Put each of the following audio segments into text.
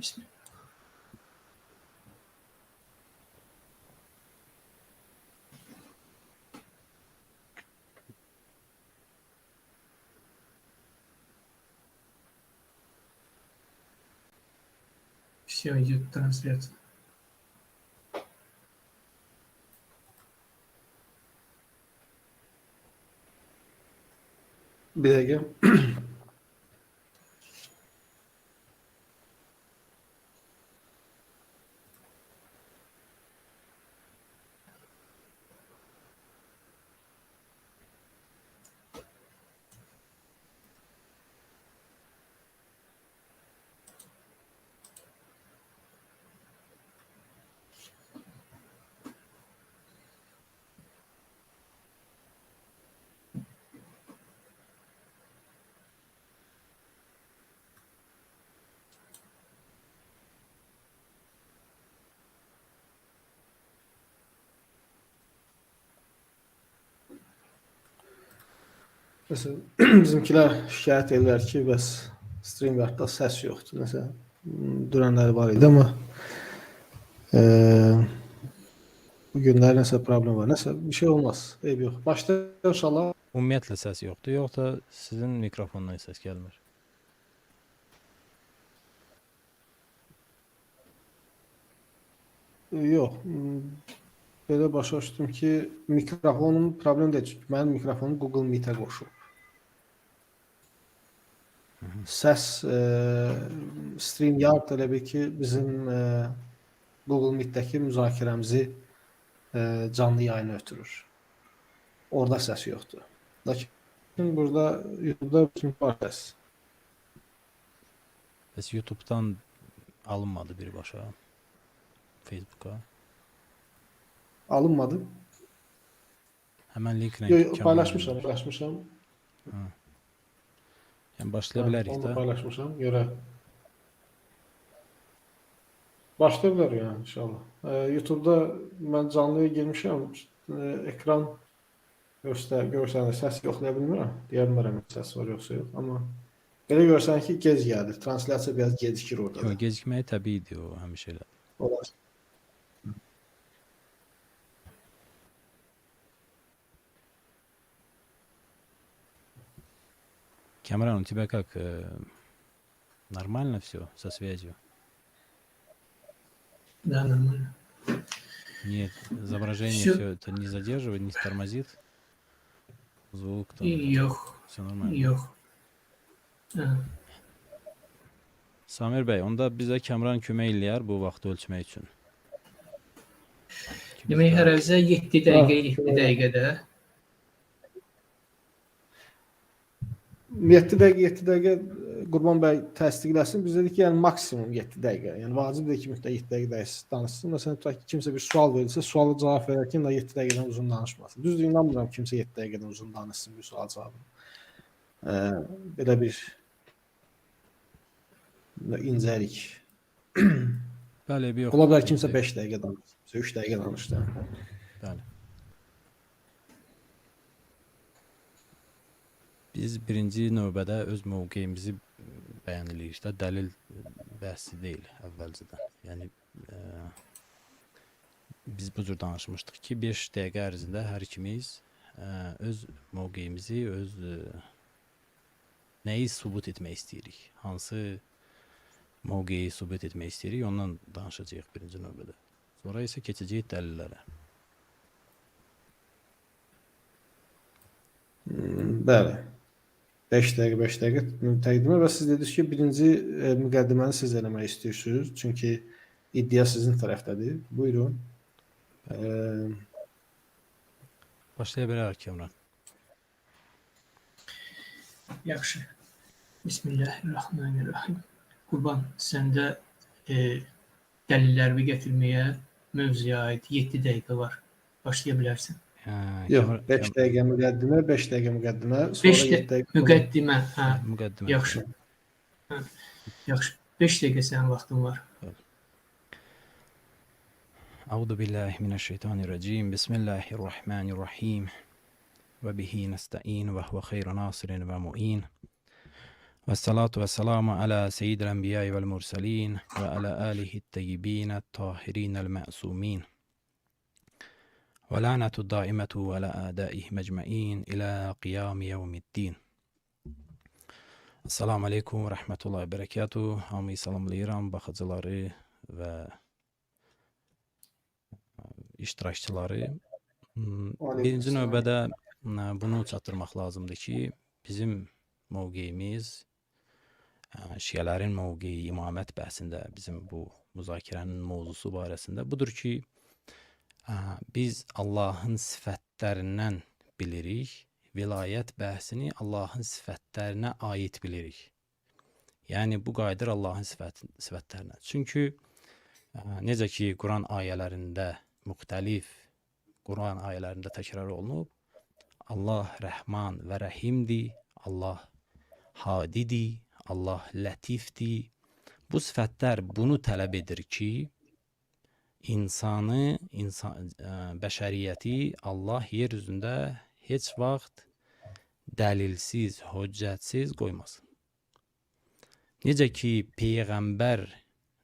Bismillah. Все, идет трансляция. Bir dakika. Mesela bizimkiler şikayet ederler ki bəs StreamYard'da səs yoxdur. Nəsə dönənləri var idi ama bu günlər nəsə problem var. Nəsə bir şey olmaz. Eyb yox. Başta inşallah. Ümumiyyətlə səs yoxdur, yoxsa sizin mikrofondan səs gəlmir? Yox. Belə başa düşdüm ki, mikrofonum problem deyil. Mənim mikrofonum Google Meet-ə qoşulub. Səs StreamYard elə bil ki, bizim Google Meet-dəki müzakirəmizi canlı yayına ötürür. Orada səs yoxdur. Lakin burada YouTube-da bütün var səs. Bəs YouTube-dan alınmadı birbaşa Facebook'a? Alınmadı. Həmən linklə paylaşmışam. Yəni başlaya bilərik Onu də. paylaşmışam. Görə başlaya bilər yəni inşallah. YouTube-da mən canlıya girmişəm. Ekran görsənir. Səs yoxlaya bilmirəm. Deyə bilmirəm səs var yoxsa yox. Amma belə görsən ki, gec gəlir. Translasiya biraz gecikir orada. Yox, gecikməyi təbiidir o həmişə elə. Olar. Камерон, у тебя как? Нормально все со связью? Да, нормально. Нет, изображение Всё. все это не задерживает, не тормозит? Звук там? Yok. Все нормально. Yok. Ha. Samir bəy, onda bizə Kamran kömək eləyər bu vaxtı ölçmək üçün. Demək hərəvizə 7 dəqiqədə. 7 dəqiqə Qurban bəy təsdiqləsin. Biz dedik ki, yəni maksimum 7 dəqiqə. Yəni vacib deyil ki, mütləq 7 dəqiqə danışsın. Məsələn, tutaq ki, kimsə bir sual verirsə, suala cavab verərkən də 7 dəqiqədən uzun danışmasın. Düzdür, inanmıram kimsə 7 dəqiqədən uzun danışsın bir sual cavabını. Belə bir incəlik. Bəli, bir yox. Ola bilər kimsə 5 dəqiqə danışsın, 3 dəqiqə danışdı. Bəli. Biz birinci növbədə öz mövqeyimizi bəyan edirik də, dəlil bəhsi deyil əvvəlcədən. Yəni biz bu cür danışmışdıq ki, 5 dəqiqə ərzində hər ikimiz öz mövqeyimizi, öz nəyi sübut etmək istəyirik, hansı mövqeyi sübut etmək istəyirik, ondan danışacağıq birinci növbədə. Sonra isə keçəcəyik dəlillərə. Bəli. 5 dəqiqə təqdimə və siz dediniz ki, birinci müqəddiməni siz eləmək istəyirsiniz. Çünki iddia sizin tərəfdədir. Buyurun. Başlaya bilərik Kamran. Yaxşı. Bismillahirrahmanirrahim. Qurban, səndə dəlillərimi gətirməyə mövzuya aid 7 dəqiqə var. Başlaya bilərsən. Yox, 5 dəqiqə müqəddimə, 5 dəqiqə müqəddimə, sonra 7 dəqiqə müqəddimə. Hə, müqəddimə. Yaxşı. Hə. Yaxşı. 5 dəqiqə sənin vaxtın var. Əuzu billahi mineşşeytanirracim. Bismillahirrahmanirrahim. Və bihi nəstəin və huvə xeyru nasirin və mu'in. والصلاة والسلام على سيد الأنبياء والمرسلين وعلى آله الطيبين الطاهرين المعصومين ولعنة الدائمة على أعدائهم أجمعين إلى قيام يوم الدين. Assalamu aleykum və rəhmətullahi və bərəkatuhu. Hamıyı salamlayıram, baxıcıları və iştirakçıları. Birinci növbədə bunu çatdırmaq lazımdır ki, bizim mövqeyimiz Şiələrin mövqeyi imamət bəhsində bizim bu müzakirənin mövzusu barəsində budur ki, biz Allahın sifətlərindən bilirik. Vilayət bəhsini Allahın sifətlərinə aid bilirik. Yəni, bu qayıdır Allahın sifətlərinə. Çünki necə ki, Quran ayələrində müxtəlif Quran ayələrində təkrar olunub, Allah Rəhman və Rəhimdir, Allah Hadidir, Allah Lətifdir. Bu sifətlər bunu tələb edir ki, bəşəriyyəti Allah yer üzündə heç vaxt dəlilsiz, hüccətsiz qoymasın. Necə ki, Peyğəmbər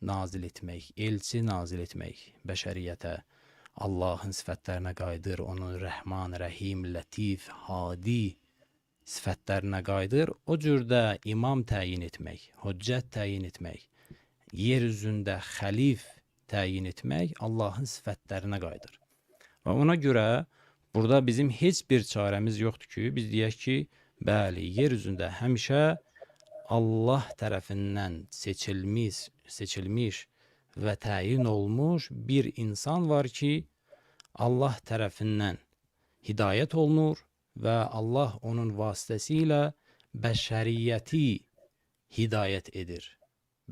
nazil etmək, elçi nazil etmək bəşəriyyətə Allahın sifətlərinə qayıdır, onun Rəhman, Rəhim, Lətif, Hadi sifətlərinə qayıdır. O cürdə imam təyin etmək, hüccət təyin etmək, yer üzündə xəlif təyin etmək Allahın sifətlərinə qayıdır. Və ona görə burada bizim heç bir çarəmiz yoxdur ki, biz deyək ki, bəli, yer üzündə həmişə Allah tərəfindən seçilmiş və təyin olmuş bir insan var ki, Allah tərəfindən hidayət olunur və Allah onun vasitəsilə bəşəriyyəti hidayət edir.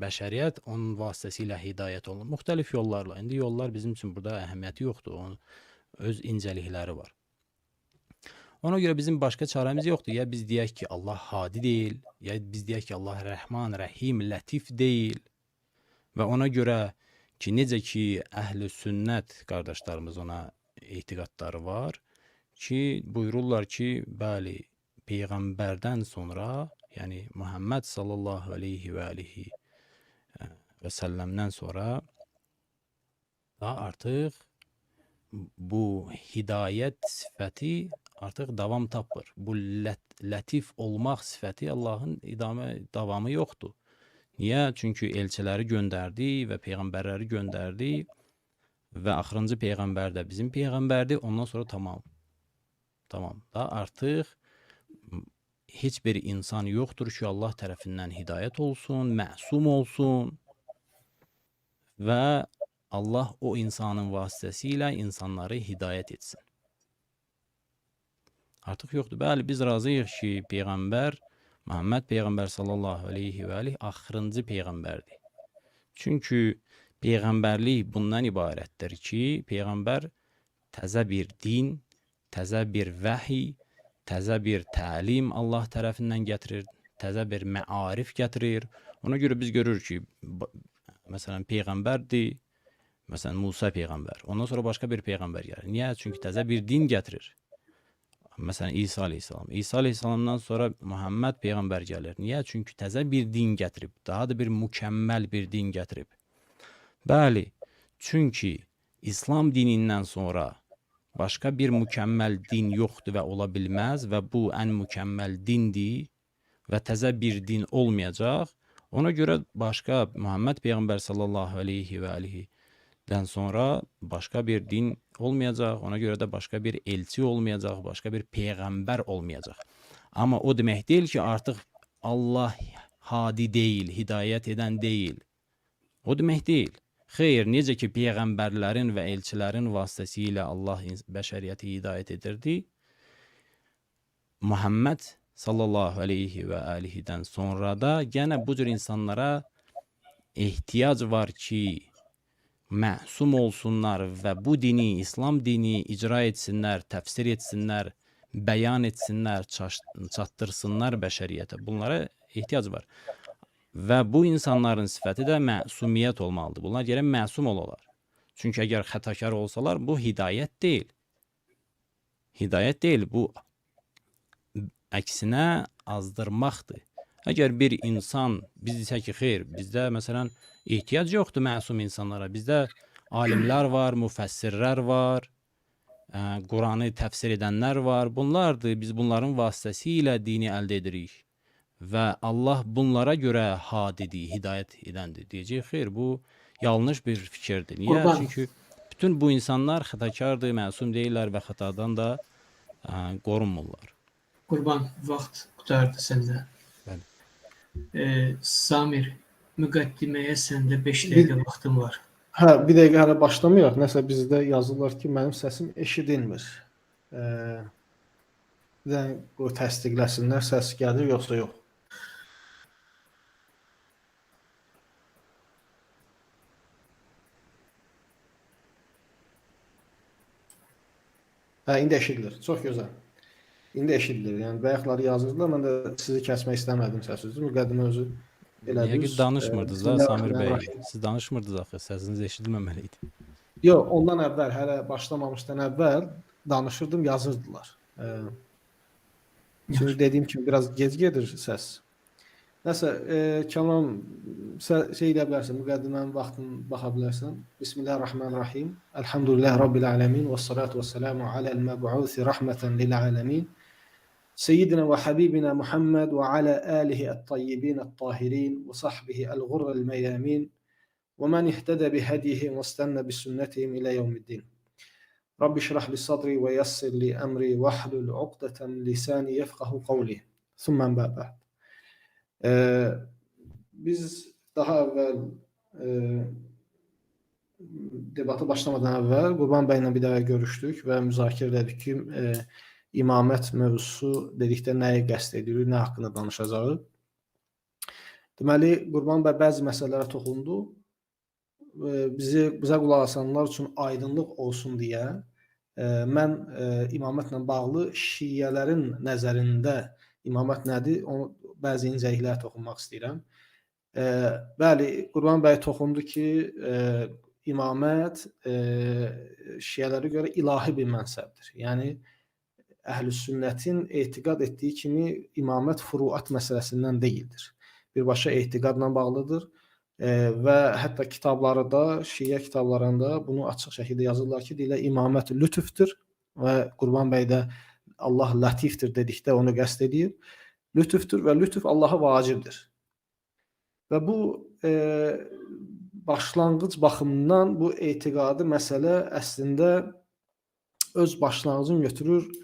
Bəşəriyyət onun vasitəsilə hidayət olunur. Müxtəlif yollarla. İndi yollar bizim üçün burada əhəmiyyəti yoxdur. Onun öz incəlikləri var. Ona görə bizim başqa çarəmiz yoxdur. Ya biz deyək ki, Allah hadi deyil, ya biz deyək ki, Allah Rəhman, Rəhim, Lətif deyil. Və ona görə ki, necə ki, əhl-i sünnət qardaşlarımız ona etiqadları var ki, buyururlar ki, bəli, Peyğəmbərdən sonra, yəni Muhammed sallallahu aleyhi və alihi və səlləmdən sonra da artıq bu hidayət sifəti artıq davam tapır. Bu lətif olmaq sifəti Allahın davamı yoxdur. Niyə? Çünki elçiləri göndərdi və peyğəmbərləri göndərdi və axırıncı peyğəmbər də bizim peyğəmbərdir. Ondan sonra tamam. Da artıq heç bir insan yoxdur ki, Allah tərəfindən hidayət olsun, məsum olsun və Allah o insanın vasitəsilə insanları hidayət etsin. Artıq yoxdur. Bəli, biz razıyıq ki, Peyğəmbər, Muhammed Peyğəmbər sallallahu aleyhi və aleyhi axırıncı Peyğəmbərdir. Çünki Peyğəmbərlik bundan ibarətdir ki, Peyğəmbər təzə bir din, təzə bir vəhiy, təzə bir təlim Allah tərəfindən gətirir, təzə bir məarif gətirir. Ona görə biz görürük ki, məsələn, Peyğəmbərdir, məsələn, Musa Peyğəmbər. Ondan sonra başqa bir Peyğəmbər gəlir. Niyə? Çünki təzə bir din gətirir. Məsələn, İsa aleyhissalam. İsa aleyhissalamdan sonra Muhammed Peyğəmbər gəlir. Niyə? Çünki təzə bir din gətirib. Daha da bir mükəmməl bir din gətirib. Bəli, çünki İslam dinindən sonra başqa bir mükəmməl din yoxdur və ola bilməz və bu ən mükəmməl dindir və təzə bir din olmayacaq. Ona görə başqa Muhammed Peyğəmbər sallallahu aleyhi və alihidən sonra başqa bir din olmayacaq. Ona görə də başqa bir elçi olmayacaq, başqa bir peyğəmbər olmayacaq. Amma o demək deyil ki, artıq Allah hadi deyil, hidayət edən deyil. O demək deyil. Xeyr, necə ki, peyğəmbərlərin və elçilərin vasitəsilə Allah bəşəriyyəti hidayət edirdi, Muhammed sallallahu aleyhi və alihidən sonra da yenə bu cür insanlara ehtiyac var ki, məsum olsunlar və bu dini, İslam dini icra etsinlər, təfsir etsinlər, bəyan etsinlər, çatdırsınlar bəşəriyyətə. Bunlara ehtiyac var. Və bu insanların sifəti də məsumiyyət olmalıdır. Bunlar gərək məsum olalar. Çünki əgər xətakar olsalar, bu hidayət deyil. Hidayət deyil, bu əksinə azdırmaqdır. Əgər bir insan biz desək ki, xeyr, bizdə məsələn ehtiyac yoxdur məsum insanlara. Bizdə alimlər var, müfəssirlər var, Quranı təfsir edənlər var. Bunlardır. Biz bunların vasitəsilə dini əldə edirik. Və Allah bunlara görə hadidir, hidayət edəndir. Deyəcək, xeyr, bu yanlış bir fikirdir. Niyə? Qurban. Çünki bütün bu insanlar xətakardır, məsum deyirlər və xətadan da qorunmurlar. Qurban, vaxt qutardı səndə. Samir, müqəddiməyə səndə 5 dəqiqə vaxtın var. Hə, bir dəqiqə hələ başlamayaq. Nəsə bizdə yazırlar ki, mənim səsim eşidilmir. Bir dənə qoy təsdiqləsinlər, səs gəlir yoxsa yox. Hə, indi eşidilir. Çox gözəl. İndi eşidilir. Yəni bayaqlar yazırdılar, mən də sizi kəsmək istəmədim səsinizi. Müqəddimə özü elədiniz. Niyə ki danışmırdınız da Samir bəy? Siz danışmırdınız axı, səsiniz eşidilməməli idi. Yox, ondan əvvəl, hələ başlamamışdan əvvəl danışırdım, yazırdılar. Çünki dediyim kimi biraz gec gedir səs. Nəsə, Kənan şey edə bilərsən, müqəddimənin vaxtını baxa bilərsən. Bismillahirrahmanirrahim. Elhamdülillah Rabbil alemin. Və salatu və selamu aləl məbu'uthi rahmeten lil alemin. سيدنا وحبيبنا محمد وعلى آله الطيبين الطاهرين وصحبه الغر الميامين ومن اهتدى بهديه واستنى بسنتهم إلى يوم الدين رب اشرح لي صدري ويسر لي أمري واحلل عقدة من لساني يفقه قولي ثم أما بعد. Biz daha evvel debatı başlamadan evvel Qurban bəylə bir dəfə görüşdük və müzakirə etdik ki, imamət mövzusu dedikdə nəyə qəsd edirik, nə haqqında danışacağıq. Deməli, Qurban bəy bəzi məsələlərə toxundu. Bizə qulaq asanlar üçün aydınlıq olsun deyə mən imamətlə bağlı şiiyələrin nəzərində imamət nədir, onu bəzi incəliklərə toxunmaq istəyirəm. Bəli, Qurban bəy toxundu ki, imamət şiələrə görə ilahi bir mənsəbdir. Yəni, Əhl-i Sünnətin etiqad etdiyi kimi imamət furuat məsələsindən deyildir. Birbaşa etiqadla bağlıdır və hətta kitabları da, şiə kitablarında bunu açıq şəkildə yazırlar ki, deyirlər imamət lütüfdür və Qurban bəy də Allah latifdir dedikdə onu qəsd edir. Lütüfdür və lütüf Allaha vacibdir. Və bu başlanğıc baxımından bu etiqadi məsələ əslində öz başlanğıcını götürür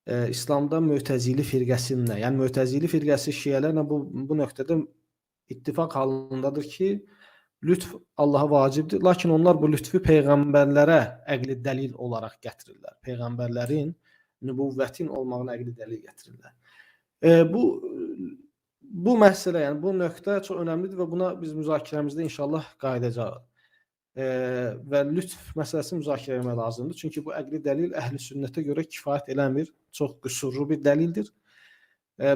İslamda Mötəzili firqəsində. Yəni Mötəzili firqəsi şiələrlə bu nöqtədə ittifaq halındadır ki, lütf Allaha vacibdir. Lakin onlar bu lütfü peyğəmbərlərə əqli dəlil olaraq gətirirlər. Peyğəmbərlərin nübüvvətin olmağına əqli dəlil gətirirlər. Bu məsələ, yəni bu nöqtə çox önəmlidir və buna biz müzakirəmizdə inşallah qayıdacağıq. Və lütf məsələsini müzakirə etmək lazımdır. Çünki bu əqli dəlil əhl-i sünnətə görə kifayət eləmir. Çox qüsurlu bir dəlildir.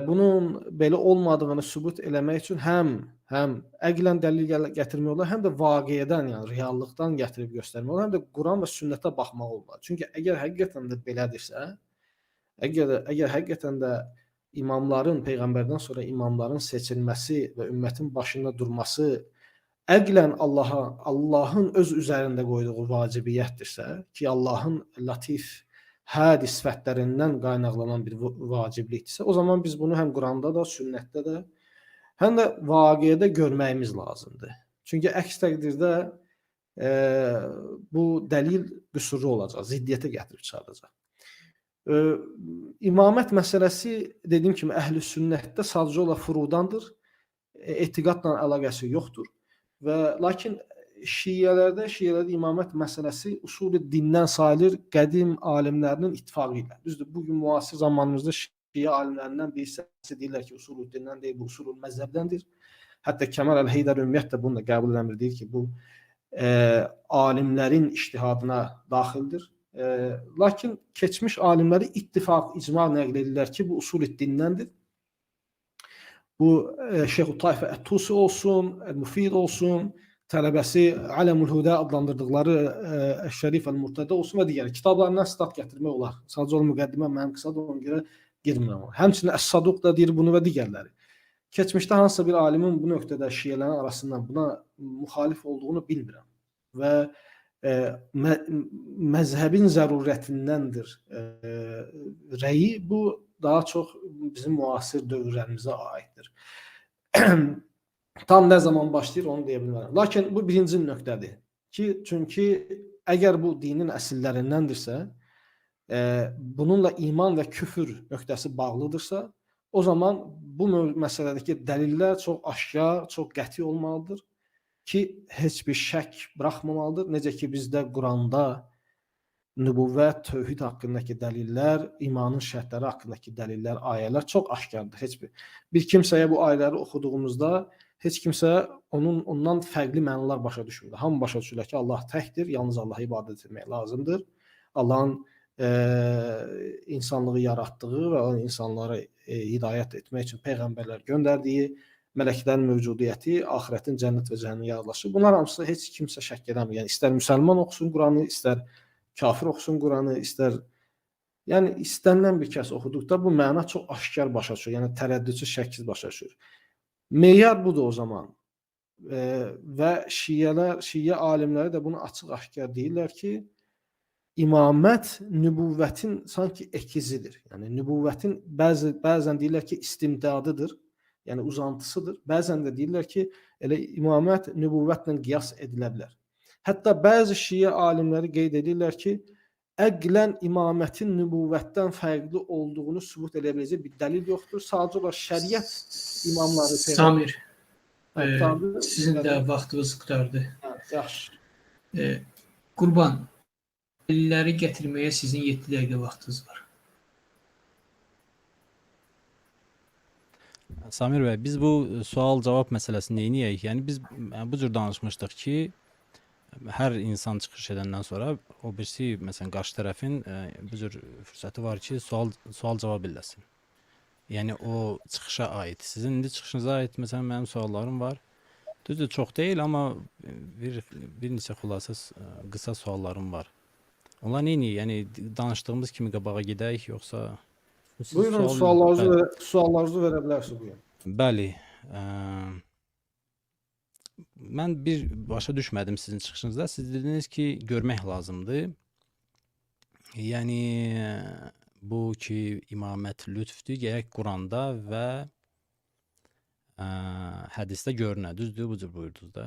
Bunun belə olmadığını sübut eləmək üçün həm əqlən dəlil gətirmək olar, həm də vaqiədən, yəni reallıqdan gətirib göstərmək olar, həm də Quran və sünnətə baxmaq olar. Çünki əgər həqiqətən də belədirsə, əgər həqiqətən də imamların, peyğəmbərdən sonra imamların seçilməsi və ümmətin başında durması əqlən Allahın öz üzərində qoyduğu vacibiyyətdirsə ki, Allahın latif, hədi sifətlərindən qaynaqlanan bir vaciblikdirsə, o zaman biz bunu həm Quranda da, sünnətdə də, həm də vaqiədə görməyimiz lazımdır. Çünki əks təqdirdə bu dəlil qüsurlu olacaq, ziddiyyətə gətirib çıxaracaq. İmamət məsələsi, dediyim kimi, əhl-i sünnətdə sadəcə olaraq furudandır, etiqadla əlaqəsi yoxdur. Lakin şiələrdə imamət məsələsi usulü dindən sayılır qədim alimlərinin ittifaqı ilə. Düzdür, bugün müasir zamanımızda şiə alimlərindən bir hissəsi deyirlər ki, usulü dindən deyil, bu usulü məzhəbdəndir. Hətta Kəmal Əl-Heydər ümumiyyətlə bunu da qəbul eləmir, deyir ki, bu alimlərin ictihadına daxildir. Lakin keçmiş alimləri ittifaq, icma nəql edirlər ki, bu usulü dindəndir. Bu Şeyh-ü Tayfə Ət-Tusi olsun, Əl-Müfid olsun, tələbəsi Aləmül Huda adlandırdıqları Şərif Əl-Murtədə olsun və digər kitablarından sitat gətirmək olar. Sadəcə o müqəddimə mənim qısa da ona görə girmirəm. Həmçinin Əs-Saduq da deyir bunu və digərləri. keçmişdə hansısa bir alimin bu nöqtədə şiələrin arasından buna müxalif olduğunu bilmirəm və məzhəbin zərurətindəndir rəyi bu daha çox bizim müasir dövrlərimizə aiddir. Tam nə zaman başlayır onu deyə bilmərəm. Lakin bu birinci nöqtədir ki, çünki əgər bu dinin əsillərindəndirsə, bununla iman və küfür nöqtəsi bağlıdırsa, o zaman bu məsələdəki dəlillər çox aşkar, çox qəti olmalıdır ki, heç bir şək buraxmamalıdır. Necə ki, bizdə Quranda nübüvvət, tövhid haqqındakı dəlillər, imanın şərtləri haqqındakı dəlillər, ayələr çox aşkardır. Bir kimsəyə bu ayələri oxuduğumuzda heç kimsə ondan fərqli mənalar başa düşmür. Hamı başa düşürlər ki, Allah təkdir, yalnız Allaha ibadət etmək lazımdır. Allahın insanlığı yaratdığı və insanları hidayət etmək üçün peyğəmbərlər göndərdiyi, mələklərin mövcudiyyəti, axirətin cənnət və cəhənnəm yaradılışı. Bunlar hamısı heç kimsə şəkk edəmir. Yəni istər müsəlman oxusun Quranı, istər kafir oxusun Quranı, yəni istənilən bir kəs oxuduqda bu məna çox aşkar başa düşür. Yəni tərəddüdsüz, şəksiz başa düşür. Meyar budur o zaman. Və şiə alimləri də bunu açıq-aşkar deyirlər ki, İmamət nübüvvətin sanki əkizidir. Yəni nübüvvətin bəzən deyirlər ki, istimdadıdır, yəni uzantısıdır. Bəzən də deyirlər ki, elə imamət nübüvvətlə qiyas edilə bilər. Hətta bəzi şiə alimləri qeyd edirlər ki, əqlən imamətin nübüvvətdən fərqli olduğunu sübut edə biləcək bir dəlil yoxdur. Sadəcə olaraq şəriət imamları... Samir, sizin də vaxtınız qurtardı. Yaxşı. Qurban, dəlilləri gətirməyə sizin 7 dəqiqə vaxtınız var. Samir bəy, biz bu sual-cavab məsələsini neyniyək? Yəni biz bu cür danışmışdıq ki, hər insan çıxış edəndən sonra o birisi, məsələn, qarşı tərəfin bu cür fürsəti var ki, sual-cavab eləsin. Yəni o çıxışa aid. Sizin indi çıxışınıza aid, məsələn, mənim suallarım var. Düzdür, çox deyil, amma bir neçə xülasəs qısa suallarım var. Onlar neyniyik? Yəni danışdığımız kimi qabağa gedək, yoxsa... Buyurun, suallarınızı verə bilərsiniz bugün. Bəli. Mən bir başa düşmədim sizin çıxışınızda. Siz dediniz ki, görmək lazımdır. Yəni bu ki, imamət lütfdür, gərək Quranda və hədisdə görünə. Düzdür, bu cür buyurdunuz da.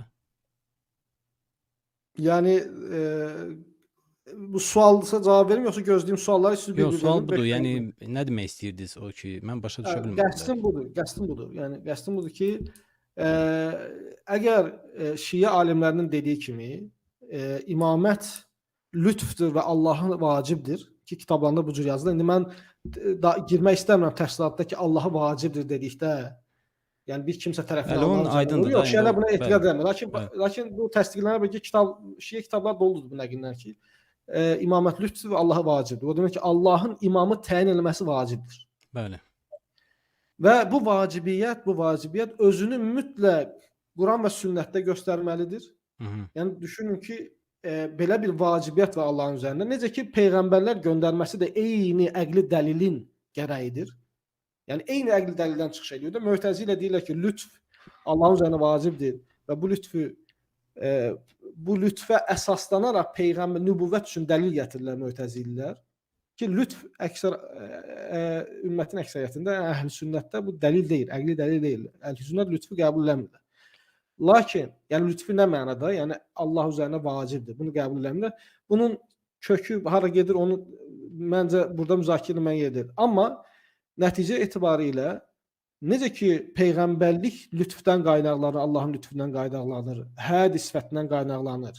Yəni bu sualsa cavab verim, yoxsa gözləyim sualları siz bir-bir yox, sual budur. Yəni nə demək istəyirdiniz o ki, mən başa düşə bilmirəm. Qəsdim budur. Yəni qəsdim budur ki, əgər şiə alimlərinin dediyi kimi imamət lütfdür və Allahın vacibdir ki, kitablarında bu cür yazılır. İndi mən girmək istəmirəm təfsilatda ki, Allah'a vacibdir dedikdə, yəni bir kimsə tərəfindən aydındır. Yox, şiələr buna etiqad edəmir. Lakin bu təsdiqlənə bilər ki, şiə kitablar doludur bu nəqillər ki, imamət lütfdür və Allah'a vacibdir. O demək ki, Allahın imamı təyin etməsi vacibdir. Bəli. Və bu vacibiyyət özünü mütləq Quran və sünnətdə göstərməlidir. Yəni düşünün ki, belə bir vacibiyyət var Allahın üzərində. Necə ki, peyğəmbərlər göndərməsi də eyni əqli dəlilin gərəyidir. Yəni eyni əqli dəlildən çıxış edir də. Mötəzilə deyirlər ki, lütf Allahın üzərində vacibdir və bu lütfə əsaslanaraq peyğəmbər nübüvvət üçün dəlil gətirirlər mötəzililər ki, lütf ümmətin əksəriyyətində əhl-i sünnətdə bu dəlil deyil, əqli dəlil deyil. Əhl-i sünnət lütfü qəbul eləmirlər. Lakin, yəni lütfü nə mənada? Yəni Allah üzərinə vacibdir. Bunu qəbul eləmirlər. Bunun kökü hara gedir, onu məncə burada müzakirə etməyə gedir. Amma nəticə etibarilə necə ki peyğəmbərlik lütfdən qaynaqlanır, Allahın lütfündən qaynaqlanır, həd sifətindən qaynaqlanır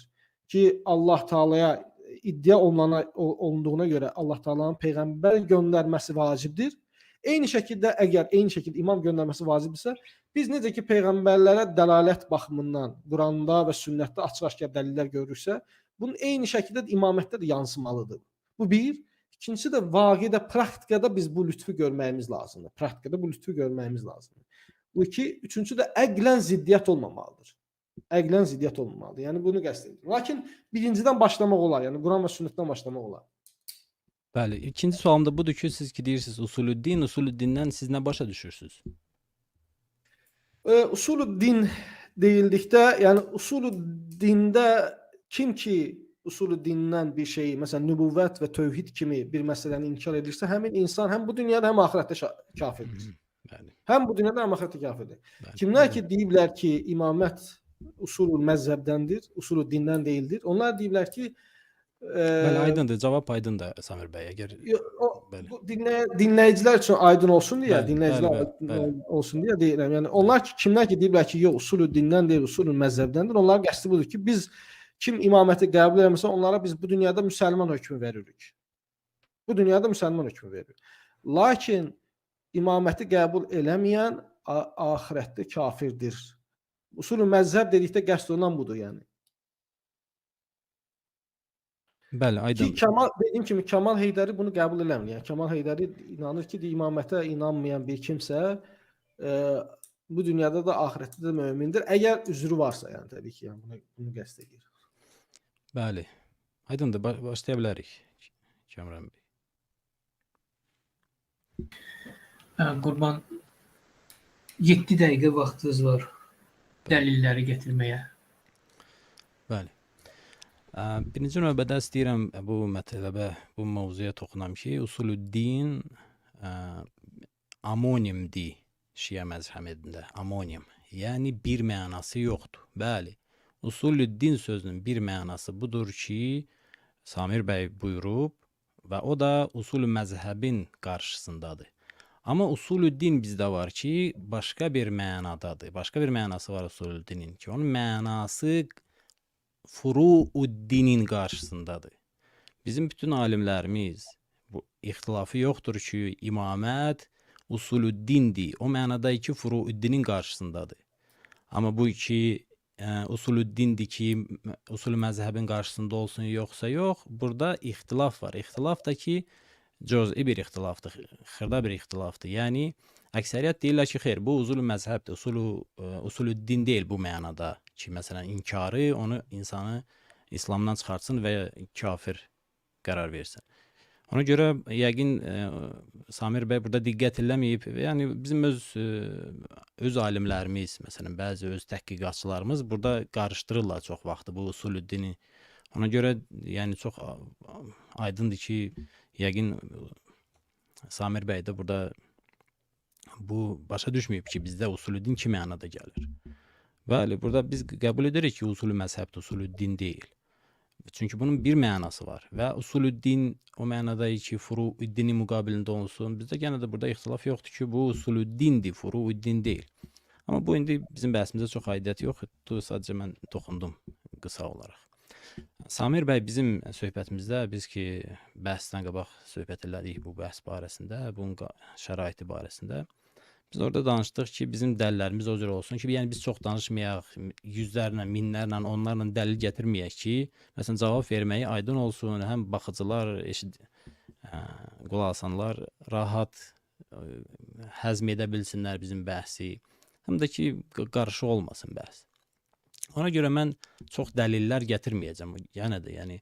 ki, Allah Taalaya iddia olunduğuna görə Allah Taala'nın peyğəmbər göndərməsi vacibdir. Eyni şəkildə imam göndərməsi vacibdirsə, biz necə ki peyğəmbərlərə dəlalət baxımından Quranda və sünnətdə açıq-aşkar dəlillər görürsə, bunun eyni şəkildə imamətdə də yansımalıdır. Bu bir. İkincisi də vaqidə, praktikada biz bu lütfü görməyimiz lazımdır. Bu iki. Üçüncü də əqlən ziddiyyət olmamalıdır. Yəni bunu qəsd edir. Lakin birincidən başlamaq olar. Yəni Quran və sünnətdən başlamaq olar. Bəli. İkinci sualım da budur ki, siz ki deyirsiniz usulüddin, usulüddindən siz nə başa düşürsünüz? Usulü din deyildikdə, yəni usulü dində kim ki usulü dindən bir şeyi, məsələn nübüvvət və tövhid kimi bir məsələni inkar edirsə, həmin insan həm bu dünyada, həm axirətdə kafirdir. Bəli, Həm bu dünyada, həm axirətdə kafirdir. bəli. Kimlər ki deyiblər ki, imamət usulü məzhəbdəndir, usulü dindən deyildir. Onlar deyiblər ki, Bəli, aydındır. Cavab aydındır Samir bəy. Əgər bəli. bu dinləyicilər üçün aydın olsun deyə, Bəli, dinləyicilər bəli, aydın bəli. olsun deyə deyirəm. Yəni onlar ki, kimlər ki deyiblər ki, yox, usulü dindən deyil, usulü məzhəbdəndir. Onların qəsdi budur ki, biz kim imaməti qəbul etmirsə, onlara biz bu dünyada müsəlman hökmü veririk. Bu dünyada müsəlman hökmü veririk. Lakin imaməti qəbul eləməyən axirətdə kafirdir. Usulü məzhəb dedikdə qəsd olunan budur, yəni. Bəli, Ki aydın. Kemal dediyim kimi Kemal Heydəri bunu qəbul eləmir. Yəni Kemal Heydəri inanır ki, imamətə inanmayan bir kimsə bu dünyada da axirətdə də mömindir. Əgər üzrü varsa, yəni təbii ki, yəni bunu qəsd edir. Bəli. Aydındır. Başlaya bilərik. Kamran bəy. Qurban 7 dəqiqə vaxtınız var dəlilləri gətirməyə. Bəli. Birinci növbədə istəyirəm bu mətləbə, bu mövzuya toxunam ki, usulüddin amonimdir Şiə məzhəbində. Amonim. Yəni bir mənası yoxdur. Bəli. Usulüddin sözünün bir mənası budur ki, Samir bəy buyurub və o da usul məzhəbin qarşısındadır. Amma usulüddin bizdə var ki, başqa bir mənadadır. Başqa bir mənası var usulüddinin ki, onun mənası furuuddinin qarşısındadır. Bizim bütün alimlərimiz bu ixtilafı yoxdur ki, imamət usulüddindir. O mənada ki, furuuddinin qarşısındadır. Amma bu iki usulüddindir ki, usul məzhəbin qarşısında olsun yoxsa yox, burada ixtilaf var. İxtilaf da ki, cüz'i bir ixtilafdır, xırda bir ixtilafdır. Yəni, əksəriyyət deyirlər ki, xeyr, bu usul məzhəbdir, usulüddin deyil bu mənada ki, məsələn, inkarı onu insanı İslamdan çıxartsın və kafir qərar versin. Ona görə yəqin Samir bəy burada diqqət eləməyib. Yəni bizim öz alimlərimiz, məsələn, bəzi öz təhqiqatçılarımız burada qarışdırırlar çox vaxtı bu usulüddini. Ona görə yəni çox aydındır ki, yəqin Samir bəy də burada bu başa düşməyib ki, bizdə usulüddin iki mənada gəlir. Bəli, burada biz qəbul edirik ki, usulü məzhəbdir, usulüddin deyil. Çünki bunun bir mənası var və usulüddin o mənada ki, furuuddinin müqabilində olsun. Bizdə yenə də burada ixtilaf yoxdur ki, bu usulüddindir, furuuddin deyil. Amma bu indi bizim bəhsimizə çox aidiyyəti yoxdur, sadəcə mən toxundum qısa olaraq. Samir bəy bizim söhbətimizdə, biz ki, bəhsdən qabaq söhbət elədik bu bəhs barəsində, bunun şəraiti barəsində. Biz orada danışdıq ki, bizim dəlillərimiz o cür olsun ki, yəni biz çox danışmayaq, yüzlərlə, minlərlə, onlarla dəlil gətirməyək ki, məsələn, cavab verməyi aydın olsun, həm baxıcılar, qulaq asanlar rahat həzm edə bilsinlər bizim bəhsi, həm də ki, qarşı olmasın bəhs. Ona görə mən çox dəlillər gətirməyəcəm. Yəni də, yəni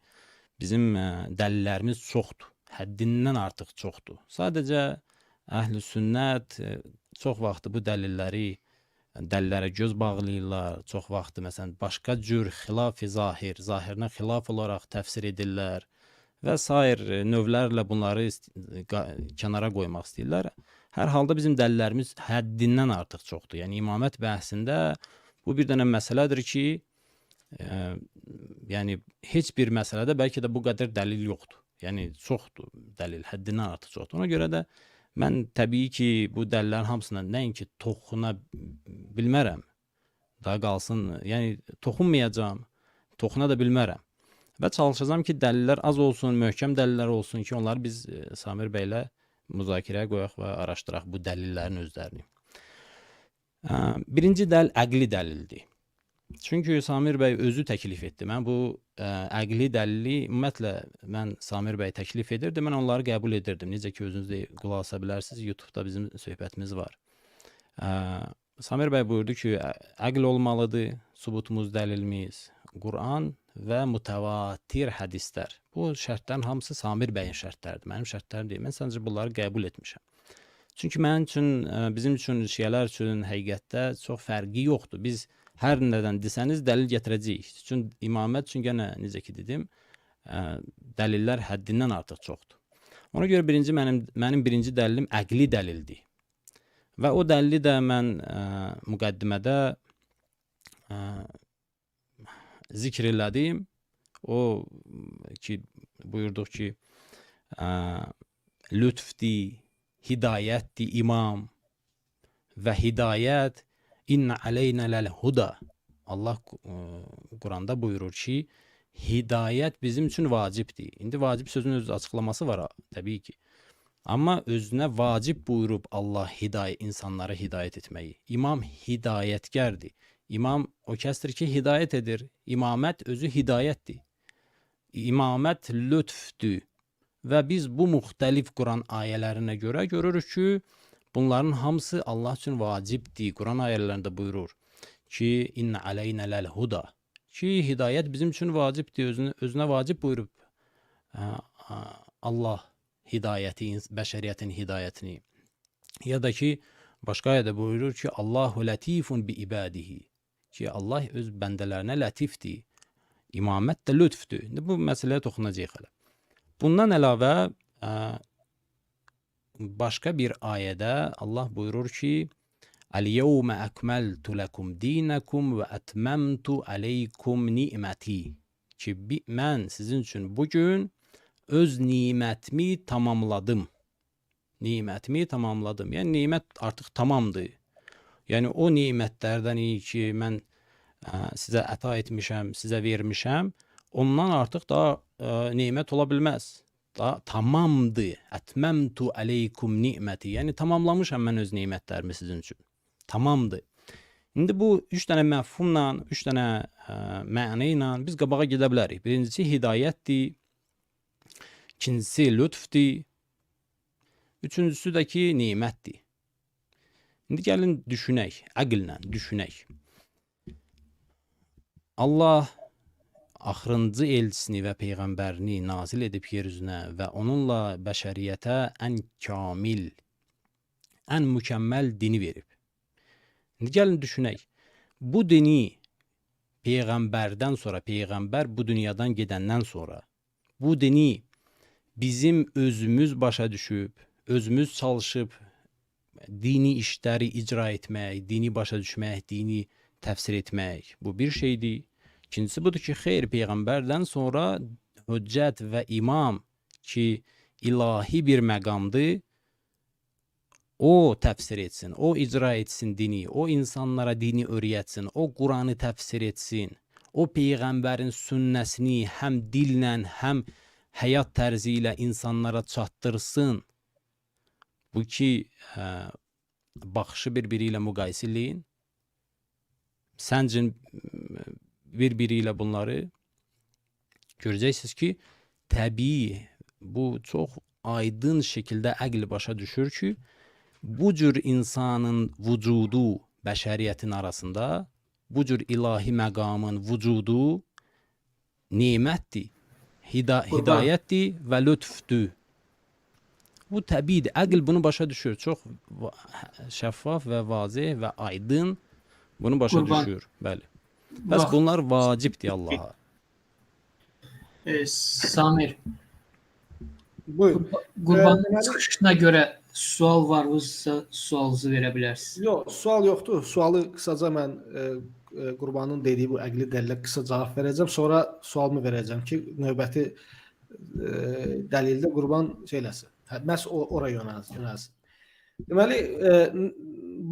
bizim dəlillərimiz çoxdur, həddindən artıq çoxdur. Sadəcə əhl-i sünnət çox vaxtı bu dəlillərə göz bağlayırlar, çox vaxtı məsələn başqa cür xilaf-i zahir, zahirinə xilaf olaraq təfsir edirlər və sair növlərlə bunları kənara qoymaq istəyirlər. Hər halda bizim dəlillərimiz həddindən artıq çoxdur. Yəni imamət bəhsində bu bir dənə məsələdir ki, yəni heç bir məsələdə bəlkə də bu qədər dəlil yoxdur. Yəni çoxdur dəlil, həddindən artıq çoxdur. Ona görə də mən təbii ki, bu dəlillərin hamısına nəinki toxuna bilmərəm, daha qalsın, yəni toxunmayacağam, toxuna da bilmərəm. Və çalışacağam ki, dəlillər az olsun, möhkəm dəlillər olsun ki, onları biz Samir bəylə müzakirəyə qoyaq və araşdıraq bu dəlillərin özlərini. Birinci dəlil əqli dəlildir. Çünki Samir bəy özü təklif etdi. Mən bu əqli dəlili ümumiyyətlə mən Samir bəy təklif edirdi, mən onları qəbul edirdim. Necə ki, özünüz də qulaq asa bilərsiniz, YouTube-da bizim söhbətimiz var. Samir bəy buyurdu ki, əql olmalıdır, subutumuz, dəlilimiz, Quran və mütəvatir hədislər. Bu şərtlərin hamısı Samir bəyin şərtləridir, mənim şərtlərim deyil. Mən sadəcə bunları qəbul etmişəm. Çünki mənim üçün, bizim üçün, şiələr üçün həqiqətdə çox fərqi yoxdur. Biz hər nədən desəniz dəlil gətirəcəyik. Üçün imamət üçün yenə necə ki dedim, dəlillər həddindən artıq çoxdur. Ona görə mənim birinci dəlilim əqli dəlildir. Və o dəlili də mən müqəddimədə zikr elədim. O ki buyurduq ki, lütfdir, hidayətdir imam və hidayət inna aleynə ləl-huda. Allah Quranda buyurur ki, hidayət bizim üçün vacibdir. İndi vacib sözünün öz açıqlaması var təbii ki. Amma özünə vacib buyurub Allah insanlara hidayət etməyi. İmam hidayətgərdir. İmam o kəsdir ki, hidayət edir. İmamət özü hidayətdir. İmamət lütfdür. Və biz bu müxtəlif Quran ayələrinə görə görürük ki, bunların hamısı Allah üçün vacibdir. Quran ayələrində buyurur ki, inna aleynə ləl-huda. Ki, hidayət bizim üçün vacibdir. Özünə vacib buyurub Allah hidayəti, bəşəriyyətin hidayətini. Ya da ki, başqa ayədə buyurur ki, Allahu lətifun bi ibadihi. Ki, Allah öz bəndələrinə lətifdir. İmamət də lütfdür. İndi bu məsələyə toxunacaq hələ. Bundan əlavə başqa bir ayədə Allah buyurur ki, Əl-yevmə əkməltu ləkum dinəkum və ətməmtu əleykum ni'məti. Ki, mən sizin üçün bugün öz nimətimi tamamladım. Nimətimi tamamladım. Yəni, nimət artıq tamamdır. Yəni, o nimətlərdən ki, mən sizə əta etmişəm, sizə vermişəm, ondan artıq daha nimət ola bilməz. Daha tamamdır. Ətməmtu əleykum ni'məti. Yəni, tamamlamışam mən öz nimətlərimi sizin üçün. Tamamdır. İndi bu 3 dənə məfhumla, 3 dənə məna ilə biz qabağa gedə bilərik. Birincisi hidayətdir. İkincisi lütfdir. Üçüncüsü də ki, nimətdir. İndi gəlin düşünək, əqllə düşünək. Allah axırıncı elçisini və peyğəmbərini nazil edib yer üzünə və onunla bəşəriyyətə ən kamil, ən mükəmməl dini verib. İndi gəlin düşünək. Bu dini peyğəmbərdən sonra, peyğəmbər bu dünyadan gedəndən sonra, bu dini bizim özümüz başa düşüb, özümüz çalışıb, dini işləri icra etmək, dini başa düşmək, dini təfsir etmək, bu bir şeydir. İkincisi budur ki, xeyr, peyğəmbərdən sonra hüccət və imam ki, ilahi bir məqamdır, o təfsir etsin, o icra etsin dini, o insanlara dini öyrətsin, o Quranı təfsir etsin, o peyğəmbərin sünnəsini həm dillə, həm həyat tərzi ilə insanlara çatdırsın. Bu ki, baxışı bir-biri ilə müqayisə eləyin. Səncin bir-biri ilə bunları görəcəksiniz ki, təbii, bu çox aydın şəkildə əql başa düşür ki, bu cür insanın vücudu bəşəriyyətin arasında, bu cür ilahi məqamın vücudu nimətdir, hidayətdir və lütfdür. Bu təbiidir. Əql bunu başa düşür. Çox şəffaf və vazih və aydın bunu başa düşür. Bəli. Bəs bunlar vacibdir Allaha. Samir, Buyur. Qurbanın çıxışına görə sual varsa sualınızı verə bilərsiniz. Yox, sual yoxdur. Sualı qısaca mən Qurbanın dediyi bu əqli dəlillə qısa cavab verəcəm. Sonra sualımı verəcəm ki, növbəti dəlildə Qurban şeyləsin. Məhz oraya yönəlsin. Deməli,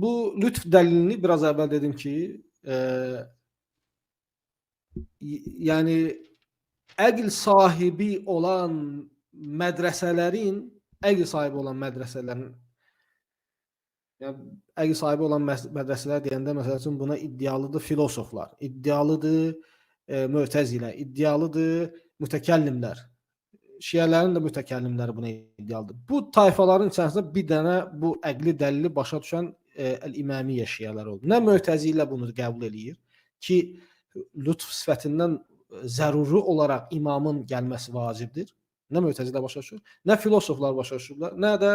bu lütf dəlilini biraz əvvəl dedim ki, yəni əql sahibi olan mədrəsələrin, yəni əql sahibi olan mədrəsələr deyəndə məsəl üçün buna iddialıdır filosoflar, iddialıdır Mötəzilə, iddialıdır mütəkəllimlər. Şiələrin də mütəkəllimləri buna iddialıdır. Bu tayfaların içərisində bir dənə bu əqli dəlili başa düşən Əl-İmamiyyə şiələri oldu. Nə Mötəzilə bunu qəbul eləyir ki, lütf sifətindən zəruri olaraq imamın gəlməsi vacibdir. Nə Mötəzilə başa düşür, nə filosoflar başa düşürlər, nə də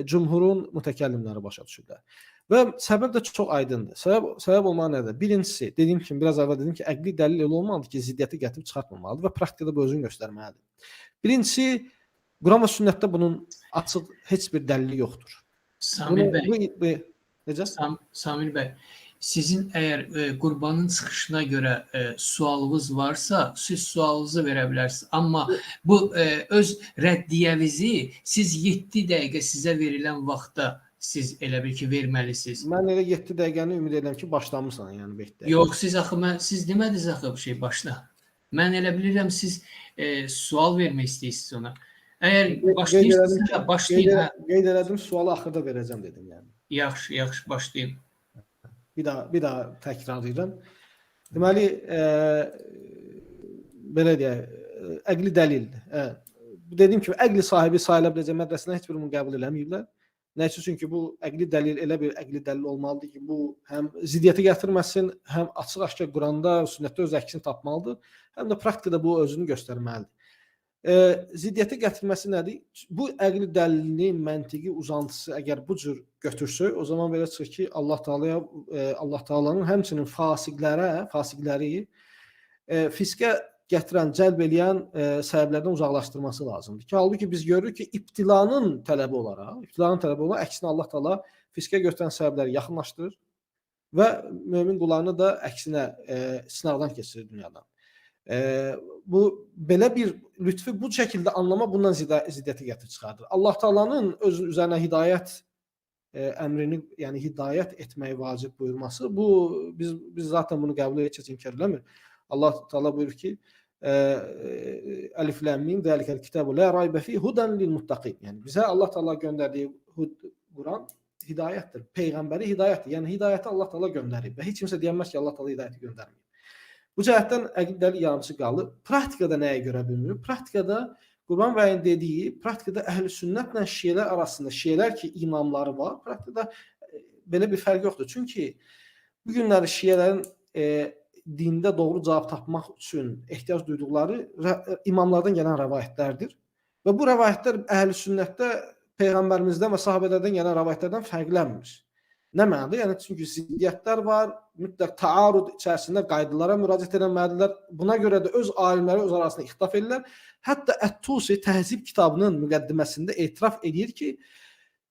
cümhurun mütəkəllimləri başa düşürlər. Və səbəb də çox aydındır. Səbəb olmağı nədir? Birincisi, dediyim kimi, biraz əvvəl dedim ki, əqli dəlil elə olmalıdır ki, ziddiyyəti gətirib çıxartmamalıdır və praktikada bu özünü göstərməlidir. Birincisi, Quran və sünnətdə bunun açıq heç bir dəlili yoxdur. Samir bəy, Necə? Samir bəy, sizin əgər qurbanın çıxışına görə sualınız varsa, siz sualınızı verə bilərsiniz. Amma bu öz rəddiyyəvizi siz 7 dəqiqə sizə verilən vaxtda siz elə bil ki, verməlisiniz. Mən elə 7 dəqiqəni ümid edirəm ki, başlamısan, yəni 5 dəqiqə. Yox, siz demədiniz axı bir şey başla. Mən elə bilirəm siz sual vermək istəyirsiniz ona. Əgər başlayırsınızsa, başlayın. Qeyd elədim, sualı axırda verəcəm dedim yəni. Yaxşı, başlayın. Bir daha təkrarlayıram. Deməli, belə deyək, əqli dəlil. Dediyim kimi, əqli sahibi sayıla biləcək mədrəsədən heç biri bunu qəbul eləməyiblər. Nə üçün? Çünki bu əqli dəlil elə bir əqli dəlil olmalıdır ki, bu həm ziddiyyəti gətirməsin, həm açıq-aşkar Quranda, sünnətdə öz əksini tapmalıdır, həm də praktikada bu özünü göstərməlidir. Ziddiyyəti gətirməsi nədir? Bu əqli dəlilin məntiqi uzantısı əgər bu cür götürsək, o zaman belə çıxır ki, Allah Taala'nın həmçinin fasiqləri fiskə gətirən, cəlb eləyən səbəblərdən uzaqlaşdırması lazımdır. Ki, halbuki biz görürük ki, ibtilanın tələbi olaraq, əksinə Allah Taala fiskə götürən səbəbləri yaxınlaşdırır və mömin qullarını da əksinə sınaqdan keçirir dünyadan. Bu belə bir lütfü bu şəkildə anlama bundan ziddiyyəti gətirib çıxardır. Allah Taala'nın öz üzərinə hidayət əmrini, yəni hidayət etməyi vacib buyurması, bu biz zaten bunu qəbul edəcəyik, inkar eləmir. Allah Taala buyurur ki, Əlif Lam Mim zəlikəl kitabu la raybe fi hudan lil muttaqin. Yəni bizə Allah Taala göndərdiyi Quran hidayətdir. Peyğəmbəri hidayətdir. Yəni hidayəti Allah Taala göndərib və heç kimsə deyəməz ki, Allah Taala hidayəti göndərməyib. Bu cəhətdən əqli dəlil yarımçı qalır. Praktikada nəyə görə bilmirik? Praktikada Qurban bəyin dediyi, praktikada əhl-i sünnətlə şiələr arasında, şiələr ki, imamları var, praktikada belə bir fərq yoxdur. Çünki bu günləri şiələrin dində doğru cavab tapmaq üçün ehtiyac duyduqları imamlardan gələn rəvayətlərdir. Və bu rəvayətlər əhl-i sünnətdə Peyğəmbərimizdən və sahabələrdən gələn rəvayətlərdən fərqlənmir. Nə mənada? Yəni, çünki ziddiyyətlər var, mütləq taarud içərisində qaydalara müraciət edənməlidirlər. Buna görə də öz alimləri öz arasında ixtilaf edirlər. Hətta Ət-Tusi Təhzib kitabının müqəddiməsində etiraf edir ki,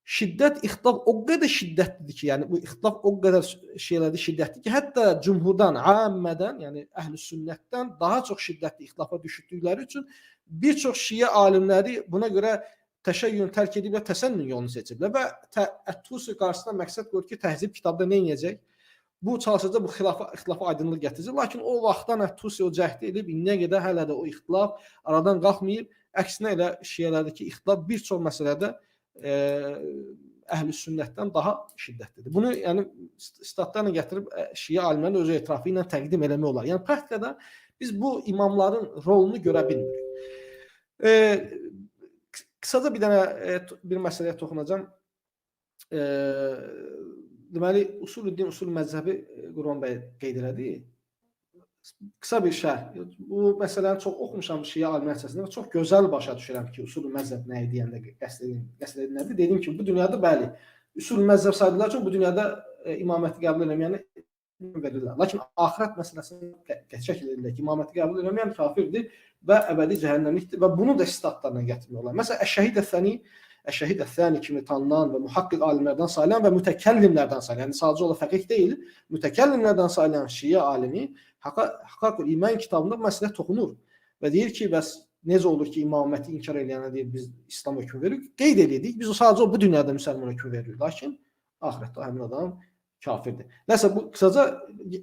ixtilaf o qədər şiddətlidir ki, yəni bu ixtilaf o qədər şeylərdə şiddətlidir ki, hətta cümhurdan, ammədən, yəni əhl-i sünnətdən daha çox şiddətli ixtilafa düşdükləri üçün bir çox şiə alimləri buna görə təşəyyün tərk ediblər, təsənnün yolunu seçiblər və Ət-Tusi qarşısına məqsəd qoyur ki, Təhzib kitabda nə edəcək? Bu çalışacaq, bu ixtilafa aydınlıq gətirəcək. Lakin o vaxtdan Ət-Tusi o cəhdi edib, indiyə qədər hələ də o ixtilaf aradan qalxmayıb. Əksinə elə şiələrdəki ixtilaf bir çox məsələdə əhl-i sünnətdən daha şiddətlidir. Bunu yəni statlarla gətirib şiə alimlərinin öz etirafı ilə təqdim eləmək olar. Yəni praktikada biz bu imamların rolunu görə bilmirik. Qısaca bir məsələyə toxunacağam. Deməli, usul-i-din, usul məzhəbi Qurban bəy qeyd elədi. Qısa bir şərh. Bu məsələni çox oxumuşam şiə alimlər içərisində və çox gözəl başa düşürəm ki, usul-i məzhəb nəyi deyəndə qəsd edin nədir? Dediyim kimi, bu dünyada bəli, usul-i məzhəb saydılar üçün bu dünyada imaməti qəbul eləməyəni verirlər. Lakin axirət məsələsini qəçək edirlər ki, imaməti qəbul eləməyən kafirdir və əbədi cəhənnəmlikdir və bunu da statlarla gətirmək olar. Məsələn, Əş-Şəhid Əs-Səni kimi tanınan və mühaqqiq alimlərdən sayılan və mütəkəllimlərdən sayılan, yəni sadəcə olaraq fəqih deyil, mütəkəllimlərdən sayılan şiə alimi Haqq-ül İman kitabında bu məsələ toxunur və deyir ki, bəs necə olur ki, imaməti inkar edənə deyir, biz İslam hökmü veririk. Qeyd edirik, biz sadəcə bu dünyada müsəlman hökmü veririk. Lakin axirətdə həmin adam kafirdir. Nəsə, bu qısaca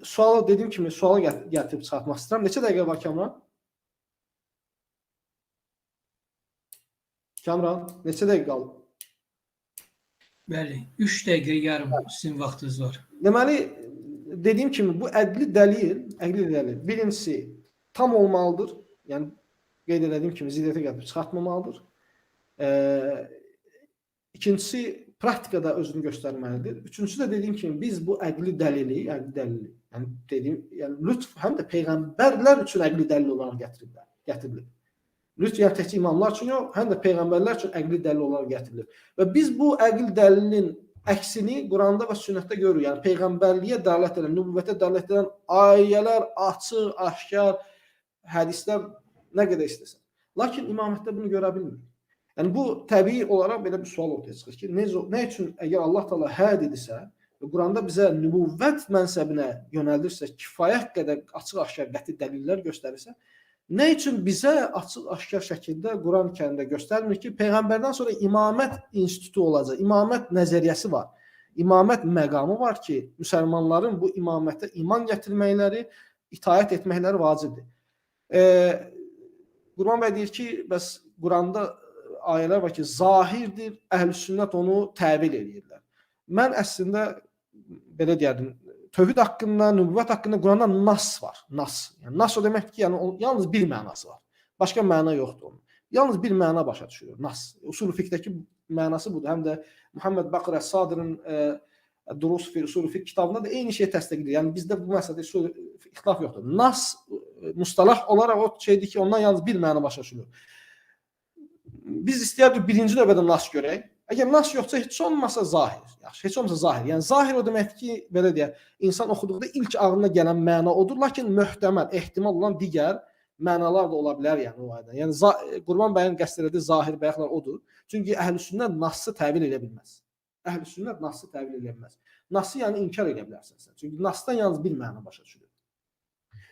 sualı dediyim kimi sualı gətirib çıxartmaq istəyirəm. Neçə dəqiqə var Kamran? Kamran, neçə dəqiqə qaldı? Bəli, 3 dəqiqə yarım sizin vaxtınız var. Deməli, dediyim kimi bu əqli dəlil, birincisi tam olmalıdır. Yəni qeyd etdiyim kimi ziddiyyətə gətirib çıxartmamalıdır. İkincisi praktikada özünü göstərməlidir. Üçüncüsü də dediyim kimi biz bu əqli dəlili, yəni lütf həm də peyğəmbərlər üçün əqli dəlil olaraq gətirilib. Lütf yəni təkcə imamlar üçün yox, həm də peyğəmbərlər üçün əqli dəlil olaraq gətirilir. Və biz bu əqli dəlilin əksini Quranda və sünnətdə görürük. Yəni peyğəmbərliyə dəlalət edən, nübüvvətə dəlalət edən ayələr açıq, aşkar, hədislər nə qədər istəsən. Lakin imamətdə bunu görə bilmirik. Yəni bu təbii olaraq belə bir sual ortaya çıxır ki, nə üçün əgər Allah Taala hə dedirsə və Quranda bizə nübüvvət mənsəbinə yönəldirsə, kifayət qədər açıq-aşkar qəti dəlillər göstərirsə, nə üçün bizə açıq-aşkar şəkildə Quran-Kərimdə göstərmir ki, peyğəmbərdən sonra imamət institutu olacaq, imamət nəzəriyyəsi var, imamət məqamı var ki, müsəlmanların bu imamətə iman gətirməkləri, itaət etməkləri vacibdir. Qurban bəy deyir ki, bəs Quranda ayələr var ki, zahirdir, əhl-sünnət onu təvil edirlər. Mən əslində belə deyərdim, tövhid haqqında, nübüvvət haqqında Quranda nas var. Nas. Yəni nas o deməkdir ki, yəni yalnız bir mənası var. Başqa məna yoxdur onun. Yalnız bir məna başa düşülür. Nas. Usul-u fiqhdəki mənası budur. Həm də Muhammed Baqir Əs-Sadir'in Durus fi Usul-u fiqh kitabında da eyni şeyi təsdiq edir. Yəni bizdə bu məsələdə ixtilaf yoxdur. Nas mustalah olaraq o şeydir ki, ondan yalnız bir məna başa düşülür. Biz istəyərdik birinci növbədə nas görək. Əgər nas yoxsa heç olmasa zahir. Yaxşı, heç olmasa zahir. Yəni zahir o deməkdir ki, belə deyək, insan oxuduqda ilk ağlına gələn məna odur, lakin möhtəməl, ehtimal olan digər mənalar da ola bilər yəni o ayədən. Yəni Qurban bəyin qəsd etdiyi zahir bəyəxlər odur. Çünki əhl-sünnət nassı təvil edə bilməz. Əhl-sünnət nassı təvil edə bilməz. Nassı yəni inkar edə bilərsən sən. Çünki nasdan yalnız bir məna başa düşülür.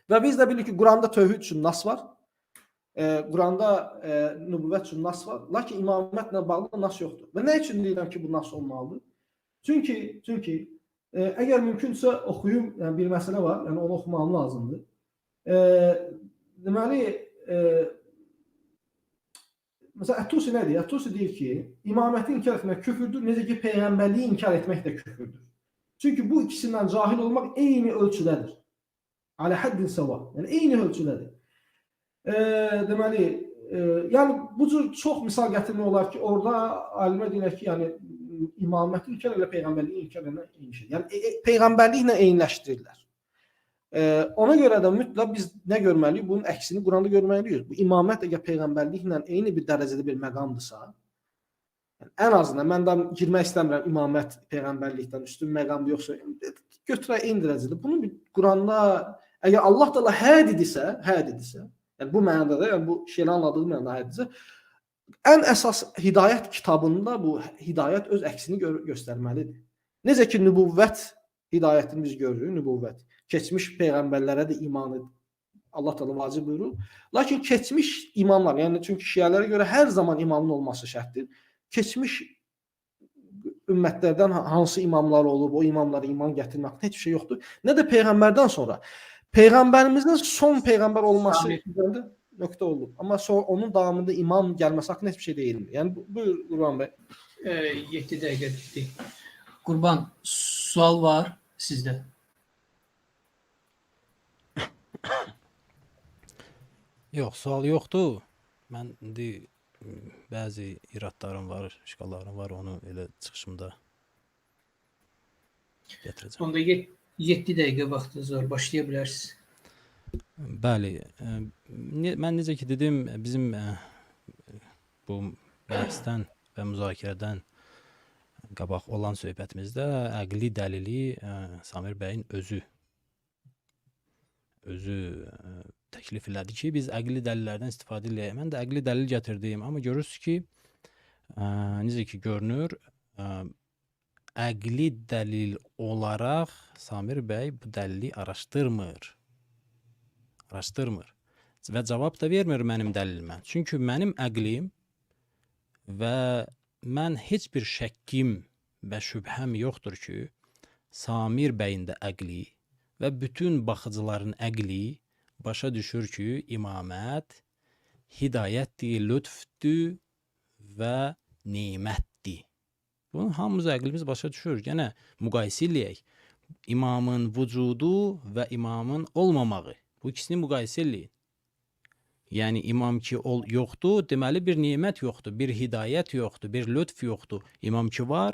Və biz də bilirik ki, Quranda tövhid üçün nas var. Quranda nübüvvət üçün nas var. Lakin imamətlə bağlı nas yoxdur. Və nə üçün deyirəm ki, bu nas olmalıdır? Çünki əgər mümkünsə oxuyum, yəni bir məsələ var, yəni onu oxumağım lazımdır. Deməli, məsələn, Ət-Tusi nə deyir? Ət-Tusi deyir ki, imaməti inkar etmək küfürdür, necə ki, peyğəmbərliyi inkar etmək də küfürdür. Çünki bu ikisindən cahil olmaq eyni ölçüdədir. Alə həddin səva. Yəni eyni ölçüdədir. Deməli, yəni bu cür çox misal gətirmək olar ki, orada alimlər deyirlər ki, yəni imaməti inkar ilə peyğəmbərliyi inkar etmək eyni şey. Yəni peyğəmbərliklə eyniləşdirirlər. Ona görə də mütləq biz nə görməliyik? Bunun əksini Quranda görməliyik. Bu imamət əgər peyğəmbərliklə eyni bir dərəcədə bir məqamdırsa, yəni ən azından mən də girmək istəmirəm imamət peyğəmbərlikdən üstün məqamdır yoxsa götürək eyni dərəcədə. Bunu bir Quranda əgər Allah da hə dedirsə, yəni bu mənada da, yəni bu şeylə anladığı mənada hə dedirsə, ən əsas hidayət kitabında bu hidayət öz əksini göstərməlidir. Necə ki, nübüvvət hidayətini biz görürük, nübüvvət. Keçmiş peyğəmbərlərə də imanı Allah təala vacib buyurur. Lakin keçmiş imamlar, yəni çünki şiələrə görə hər zaman imamın olması şərtdir. Keçmiş ümmətlərdən hansı imamlar olub, o imamlara iman gətirmək heç bir şey yoxdur. Nə də peyğəmbərdən sonra. Peyğəmbərimizin son peyğəmbər olması üzərində nöqtə olub. Amma sonra onun davamında imam gəlməsi haqqında heç bir şey deyilmir. Yəni buyur Qurban bəy. 7 dəqiqə bitdi. Qurban, sual var sizdə. Yox, sual yoxdur. Mən indi bəzi iradlarım var, işğallarım var, onu elə çıxışımda gətirəcəm. Onda 7 dəqiqə vaxtınız var, başlaya bilərsiniz. Bəli, mən necə ki dedim, bizim bu bəhsdən və müzakirədən qabaq olan söhbətimizdə əqli dəlili Samir bəyin özü təklif elədi ki, biz əqli dəlillərdən istifadə edək. Mən də əqli dəlil gətirdim, amma görürsünüz ki, necə ki görünür, əqli dəlil olaraq Samir bəy bu dəlili araşdırmır və cavab da vermir mənim dəlilimə. Çünki mənim əqlim və mən heç bir şəkkim və şübhəm yoxdur ki, Samir bəyin də əqli və bütün baxıcıların əqli başa düşür ki, imamət hidayətdir, lütfdür və nemətdir. Bunu hamımız əqlimiz başa düşür. Yenə müqayisə eləyək. İmamın vücudu və imamın olmamağı. Bu ikisini müqayisə eləyin. Yəni imam ki yoxdur, deməli bir nemət yoxdur, bir hidayət yoxdur, bir lütf yoxdur. İmam ki var,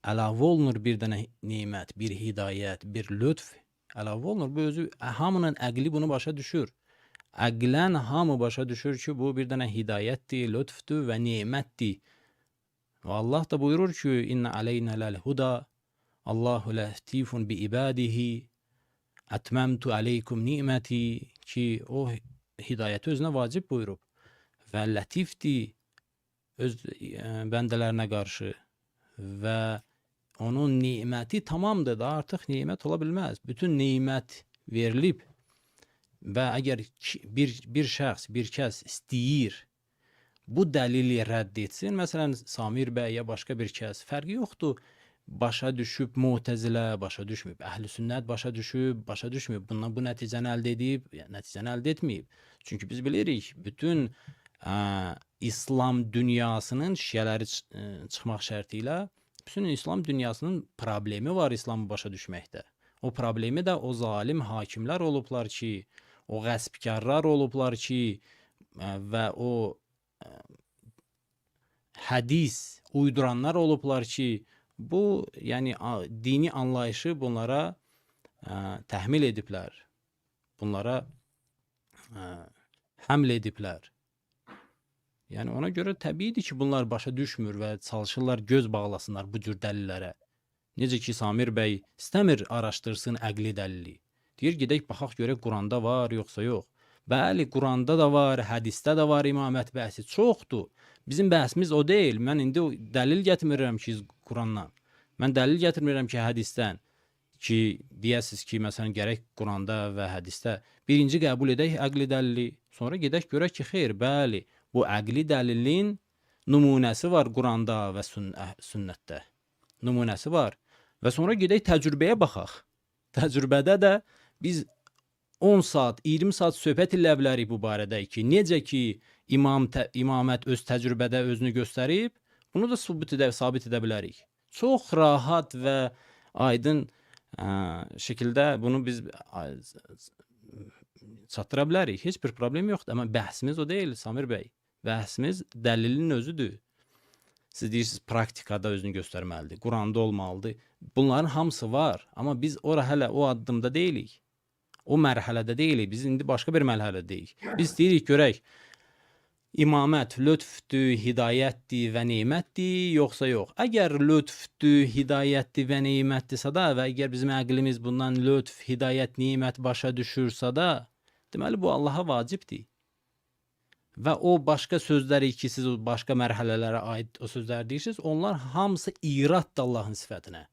əlavə olunur bir dənə nemət, bir hidayət, bir lütf əlavə olunur. Bu özü hamının əqli bunu başa düşür. Əqlən hamı başa düşür ki, bu bir dənə hidayətdir, lütfdür və nemətdir. Və Allah da buyurur ki, İnna aleynə ləl-huda, Allahu lətifun bi ibadihi, ətməmtu aleykum niməti, ki, o hidayəti özünə vacib buyurub və lətifdir öz bəndələrinə qarşı və onun niməti tamamdır da, artıq nimət ola bilməz. Bütün nimət verilib və əgər bir şəxs, bir kəs istəyir bu dəlili rədd etsin, məsələn, Samir bəy ya başqa bir kəs, fərqi yoxdur, başa düşüb Mu'təzilə, başa düşməyib, Əhl-i Sünnət başa düşməyib, bundan bu nəticəni əldə edib, nəticəni əldə etməyib. Çünki biz bilirik, bütün İslam dünyasının şiələri çıxmaq şərti ilə, bütün İslam dünyasının problemi var İslamı başa düşməkdə. O problemi də o zalim hakimlər olublar ki, o qəsbkarlar olublar ki, və o hədis uyduranlar olublar ki, bu, yəni dini anlayışı bunlara təhmil ediblər, bunlara həml ediblər. Yəni ona görə təbiidir ki, bunlar başa düşmür və çalışırlar göz bağlasınlar bu cür dəlillərə. Necə ki, Samir bəy istəmir araşdırsın əqli dəlili. Deyir, gedək baxaq görək Quranda var, yoxsa yox. Bəli, Quranda da var, hədisdə də var imamət bəhsi, çoxdur. Bizim bəhsimiz o deyil. Mən indi dəlil gətirmirəm ki, Qurandan. Mən dəlil gətirmirəm ki, hədisdən. Ki, deyəsiz ki, məsələn, gərək Quranda və hədisdə birinci qəbul edək əqli dəlili, sonra gedək görək ki, xeyr, bəli, bu əqli dəlilin nümunəsi var Quranda və sünnətdə. Nümunəsi var. Və sonra gedək təcrübəyə baxaq. Təcrübədə də biz 10 saat, 20 saat söhbət ilə bilərik bu barədə ki, necə ki imamət öz təcrübədə özünü göstərib, bunu da sabit edə bilərik. Çox rahat və aydın şəkildə bunu biz çatdıra bilərik. Heç bir problem yoxdur. Amma bəhsimiz o deyil, Samir bəy. Bəhsimiz dəlilin özüdür. Siz deyirsiniz, praktikada özünü göstərməlidir, Quranda olmalıdır. Bunların hamısı var, amma biz hələ o addımda deyilik. O mərhələdə deyilik, biz indi başqa bir mərhələdəyik. Biz deyirik, görək, imamət lütfdür, hidayətdir və nemətdir, yoxsa yox. Əgər lütfdür, hidayətdir və nemətdirsə da və əgər bizim əqlimiz bundan lütf, hidayət, nemət başa düşürsə da, deməli bu Allaha vacibdir. Və o başqa sözləri ki, siz başqa mərhələlərə aid o sözlər deyirsiniz, onlar hamısı iraddır Allahın sifətinə.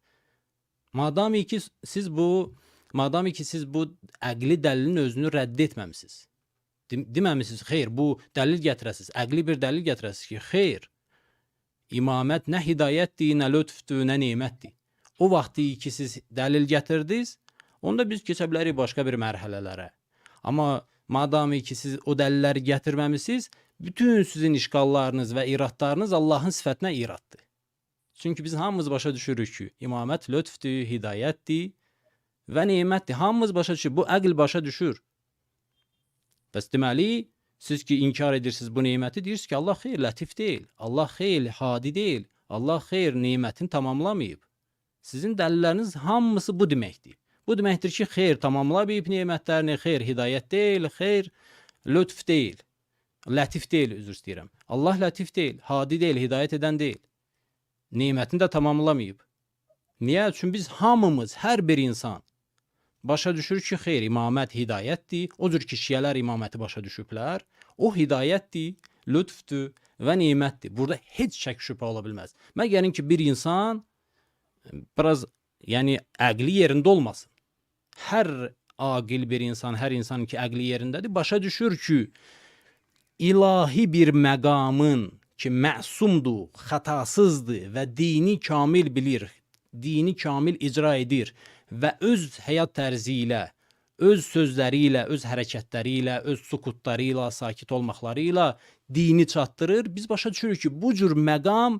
Madami ki siz bu əqli dəlilin özünü rədd etməmisiniz. Deməmisiniz, xeyr, bu dəlil gətirəsiniz, əqli bir dəlil gətirəsiniz ki, xeyr, imamət nə hidayətdir, nə lütfdür, nə nemətdir. O vaxtı ki, siz dəlil gətirdiniz, onda biz keçə bilərik başqa bir mərhələlərə. Amma madami ki, siz o dəlilləri gətirməmisiniz, bütün sizin işqallarınız və iradlarınız Allahın sifətinə iraddır. Çünki biz hamımız başa düşürük ki, imamət lütfdür, hidayətdir və nemətdir. Hamımız başa düşür, bu əql başa düşür. Bəs deməli, siz ki, inkar edirsiniz bu neməti, deyirsiniz ki, Allah xeyr, lətif deyil, Allah xeyr, hadi deyil, Allah xeyr, nemətini tamamlamayıb. Sizin dəlilləriniz hamısı bu deməkdir. Bu deməkdir ki, xeyr tamamlamayıb nemətlərini, xeyr hidayət deyil, xeyr lütf deyil, lətif deyil, üzr istəyirəm. Allah lətif deyil, hadi deyil, hidayət edən deyil. Nemətini də tamamlamayıb. Niyə? Çünki biz hamımız, hər bir insan başa düşür ki, xeyr, imamət hidayətdir. O cür ki, şiələr imaməti başa düşüblər. O hidayətdir, lütfdür və nemətdir. Burada heç şək şübhə ola bilməz. Məgərin ki, bir insan biraz, yəni, əqli yerində olmasın. Hər aqil bir insan, hər insan ki, əqli yerindədir, başa düşür ki, ilahi bir məqamın ki, məsumdur, xətasızdır və dini kamil bilir, dini kamil icra edir və öz həyat tərzi ilə, öz sözləri ilə, öz hərəkətləri ilə, öz sukutları ilə, sakit olmaqları ilə dini çatdırır. Biz başa düşürük ki, bu cür məqam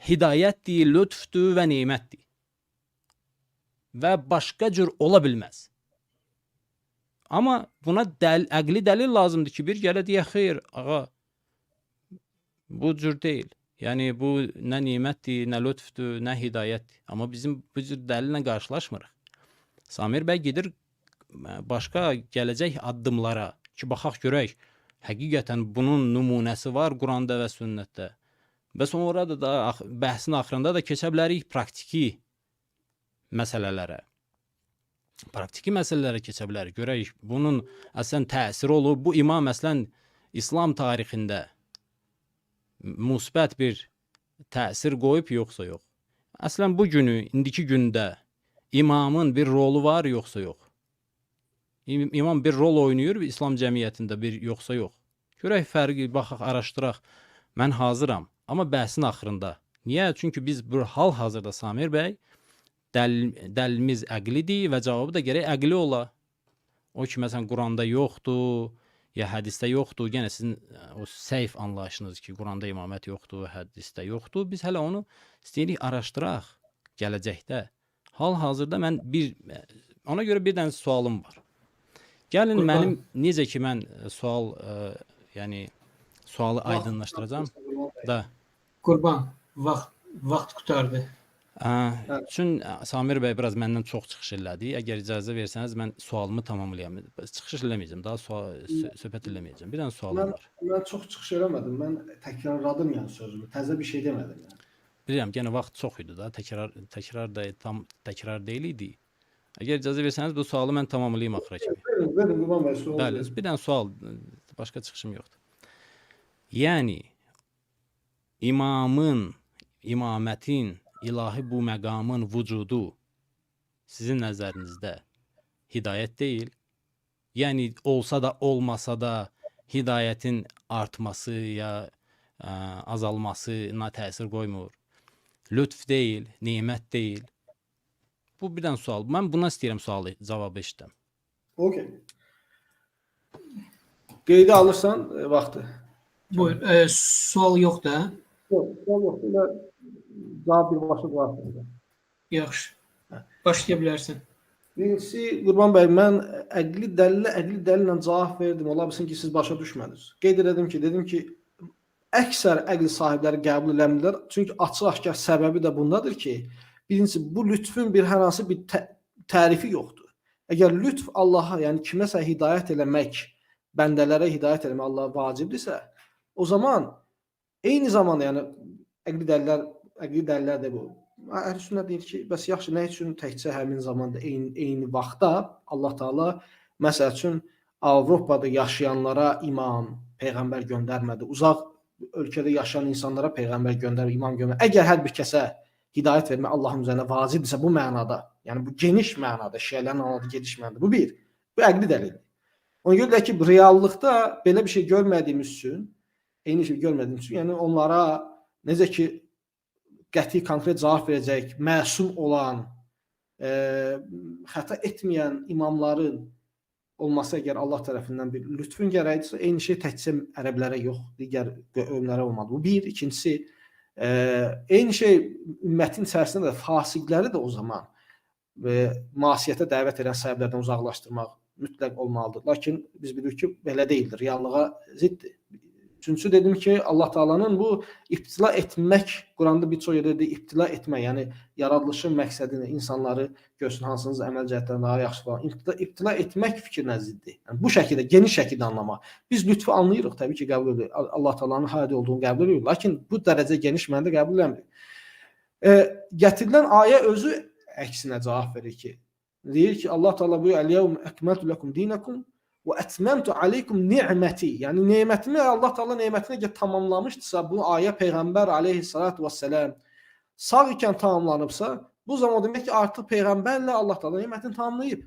hidayətdir, lütfdür və nemətdir. Və başqa cür ola bilməz. Amma buna əqli dəlil lazımdır ki, bir gələ deyə, xeyr, ağa, bu cür deyil. Yəni, bu nə nemətdir, nə lütfdür, nə hidayətdir. Amma bizim bu cür dəlillə qarşılaşmırıq. Samir bəy gedir başqa gələcək addımlara ki, baxaq görək, həqiqətən bunun nümunəsi var Quranda və sünnətdə. Və sonra da bəhsin axırında da keçə bilərik praktiki məsələlərə. Praktiki məsələlərə keçə bilərik. Görək, bunun əslən təsiri olub. Bu imam əslən İslam tarixində müsbət bir təsir qoyub, yoxsa yox? Əslən, bu günü, indiki gündə imamın bir rolu var, yoxsa yox? İmam bir rol oynayır İslam cəmiyyətində, yoxsa yox? Görək, fərqi, baxaq, araşdıraq. Mən hazıram, amma bəhsin axırında. Niyə? Çünki biz bu hal-hazırda Samir bəy, dəlilimiz əqlidir və cavabı da gərək əqli ola. O ki, məsələn, Quranda yoxdur, ya hədisdə yoxdur, yenə sizin o səhv anlayışınız ki, Quranda imamət yoxdur, hədisdə yoxdur. Biz hələ onu istəyirik araşdıraq gələcəkdə. Hal-hazırda mən ona görə bir dənə sualım var. Gəlin mənim necə ki mən sualı aydınlaşdıracağım da. Qurban, vaxt qutardı. Üçün Samir bəy biraz məndən çox çıxış elədi. Əgər icazə versəniz mən sualımı tamamlayam. Çıxış eləməyəcəm, daha söhbət eləməyəcəm. Bir dənə sualım var. Mən çox çıxış eləmədim. Mən təkrarladım yəni sözümü. Təzə bir şey demədim yəni. Bilirəm, yenə vaxt çox idi da. Təkrar da tam təkrar deyil idi. Əgər icazə versəniz bu sualı mən tamamlayım axıra kimi. Verin, Qurban bəy, sual. Bəli, bir dənə sual, başqa çıxışım yoxdur. Yəni imamətin, ilahi bu məqamın vücudu sizin nəzərinizdə hidayət deyil. Yəni olsa da, olmasa da hidayətin artması ya azalmasına təsir qoymur. Lütf deyil, nemət deyil. Bu bir dənə sual. Mən buna istəyirəm cavabı eşitəm. Okey. Qeydə alırsan vaxtı. Buyur, sual yoxdur, hə? Yox, sual yoxdur. Cavab birbaşa cavab verir. Yaxşı. Başlaya bilərsən. Birincisi, Qurban bəy, mən əqli dəlillə cavab verdim. Ola bilsin ki, siz başa düşmədiniz. Qeyd dedim ki, əksər əqli sahibləri qəbul eləmirlər. Çünki açıq-aşkar səbəbi də bundadır ki, birincisi, bu lütfün hər hansı bir tərifi yoxdur. Əgər lütf Allaha, yəni kiməsə hidayət eləmək, bəndələrə hidayət eləmək Allaha vacibdirsə, o zaman eyni zamanda, yəni əqli dəlillər də bu. Əhl-i deyir ki, bəs yaxşı, nə üçün təkcə həmin zamanda eyni vaxtda Allah Taala məsəl üçün Avropada yaşayanlara imam, peyğəmbər göndərmədi. Uzaq ölkədə yaşayan insanlara peyğəmbər göndərmədi, imam göndərmədi. Əgər hər bir kəsə hidayət vermək Allahın üzərinə vacibdirsə bu mənada, yəni bu geniş mənada, şiələrin anladığı geniş mənada, bu bir. Bu əqli dəlildir. Ona görə də ki, reallıqda belə bir şey görmədiyimiz üçün, eyni şey görmədiyimiz üçün, yəni onlara necə ki qəti konkret cavab verəcək, məsum olan, xəta etməyən imamların olması əgər Allah tərəfindən bir lütfün gərəyidirsə, eyni şey təkcə ərəblərə yox, digər qövmlərə olmadı. Bu bir. İkincisi, eyni şey ümmətin içərisində də fasiqləri də o zaman masiyyətə dəvət edən səbəblərdən uzaqlaşdırmaq mütləq olmalıdır. Lakin biz bilirik ki, belə deyildir, reallığa ziddir. Üçüncüsü dedim ki, Allah Taala'nın bu ibtila etmək, Quranda bir çox yerdə ibtila etmək, yəni yaradılışın məqsədini insanları görsün hansınız əməl cəhətdən daha yaxşı falan. İbtila etmək fikrinə ziddir. Yəni bu şəkildə, geniş şəkildə anlamaq. Biz lütfü anlayırıq, təbii ki, qəbul edirik. Allah Taala'nın hadi olduğunu qəbul edirik. Lakin bu dərəcə geniş məndə qəbul edilmir. Gətirilən ayə özü əksinə cavab verir ki, deyir ki, Allah Taala buyuruyor: "El-yevme ekmeltu lekum dinakum və etmemtu aleykum ni'meti." Yəni nemətimi Allah Taala nemətinə tamamlamışdısa, bu ayə peyğəmbər aleyhissalatu vesselam sağ ikən tamamlanıbsa, bu zaman demək ki, artıq peyğəmbərlə Allah Taala nemətini tamamlayıb.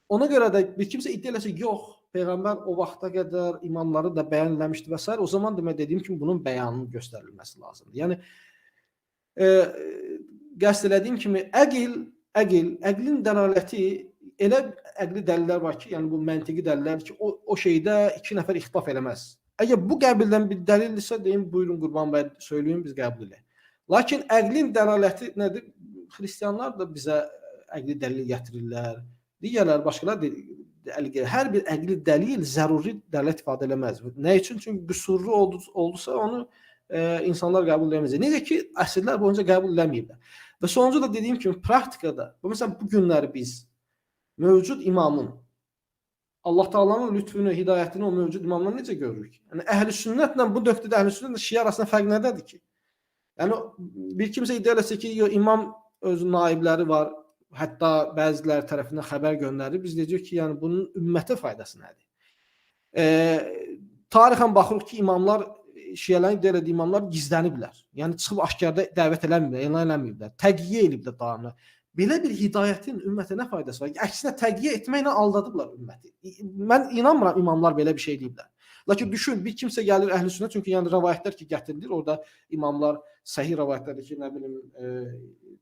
Ona görə də bir kimsə iddia eləsə, yox, peyğəmbər o vaxta qədər imamları da bəyan eləmişdi və s. o zaman demək dediyim kimi bunun bəyanının göstərilməsi lazımdır. Yəni qəsd elədiyim kimi əqlin dəlaləti elə əqli dəlillər var ki, yəni bu məntiqi dəlillər ki, o şeydə iki nəfər ixtilaf eləməz. Əgər bu qəbildən bir dəlildirsə, deyim, buyurun Qurban bəy, söyləyin, biz qəbul edək. Lakin əqlin dəlaləti nədir? Xristianlar da bizə əqli dəlil gətirirlər. Digərlər, başqalar hər bir əqli dəlil zəruri dəlilət ifadə eləməz. Nə üçün? Çünki qüsurlu oldusa onu insanlar qəbul eləməyəcək. Necə ki, əsrlər boyunca qəbul eləməyiblər. Və sonuncu da dediyim kimi, praktikada, məsələn, bu günləri biz mövcud imamın Allah Taala'nın lütfünü, hidayətini o mövcud imamlar necə görürük? Yəni əhl-i sünnətlə bu nöqtədə əhl-i sünnətlə şiə arasında fərq nədədir ki? Yəni bir kimsə iddia eləsə ki, imam öz naibləri var, hətta bəziləri tərəfindən xəbər göndərir. Biz deyəcəyik ki, yəni bunun ümmətə faydası nədir? Tarixən baxırıq ki, imamlar, şiələrin iddia elədiyi imamlar gizləniblər. Yəni çıxıb aşkarda dəvət eləmirlər, elan eləmirlər, təqiyyə eliblər daimlə. Belə bir hidayətin ümmətə nə faydası var? Əksinə təqiyyə etməklə aldadıblar ümməti. Mən inanmıram imamlar belə bir şey deyiblər. Lakin düşün, bir kimsə gəlir əhl-i sünnət, çünki yəni rəvayətlər ki, gətirilir, orada imamlar səhih rəvayətlərdə ki, nə bilim,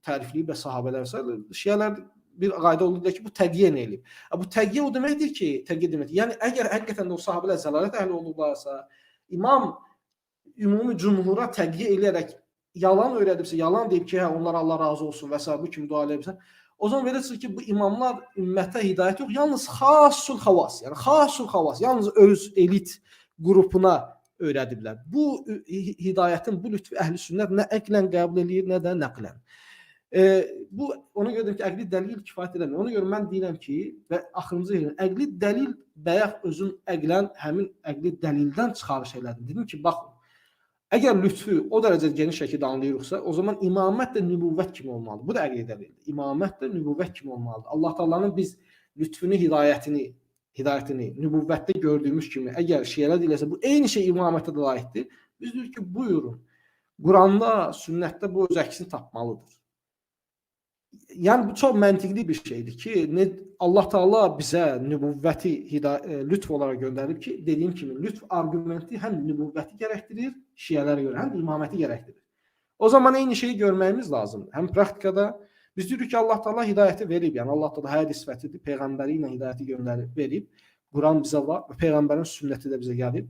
tərifləyib və sahabələr və şiələr bir qayda olur ki, bu təqiyyə nə eləyib? Bu təqiyyə o deməkdir ki, təqiyyə deməkdir. Yəni əgər həqiqətən də o sahabələr zəlalət əhli olublarsa, imam ümumi cümhura təqiyyə eləyərək yalan öyrədibsə, yalan deyib ki, hə, onlar Allah razı olsun və s. bu kimi dua eləyibsə, o zaman verəcək ki, bu imamlar ümmətə hidayət yox, yalnız xasul xavas, yəni xasul xavas, yalnız öz elit qrupuna öyrədiblər. Bu hidayətin, bu lütfü əhl-i sünnət nə əqlən qəbul edir, nə də nəqlən. Bu ona görə ki, əqli dəlil kifayət edəmir. Ona görə mən deyirəm ki, və axırıncı deyirəm, əqli dəlil bayaq özün əqlən həmin əqli dəlildən çıxarış elədim. Dedim ki, baxın, əgər lütfü o dərəcədə geniş şəkildə anlayırıqsa, o zaman imamət də nübüvvət kimi olmalıdır. Bu da əqli dəlildir. İmamət də nübüvvət kimi olmalıdır. Allah Taala'nın biz lütfünü, hidayətini nübüvvətdə gördüyümüz kimi, əgər şiələr deyiləsə, bu eyni şey imamətə də layiqdir. Biz deyirik ki, buyurun. Quranda, sünnətdə bu öz əksini tapmalıdır. Yəni bu çox məntiqli bir şeydir ki, Allah Taala bizə nübüvvəti lütf olaraq göndərib ki, dediyim kimi lütf arqumenti həm nübüvvəti gərəkdirir, şiələrə görə, həm də imaməti gərəkdirir. O zaman eyni şeyi görməyimiz lazımdır. Həm praktikada biz deyirik ki, Allah Taala hidayəti verib, yəni Allah Taala həyat sifətidir, peyğəmbəri ilə hidayəti göndərib, verib. Quran bizə var və peyğəmbərin sünnəti də bizə gəlib.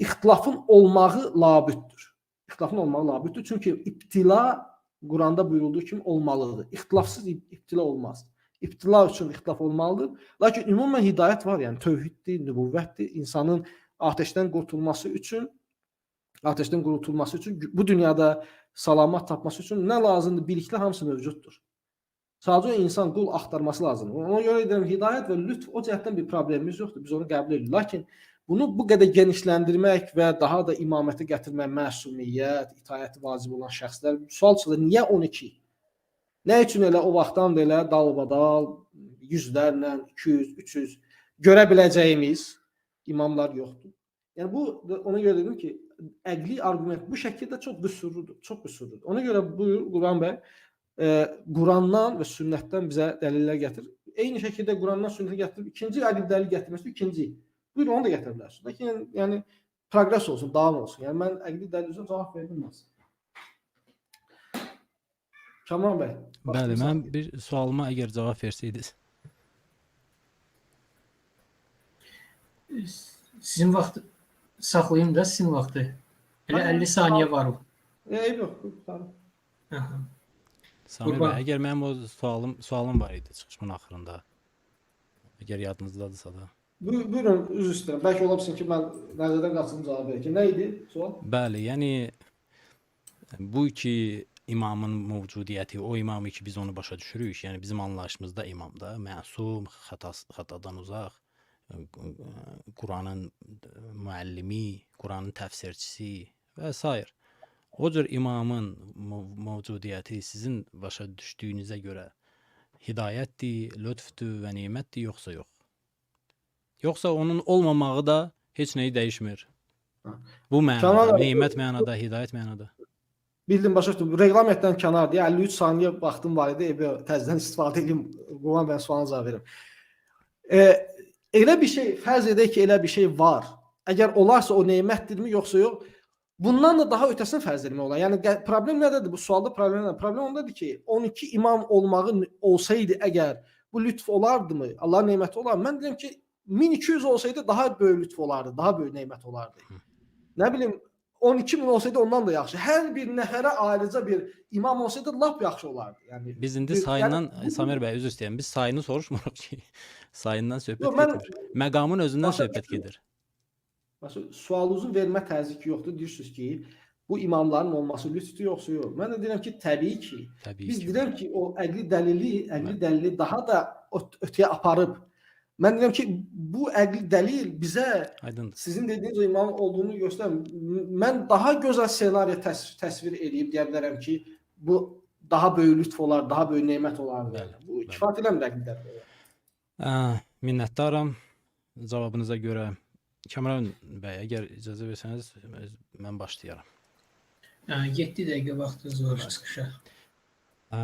İxtilafın olmağı labüddür. İxtilafın olmağı labüddür. Çünki ibtila Quranda buyurulduğu kimi olmalıdır. İxtilafsız ibtila olmaz. İbtila üçün ixtilaf olmalıdır. Lakin ümumən hidayət var, yəni tövhiddir, nübüvvətdir. İnsanın ateşdən qurtulması üçün, bu dünyada salamat tapması üçün nə lazımdır? Biliklər hamısı mövcuddur. Sadəcə insan qul axtarması lazımdır. Ona görə deyirəm, hidayət və lütf o cəhətdən bir problemimiz yoxdur. Biz onu qəbul edirik. Lakin bunu bu qədər genişləndirmək və daha da imamətə gətirmək, məsumiyyət, itaəti vacib olan şəxslər, sual çıxır, niyə 12? Nə üçün elə o vaxtdan da elə dalbadal, yüzlərlə, 200, 300 görə biləcəyimiz imamlar yoxdur? Yəni bu, ona görə dedim ki, əqli arqument bu şəkildə çox qüsurludur. Ona görə buyur, Quran bəy, Qurandan və sünnətdən bizə dəlillər gətirir. Eyni şəkildə Qurandan sünnətə gətirib, ikinci əqli dəlil gətirməsi, ikinci. Buyurun, onu da gətirə bilərsiniz. Lakin yəni proqres olsun, davam olsun. Yəni mən əqli dəlil üzrə cavab verdim. Kamran bəy. Bəli, mən bir sualıma əgər cavab versəydiniz. Sizin vaxtı saxlayayım da, sizin vaxtı. Elə 50 saniyə var o. Yox, Samir bəy, əgər mənim o sualım var idi çıxışımın axırında. Əgər yadınızdadırsa da. Buyurun, üzr istəyirəm. Bəlkə ola bilsin ki, mən nəzərdən qaçım cavab verək ki, nə idi sual? Bəli, yəni bu iki imamın mövcudiyyəti, o imamı ki, biz onu başa düşürük, yəni bizim anlayışımızda imamda məsum, xatadan uzaq, Quranın müəllimi, Quranın təfsirçisi və s. O cür imamın mövcudiyyəti sizin başa düşdüyünüzə görə hidayətdir, lütfdür və nemətdir, yoxsa yox? Yoxsa onun olmamağı da heç nəyi dəyişmir. Bu mənada, nemət mənada, hidayət mənada. Bildim, başa düşdüm. Reqlamentdən kənardır. 53 saniyə vaxtım var idi. Təzədən istifadə edeyim. Quran mən sualına cavab verim. Elə bir şey, fərz edək ki, elə bir şey var. Əgər olarsa o nemətdirmi, yoxsa yox? Bundan da daha ötəsini fərz etmək olar. Yəni problem nədədir? Bu sualda problem nədir? Problem ondadır ki, 12 imam olmağı olsaydı əgər bu lütf olardımı? Allahın neməti olar. Mən deyirəm ki, 1200 olsaydı daha böyük lütf olardı, daha böyük nemət olardı. Nə bilim, 12.000 olsaydı ondan da yaxşı. Hər bir nəfərə ayrıca bir imam olsaydı lap yaxşı olardı. Yəni biz indi sayından, Samir bəy, üzr istəyirəm, biz sayını soruşmuruq ki, sayından söhbət gedir. Məqamın özündən söhbət gedir. Sualınızın vermə təzyiqi yoxdur. Deyirsiniz ki, bu imamların olması lütfdür, yoxsa yox. Mən də deyirəm ki, təbii ki. Biz deyirəm ki, o əqli dəlili daha da ötəyə aparıb Mən deyirəm ki, bu əqli dəlil bizə Aydındır. sizin dediyiniz o imanın olduğunu göstərmir. Mən daha gözəl ssenari təsvir edib deyə bilərəm ki, bu daha böyük lütf olar, daha böyük nemət olar. Bəli, Bu bəli. kifayət eləmir əqli dəlil. Minnətdaram cavabınıza görə. Kamran bəy, əgər icazə versəniz, mən başlayaram. 7 dəqiqə vaxtınız var çıxışa. Ə,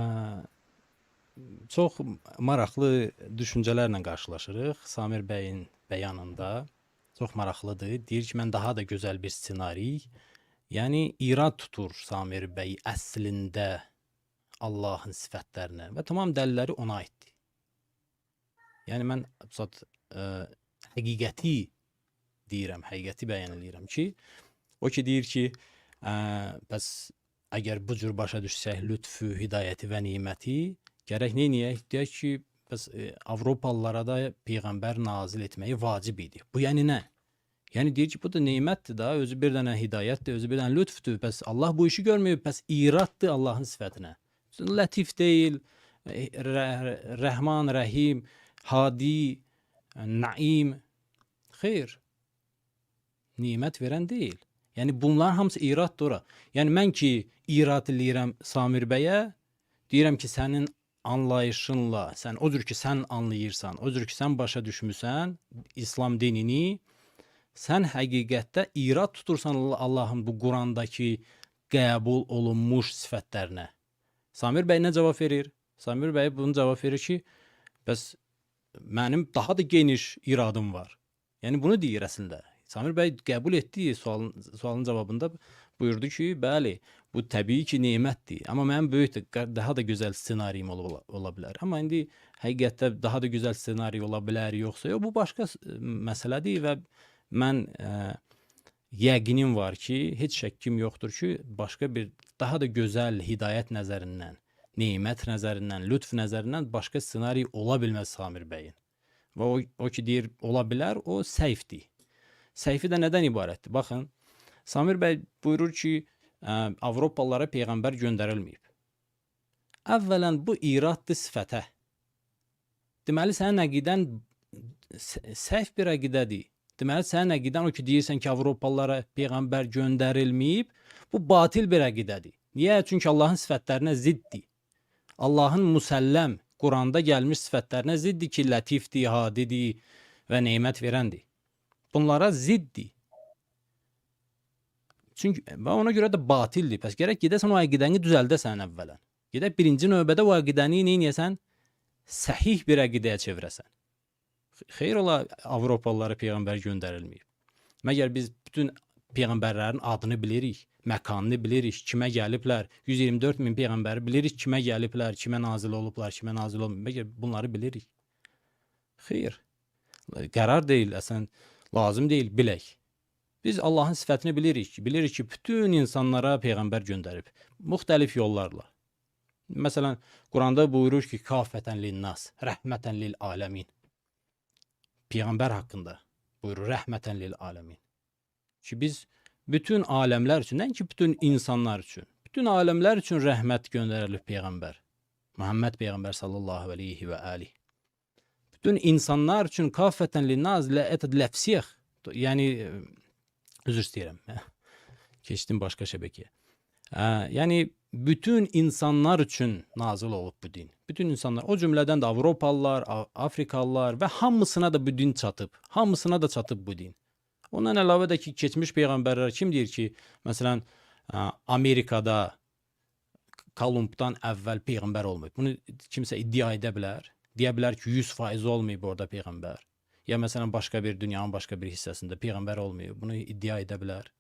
Çox maraqlı düşüncələrlə qarşılaşırıq. Samir bəyin bəyanında çox maraqlıdır. Deyir ki, mən daha da gözəl bir ssenari, yəni irad tutur Samir bəy əslində Allahın sifətlərinə və tamam dəlilləri ona aiddir. Yəni mən həqiqəti deyirəm, həqiqəti bəyan edirəm ki, o ki deyir ki, bəs əgər bu cür başa düşsək lütfü, hidayəti və neməti, gərək neyək? Deyək ki, bəs Avropalılara da peyğəmbər nazil etməyi vacib idi. Bu yəni nə? Yəni deyir ki, bu da nemətdir da, özü bir dənə hidayətdir, özü bir dənə lütfdür. Bəs Allah bu işi görməyib, bəs iraddır Allahın sifətinə. Lətif deyil, Rəhman, Rəhim, Hadi, Naim. Xeyr. Nimət verən deyil. Yəni bunlar hamısı iraddır ora. Yəni mən ki irad eləyirəm Samir bəyə, deyirəm ki sənin anlayışınla, sən o cür ki sən anlayırsan, o cür ki sən başa düşmüsən İslam dinini, sən həqiqətdə irad tutursan Allahın bu Qurandakı qəbul olunmuş sifətlərinə. Samir bəy nə cavab verir? Samir bəy bunu cavab verir ki, bəs mənim daha da geniş iradım var. Yəni bunu deyir əslində. Samir bəy qəbul etdiyi sualın cavabında buyurdu ki, bəli, bu təbii ki nemətdir. Amma mənim böyük daha da gözəl ssenariyim ola bilər. Amma indi həqiqətdə daha da gözəl ssenari ola bilər, yoxsa yox, bu başqa məsələdir və mən yəqinim var ki, heç şəkkim yoxdur ki, başqa bir daha da gözəl hidayət nəzərindən, nemət nəzərindən, lütf nəzərindən başqa ssenari ola bilməz Samir bəyin. Və o ki deyir, ola bilər, o səhvdir. Səhvi də nədən ibarətdir? Baxın, Samir bəy buyurur ki, Avropalılara peyğəmbər göndərilməyib. Əvvələn bu iraddır sifətə. Deməli, sənin əqidən səhv bir əqidədir. Deməli, sənin əqidən o ki deyirsən ki, Avropalılara peyğəmbər göndərilməyib, bu batil bir əqidədir. Niyə? Çünki Allahın sifətlərinə ziddir. Allahın musəlləm, Quranda gəlmiş sifətlərinə ziddir ki, lətifdir, hadidir və nemət verəndir. Bunlara ziddir. Çünki və ona görə də batildir. Bəs gərək gedəsən o əqidəni düzəldəsən əvvələn. Gedək birinci növbədə o əqidəni neynəyəsən? Səhih bir əqidəyə çevirəsən. Xeyr ola Avropalılara peyğəmbər göndərilməyib. Məgər biz bütün peyğəmbərlərin adını bilirik, məkanını bilirik, kimə gəliblər, 124 min peyğəmbəri bilirik, kimə gəliblər, kimə nazil olublar, kimə nazil olmayıb. Məgər bunları bilirik. Xeyr. Qərar deyil, əsən lazım deyil, bilək. Biz Allahın sifətini bilirik ki, bütün insanlara peyğəmbər göndərib. Müxtəlif yollarla. Məsələn, Quranda buyurur ki, kafətən linnas, rəhmətən lil aləmin. Peyğəmbər haqqında buyurur, rəhmətən lil aləmin. Ki biz bütün aləmlər üçün, nəinki bütün insanlar üçün, bütün aləmlər üçün rəhmət göndərilib peyğəmbər. Muhammed peyğəmbər sallallahu aleyhi və aleyh. Bütün insanlar üçün kafətən linnas ləfsiyəx. Yəni, üzr istəyirəm. Keçdim başqa şəbəkəyə. Yəni, bütün insanlar üçün nazil olub bu din. Bütün insanlar, o cümlədən də Avropalılar, Afrikalılar və hamısına da bu din çatıb. Hamısına da çatıb bu din. Ondan əlavə də ki, keçmiş peyğəmbərlər kim deyir ki, məsələn, Amerikada Kolumbdan əvvəl peyğəmbər olmayıb. Bunu kimsə iddia edə bilər. Deyə bilər ki, 100% olmayıb orada peyğəmbər. Ya məsələn, başqa bir dünyanın başqa bir hissəsində peyğəmbər olmayıb. Bunu iddia edə bilər.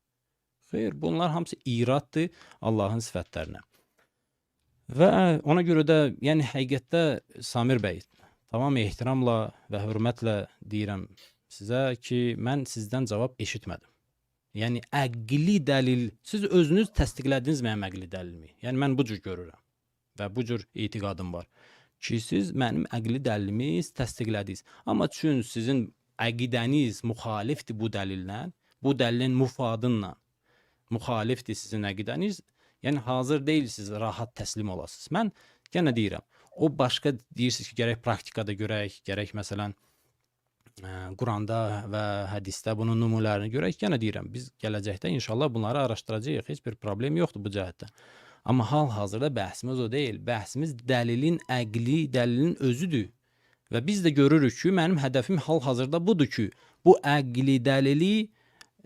Xeyr, bunlar hamısı iraddır Allahın sifətlərinə. Və ona görə də, yəni həqiqətdə Samir bəy, tamam ehtiramla və hörmətlə deyirəm sizə ki, mən sizdən cavab eşitmədim. Yəni, əqli dəlil, siz özünüz təsdiqlədiniz mənim əqli dəlilimi. Yəni, mən bu cür görürəm və bu cür etiqadım var ki, siz mənim əqli dəlilimi təsdiqlədiniz. Amma çün sizin əqidəniz müxalifdir bu dəlillə, bu dəlilin müfadınla müxalifdir sizin əqidəniz, yəni hazır deyilsiniz, rahat təslim olasınız. Mən yenə deyirəm, o başqa deyirsiniz ki, gərək praktikada görək, gərək məsələn Quranda və hədisdə bunun nümunələrini görək. Yenə deyirəm, biz gələcəkdə inşallah bunları araşdıracağıq. Heç bir problem yoxdur bu cəhətdən. Amma hal-hazırda bəhsimiz o deyil. Bəhsimiz dəlilin əqli, dəlilin özüdür. Və biz də görürük ki, mənim hədəfim hal-hazırda budur ki, bu əqli dəlili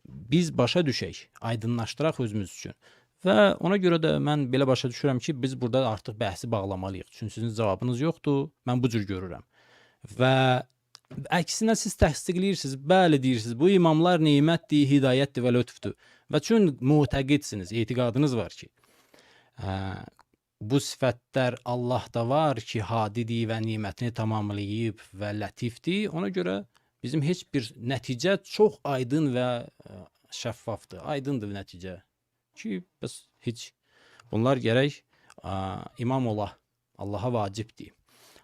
biz başa düşək, aydınlaşdıraq özümüz üçün. Və ona görə də mən belə başa düşürəm ki, biz burada artıq bəhsi bağlamalıyıq. Çünki sizin cavabınız yoxdur, mən bu cür görürəm. Və əksinə siz təsdiqləyirsiniz, bəli deyirsiniz, bu imamlar nemətdir, hidayətdir və lütfdür. Və çün mütəqidsiniz, etiqadınız var ki, bu sifətlər Allahda var ki, hadidir və nimətini tamamlayıb və lətifdir. Ona görə bizim heç bir nəticə çox aydın və şəffafdır, aydındır nəticə. Ki, bəs heç bunlar gərək imam ola, Allaha vacibdir.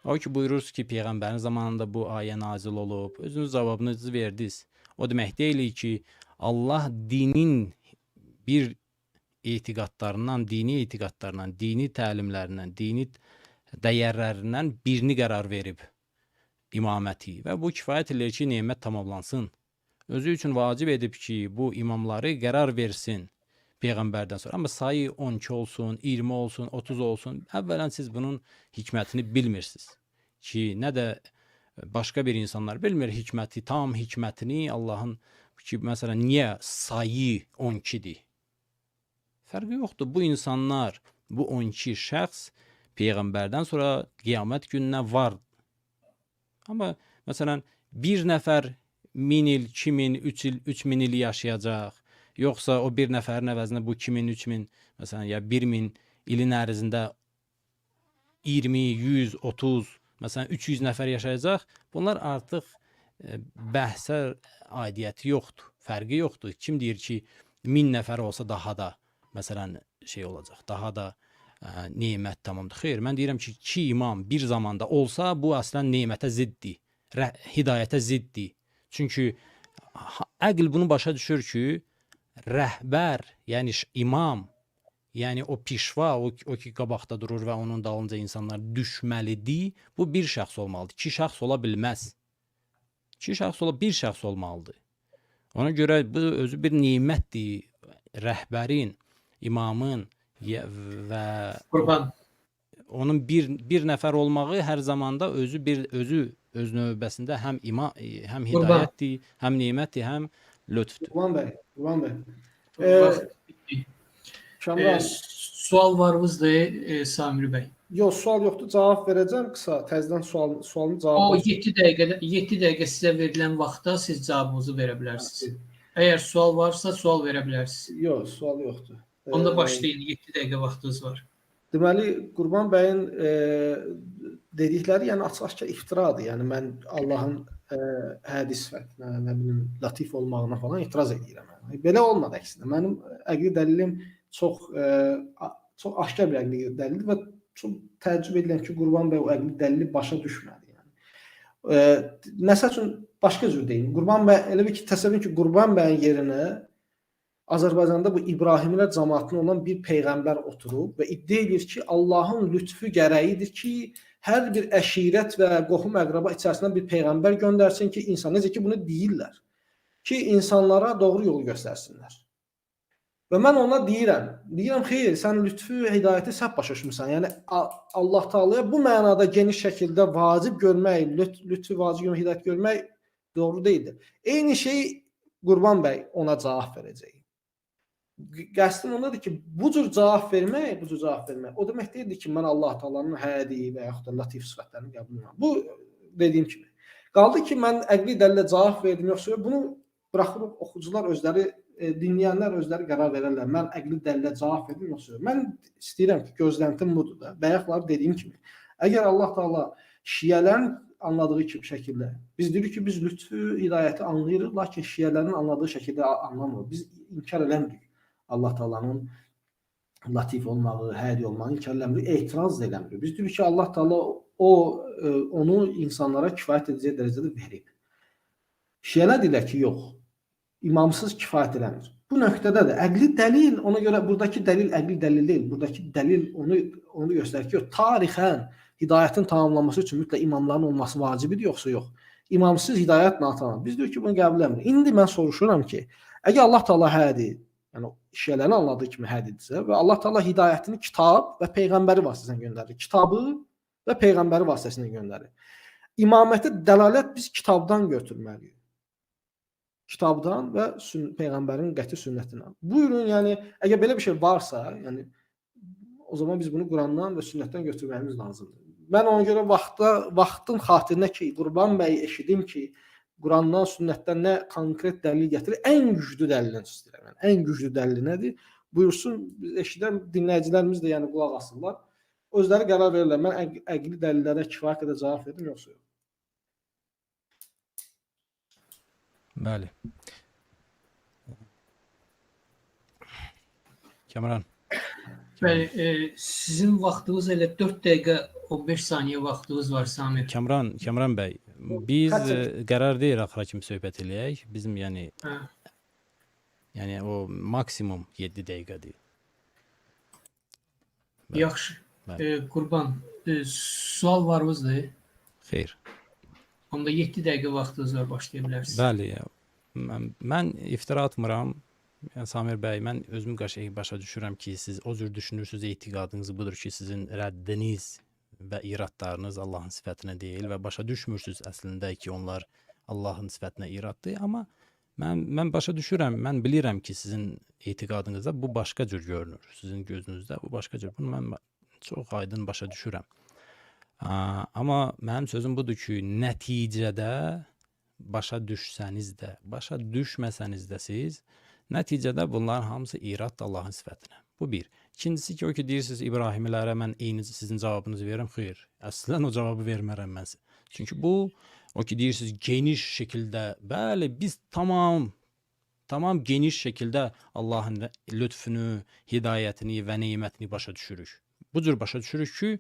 O ki, buyururuz ki, Peyğəmbərin zamanında bu ayə nazil olub, özünüz cavabınızı verdiniz. O demək deyil ki, Allah dinin bir etiqadlarından, dini təlimlərindən, dini dəyərlərindən birini qərar verib imaməti və bu kifayət edir ki, nemət tamamlansın. Özü üçün vacib edib ki, bu imamları qərar versin Peyğəmbərdən sonra. Amma sayı 12 olsun, 20 olsun, 30 olsun. Əvvələn siz bunun hikmətini bilmirsiniz. Ki, nə də başqa bir insanlar bilmir hikməti, tam hikmətini Allahın ki, məsələn, niyə sayı 12-dir? Fərqi yoxdur. Bu insanlar, bu 12 şəxs Peyğəmbərdən sonra qiyamət gününə var. Amma məsələn, bir nəfər 1000 il, 2000, 3 il, 3000 il yaşayacaq. Yoxsa o bir nəfərin əvəzinə bu 2000, 3000, məsələn, ya 1000 ilin ərzində 20, 100, 30, məsələn, 300 nəfər yaşayacaq. Bunlar artıq bəhsə aidiyyəti yoxdur, fərqi yoxdur. Kim deyir ki, 1000 nəfər olsa daha da, məsələn, şey olacaq, daha da nemət tamamdır. Xeyr, mən deyirəm ki, 2 imam bir zamanda olsa, bu əslən nemətə ziddir, hidayətə ziddir. Çünki əql bunu başa düşür ki, rəhbər, yəni imam, yəni o pişva, o ki qabaqda durur və onun dalınca insanlar düşməlidir, bu bir şəxs olmalıdır. 2 şəxs ola bilməz. 2 şəxs bir şəxs olmalıdır. Ona görə bu özü bir nemətdir. Rəhbərin, imamın və Qurban. onun bir nəfər olmağı hər zamanda özü öz növbəsində həm həm hidayətdir, həm nemətdir, həm lütfdür. Qurban bəy. Sual varınızdır Samir bəy. Yox, sual yoxdur, cavab verəcəm qısa. Təzədən sualın cavabı. O 7 dəqiqə sizə verilən vaxtda siz cavabınızı verə bilərsiniz. Əgər sual varsa, sual verə bilərsiniz. Yox, sual yoxdur. Onda başlayın, 7 dəqiqə vaxtınız var. Deməli, Qurban bəyin dedikləri yəni açıq-aşkar iftiradır. Yəni mən Allahın hədis sifətinə, nə bilim, latif olmağına falan etiraz edirəm. Belə olmadı əksinə. Mənim əqli dəlilim çox aşkar bir əqli dəlildir və çox təəccüb edirəm ki, Qurban bəy o əqli dəlili başa düşmədi. Yəni. Məsəl üçün başqa cür deyim. Qurban bəy elə bir ki, təsəvvür ki, Qurban bəyin yerinə Azərbaycanda bu İbrahimlər cəmaatına olan bir peyğəmbər oturub və iddia edir ki, Allahın lütfü gərəyidir ki, hər bir əşirət və qohum əqraba içərisindən bir peyğəmbər göndərsin ki, necə ki bunu deyirlər ki, insanlara doğru yolu göstərsinlər. Və mən ona deyirəm, xeyr, sən lütfü, hidayəti səhv başa düşmüsən. Yəni Allah Taalaya bu mənada geniş şəkildə vacib görmək, lütfü vacib görmək, hidayət görmək doğru deyildir. Eyni şey Qurban bəy ona cavab verəcək. Qəsdim ondadır ki, bu cür cavab vermək, o demək deyildir ki, mən Allah Taalanın hədi və yaxud da latif sifətlərini qəbul edirəm. Bu dediyim kimi. Qaldı ki, mən əqli dəlillə cavab verdim, yoxsa bunu buraxırıq oxucular özləri, dinləyənlər özləri qərar verərlər. Mən əqli dəlillə cavab verdim, yoxsa mən istəyirəm ki, gözləntim budur da. Bayaqlar dediyim kimi, əgər Allah Taala şiələrin anladığı kimi şəkildə, biz deyirik ki, biz lütfü, hidayəti anlayırıq, lakin şiələrin anladığı şəkildə anlamırıq. Biz inkar eləmirik. Allah Taala'nın latif olmağı, hədi olmağı inkar eləmirik, etiraz da eləmirik. Biz deyirik ki, Allah Taala onu insanlara kifayət edəcək dərəcədə verib. Şiələr deyirlər ki, yox, imamsız kifayət eləmir. Bu nöqtədə də əqli dəlil, ona görə buradakı dəlil əqli dəlil deyil. Buradakı dəlil onu göstərir ki, tarixən hidayətin tamamlanması üçün mütləq imamların olması vacibidir, yoxsa yox. İmamsız hidayət natamam. Biz deyik ki, bunu qəbul etmirik. İndi mən soruşuram ki, əgər Allah Taala hədir, yəni şiələrin anladığı kimi hədirsə və Allah Taala hidayətini kitab və peyğəmbəri vasitəsilə göndərir. Kitabı və peyğəmbəri vasitəsilə göndərir. İmamətə dəlalət biz kitabdan götürməliyik. Kitabdan və peyğəmbərin qəti sünnətindən. Buyurun, yəni əgər belə bir şey varsa, yəni o zaman biz bunu Qurandan və sünnətdən götürməyimiz lazımdır. Mən ona görə vaxtın xatirinə ki, Qurban bəy eşidim ki, Qurandan, sünnətdən nə konkret dəlil gətirir, ən güclü dəlilini istəyirəm. Yəni ən güclü dəlili nədir? Buyursun, eşidən dinləyicilərimiz də yəni qulaq asırlar. Özləri qərar verirlər. Mən əqli dəlillərə kifayət qədər cavab verdim, yoxsa yox? Bəli. Kamran. Bəli, sizin vaxtınız elə 4 dəqiqə 15 saniyə vaxtınız var Samir. Kamran bəy, biz qərar deyil axıra kimi söhbət eləyək. Bizim yəni o maksimum 7 dəqiqədir. Yaxşı. Qurban, sual varınızdır? Xeyr. Onda 7 dəqiqə vaxtınız var, başlaya bilərsiniz. Bəli. Mən iftira atmıram. Yəni Samir bəy, mən özüm başa düşürəm ki, siz o cür düşünürsünüz, etiqadınız budur ki, sizin rəddiniz və iradlarınız Allahın sifətinə deyil və başa düşmürsünüz əslində ki, onlar Allahın sifətinə iraddır. Amma mən başa düşürəm, mən bilirəm ki, sizin etiqadınızda bu başqa cür görünür. Sizin gözünüzdə bu başqa cür. Bunu mən çox aydın başa düşürəm. Amma mənim sözüm budur ki, nəticədə başa düşsəniz də, başa düşməsəniz də siz, nəticədə bunların hamısı irad Allahın sifətinə. Bu bir. İkincisi ki, o ki deyirsiniz İbrahimilərə mən eyni sizin cavabınızı verirəm. Xeyr, əslən o cavabı vermərəm mən sizə. Çünki bu, o ki deyirsiniz geniş şəkildə, bəli, biz tamam geniş şəkildə Allahın lütfünü, hidayətini və neymətini başa düşürük. Bu cür başa düşürük ki,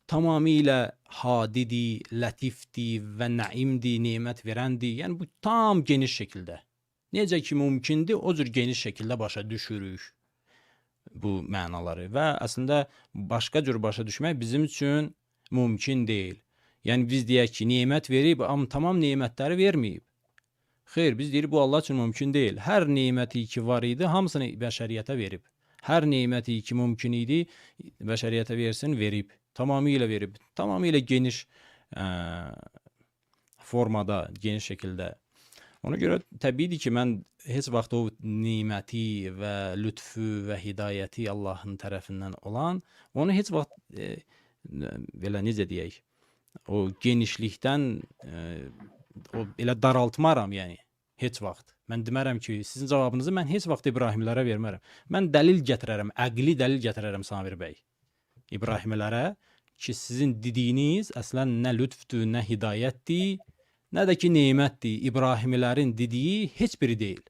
tamamilə hadidir, lətifdir və nəimdir, neymət verəndir. Yəni bu tam geniş şəkildə. Necə ki mümkündür, o cür geniş şəkildə başa düşürük bu mənaları və əslində başqa cür başa düşmək bizim üçün mümkün deyil. Yəni biz deyək ki, neymət verib, amma tamam neymətləri verməyib. Xeyr, biz deyirik bu Allah üçün mümkün deyil. Hər neyməti ki var idi, hamısını bəşəriyyətə verib. Hər neyməti ki mümkün idi, bəşəriyyətə versin, verib. Tamamilə verib. Tamamilə geniş formada, geniş şəkildə. Ona görə təbiidir ki, mən heç vaxt o niməti və lütfü və hidayəti Allahın tərəfindən olan, onu heç vaxt belə necə deyək, o genişlikdən elə daraltmaram, yəni, heç vaxt. Mən demərəm ki, sizin cavabınızı mən heç vaxt İbrahimlərə vermərəm. Mən dəlil gətirərəm, əqli dəlil gətirərəm Samir bəy. İbrahimlərə ki, sizin dediyiniz əslən nə lütfdür, nə hidayətdir, nə də ki neymətdir. İbrahimilərin dediyi heç biri deyil.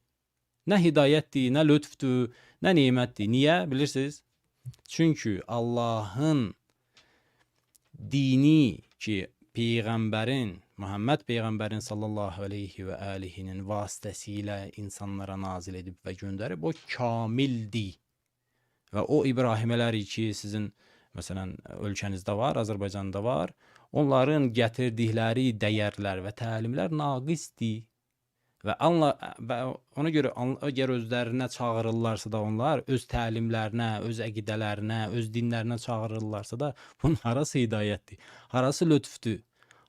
Nə hidayətdir, nə lütfdür, nə neymətdir. Niyə? Bilirsiniz? Çünki Allahın dini ki, Peyğəmbərin, Muhammed Peyğəmbərin sallallahu aleyhi və aleyhinin vasitəsilə insanlara nazil edib və göndərib, o kamildir. Və o İbrahimləri ki, sizin məsələn ölkənizdə var, Azərbaycanda var, onların gətirdikləri dəyərlər və təlimlər naqisdir. Və ona görə əgər özlərinə çağırırlarsa da onlar, öz təlimlərinə, öz əqidələrinə, öz dinlərinə çağırırlarsa da, bunun harası hidayətdir, harası lütfdür,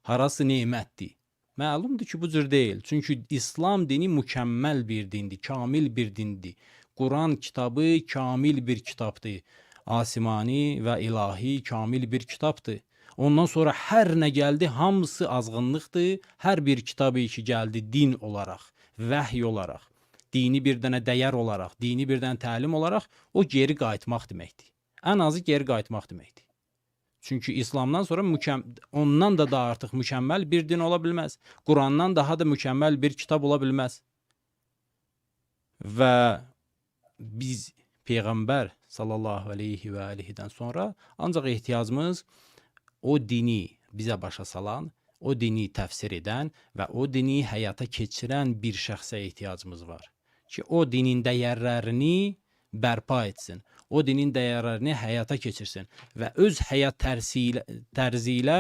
harası neymətdir. Məlumdur ki, bu cür deyil. Çünki İslam dini mükəmməl bir dindir, kamil bir dindir. Quran kitabı kamil bir kitabdır. Asimani və ilahi kamil bir kitabdır. Ondan sonra hər nə gəldi, hamısı azğınlıqdır. Hər bir kitabı ki gəldi din olaraq, vəhy olaraq, dini bir dənə dəyər olaraq, dini bir dənə təlim olaraq, o geri qayıtmaq deməkdir. Ən azı geri qayıtmaq deməkdir. Çünki İslamdan sonra ondan da artıq mükəmməl bir din ola bilməz. Qurandan daha da mükəmməl bir kitab ola bilməz. Və biz Peyğəmbər sallallahu aleyhi və aleyhidən sonra ancaq ehtiyacımız o dini bizə başa salan, o dini təfsir edən və o dini həyata keçirən bir şəxsə ehtiyacımız var. Ki o dinin dəyərlərini bərpa etsin, o dinin dəyərlərini həyata keçirsin və öz həyat tərzi ilə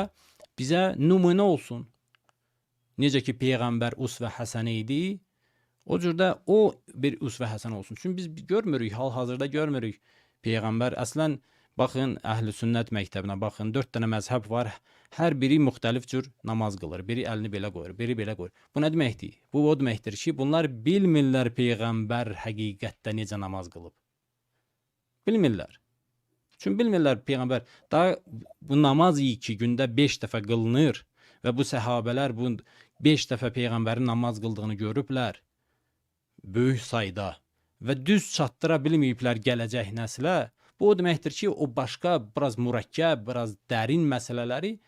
bizə nümunə olsun. necə ki peyğəmbər usvə həsənə idi, o cürdə o bir usvə həsənə olsun. Çünki biz görmürük, hal-hazırda görmürük peyğəmbər. Əslən baxın Əhl-i Sünnət məktəbinə baxın, 4 dənə məzhəb var. Hər biri müxtəlif cür namaz qılır. Biri əlini belə qoyur, biri belə qoyur. Bu nə deməkdir? Bu o deməkdir ki, bunlar bilmirlər peyğəmbər həqiqətdə necə namaz qılıb. Bilmirlər. Çünki bilmirlər peyğəmbər daha bu namaz iyi ki gündə 5 dəfə qılınır və bu səhabələr bu 5 dəfə peyğəmbərin namaz qıldığını görüblər böyük sayda və düz çatdıra bilməyiblər gələcək nəslə. Bu o deməkdir ki, o başqa biraz mürəkkəb, biraz dərin məsələləri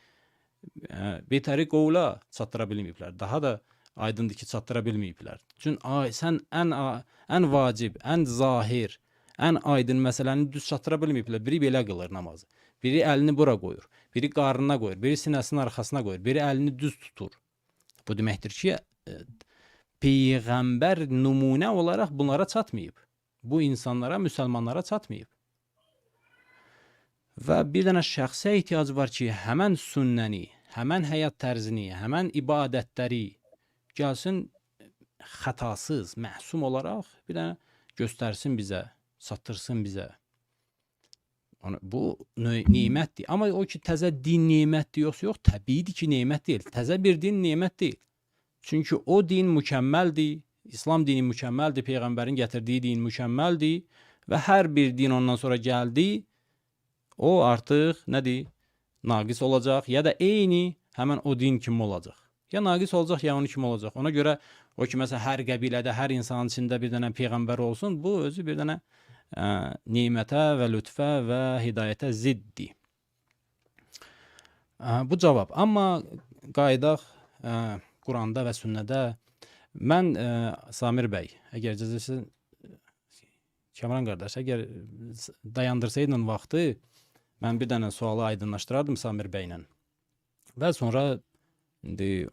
betəri qovla çatdıra bilməyiblər. Daha da aydındır ki, çatdıra bilməyiblər. Çünki sən ən vacib, ən zahir, ən aydın məsələni düz çatdıra bilməyiblər. Biri belə qılır namazı. Biri əlini bura qoyur, biri qarnına qoyur, biri sinəsinin arxasına qoyur, biri əlini düz tutur. Bu deməkdir ki, peyğəmbər nümunə olaraq bunlara çatmayıb. Bu insanlara, müsəlmanlara çatmayıb. Və bir dənə şəxsə ehtiyac var ki, həmən sünnəni, həmən həyat tərzini, həmən ibadətləri gəlsin xətasız, məsum olaraq bir dənə göstərsin bizə, çatdırsın bizə. Bu nemətdir. Amma o ki, təzə din nemətdir, yox, təbiidir ki, nemət deyil. Təzə bir din nemət deyil. Çünki o din mükəmməldir, İslam dini mükəmməldir, Peyğəmbərin gətirdiyi din mükəmməldir və hər bir din ondan sonra gəldi, o artıq nədir? Naqis olacaq ya da eyni həmən o din kimi olacaq. Ya naqis olacaq ya onun kimi olacaq. Ona görə o ki, məsələn, hər qəbilədə, hər insanın içində bir dənə Peyğəmbər olsun, bu özü bir dənə nemətə və lütfə və hidayətə ziddir. Bu cavab. Amma qaydaq Quranda və sünnədə mən Samir bəy, əgər cəzəsi Kəmran qardaş, əgər dayandırsaydın vaxtı, mən bir dənə sualı aydınlaşdırardım Samir bəylə və sonra indi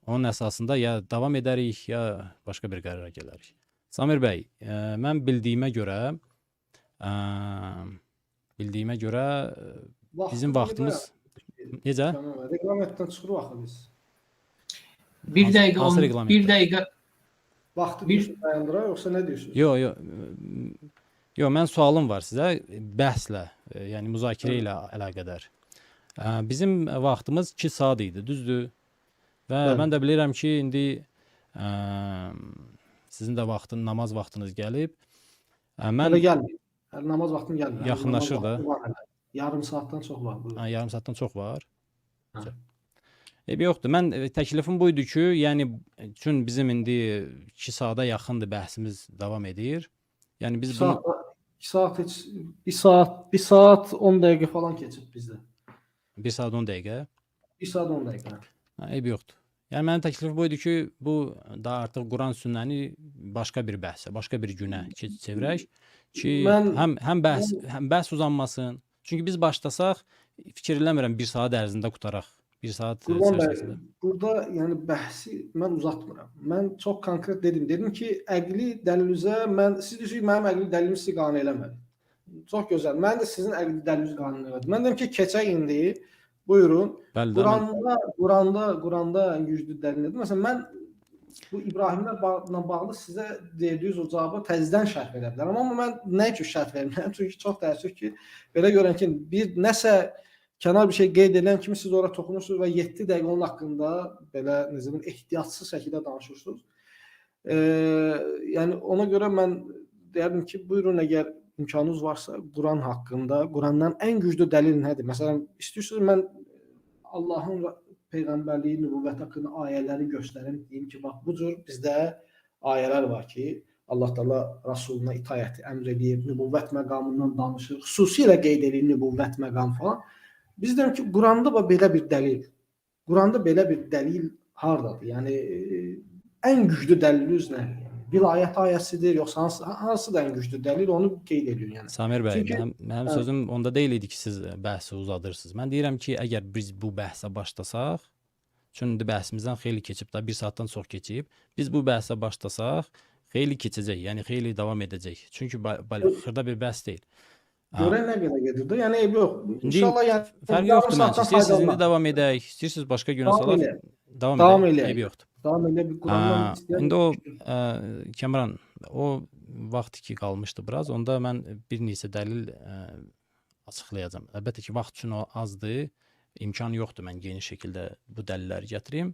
onun əsasında ya davam edərik, ya başqa bir qərara gələrik. Samir bəy, mən bildiyimə görə bizim vaxtımız necə? Reqlamentdən çıxırıq axı biz. Bir dəqiqə Vaxtı dayandıraq, yoxsa nə deyirsiniz? Yox, mən sualım var sizə bəhslə, yəni müzakirə ilə əlaqədar. Bizim vaxtımız 2 saat idi, düzdür? Və mən də bilirəm ki, indi sizin də namaz vaxtınız gəlib. Hələ gəlməyib. Hələ namaz vaxtım gəlməyib. Yaxınlaşır da. Yarım saatdan çox var. Yarım saatdan çox var. Yoxdur, mən təklifim buydu ki, yəni üçün bizim indi 2 saata yaxındır bəhsimiz davam edir. Yəni biz bunu 1 saat 10 dəqiqə falan keçib bizdə. 1 saat 10 dəqiqə. 1 saat 10 dəqiqə. Yoxdur. Yəni mənim təklifim buydu ki, bu da artıq Quran sünnəni başqa bir bəhsə, başqa bir günə çevirək ki, həm bəhs uzanmasın. Çünki biz başlasaq, fikirləmirəm 1 saat ərzində qutaraq. 1 saat içərisində. Burada yəni bəhsi mən uzatmıram. Mən çox konkret dedim ki, əqli dəlilizə siz deyirsiniz mənim əqli dəlilimi sizi qane eləmədi. Çox gözəl. Mən də sizin əqli dəlilinizi qane eləmədim. Mən deyim ki, keçək indi. Buyurun. Quranda ən güclü dəlil nədir? Məsələn, mən bu İbrahimlə bağlı sizə verdiyiniz o cavabı təzədən şərh verə bilərəm. Amma mən nə üçün şərh vermirəm? Çünki çox təəssüf ki, belə görən ki, bir nəsə kənar bir şey qeyd edən kimi siz ora toxunursunuz və 7 dəqiqə onun haqqında belə necə ehtiyatsız şəkildə danışırsınız. Yəni ona görə mən deyərdim ki, buyurun əgər imkanınız varsa Quran haqqında, Qurandan ən güclü dəlil nədir? Məsələn, istəyirsiniz mən Allahın peyğəmbərliyi, nübüvvət haqqında ayələri göstərim, deyim ki, bax bu cür bizdə ayələr var ki, Allah Taala Rasuluna itayəti əmr edir, nübüvvət məqamından danışır, xüsusilə qeyd edir nübüvvət məqamı falan. Biz deyim ki, Quranda belə bir dəlil. Quranda belə bir dəlil hardadır? Yəni ən güclü dəliliniz nədir? Vilayət ayəsidir, yoxsa hansıdır ən güclü dəlil? Onu qeyd ediyor yəni. Samir bəy, mənim sözüm onda deyil idi ki, siz bəhsi uzadırsınız. Mən deyirəm ki, əgər biz bu bəhsə başlasaq, çünki bəhsimizdən xeyli keçib, da 1 saatdan çox keçib, biz bu bəhsə başlasaq, xeyli keçəcək, yəni xeyli davam edəcək. Çünki xırda bir bəhs deyil. Görək nə qədər gedir də. Yəni yox. İnşallah yəni fərq yoxdur məncə. İstəyirsiniz indi davam edək, istəyirsiniz başqa günə salaq. davam Davam edək, eləyək. eybi yoxdur. Davam elə bir Qurandan İndi o istəyirəm. Kəmran, o vaxt ki qalmışdı biraz, onda mən bir neçə dəlil açıqlayacağam. Əlbəttə ki, vaxt üçün o azdır, imkan yoxdur mən geniş şəkildə bu dəlilləri gətirim.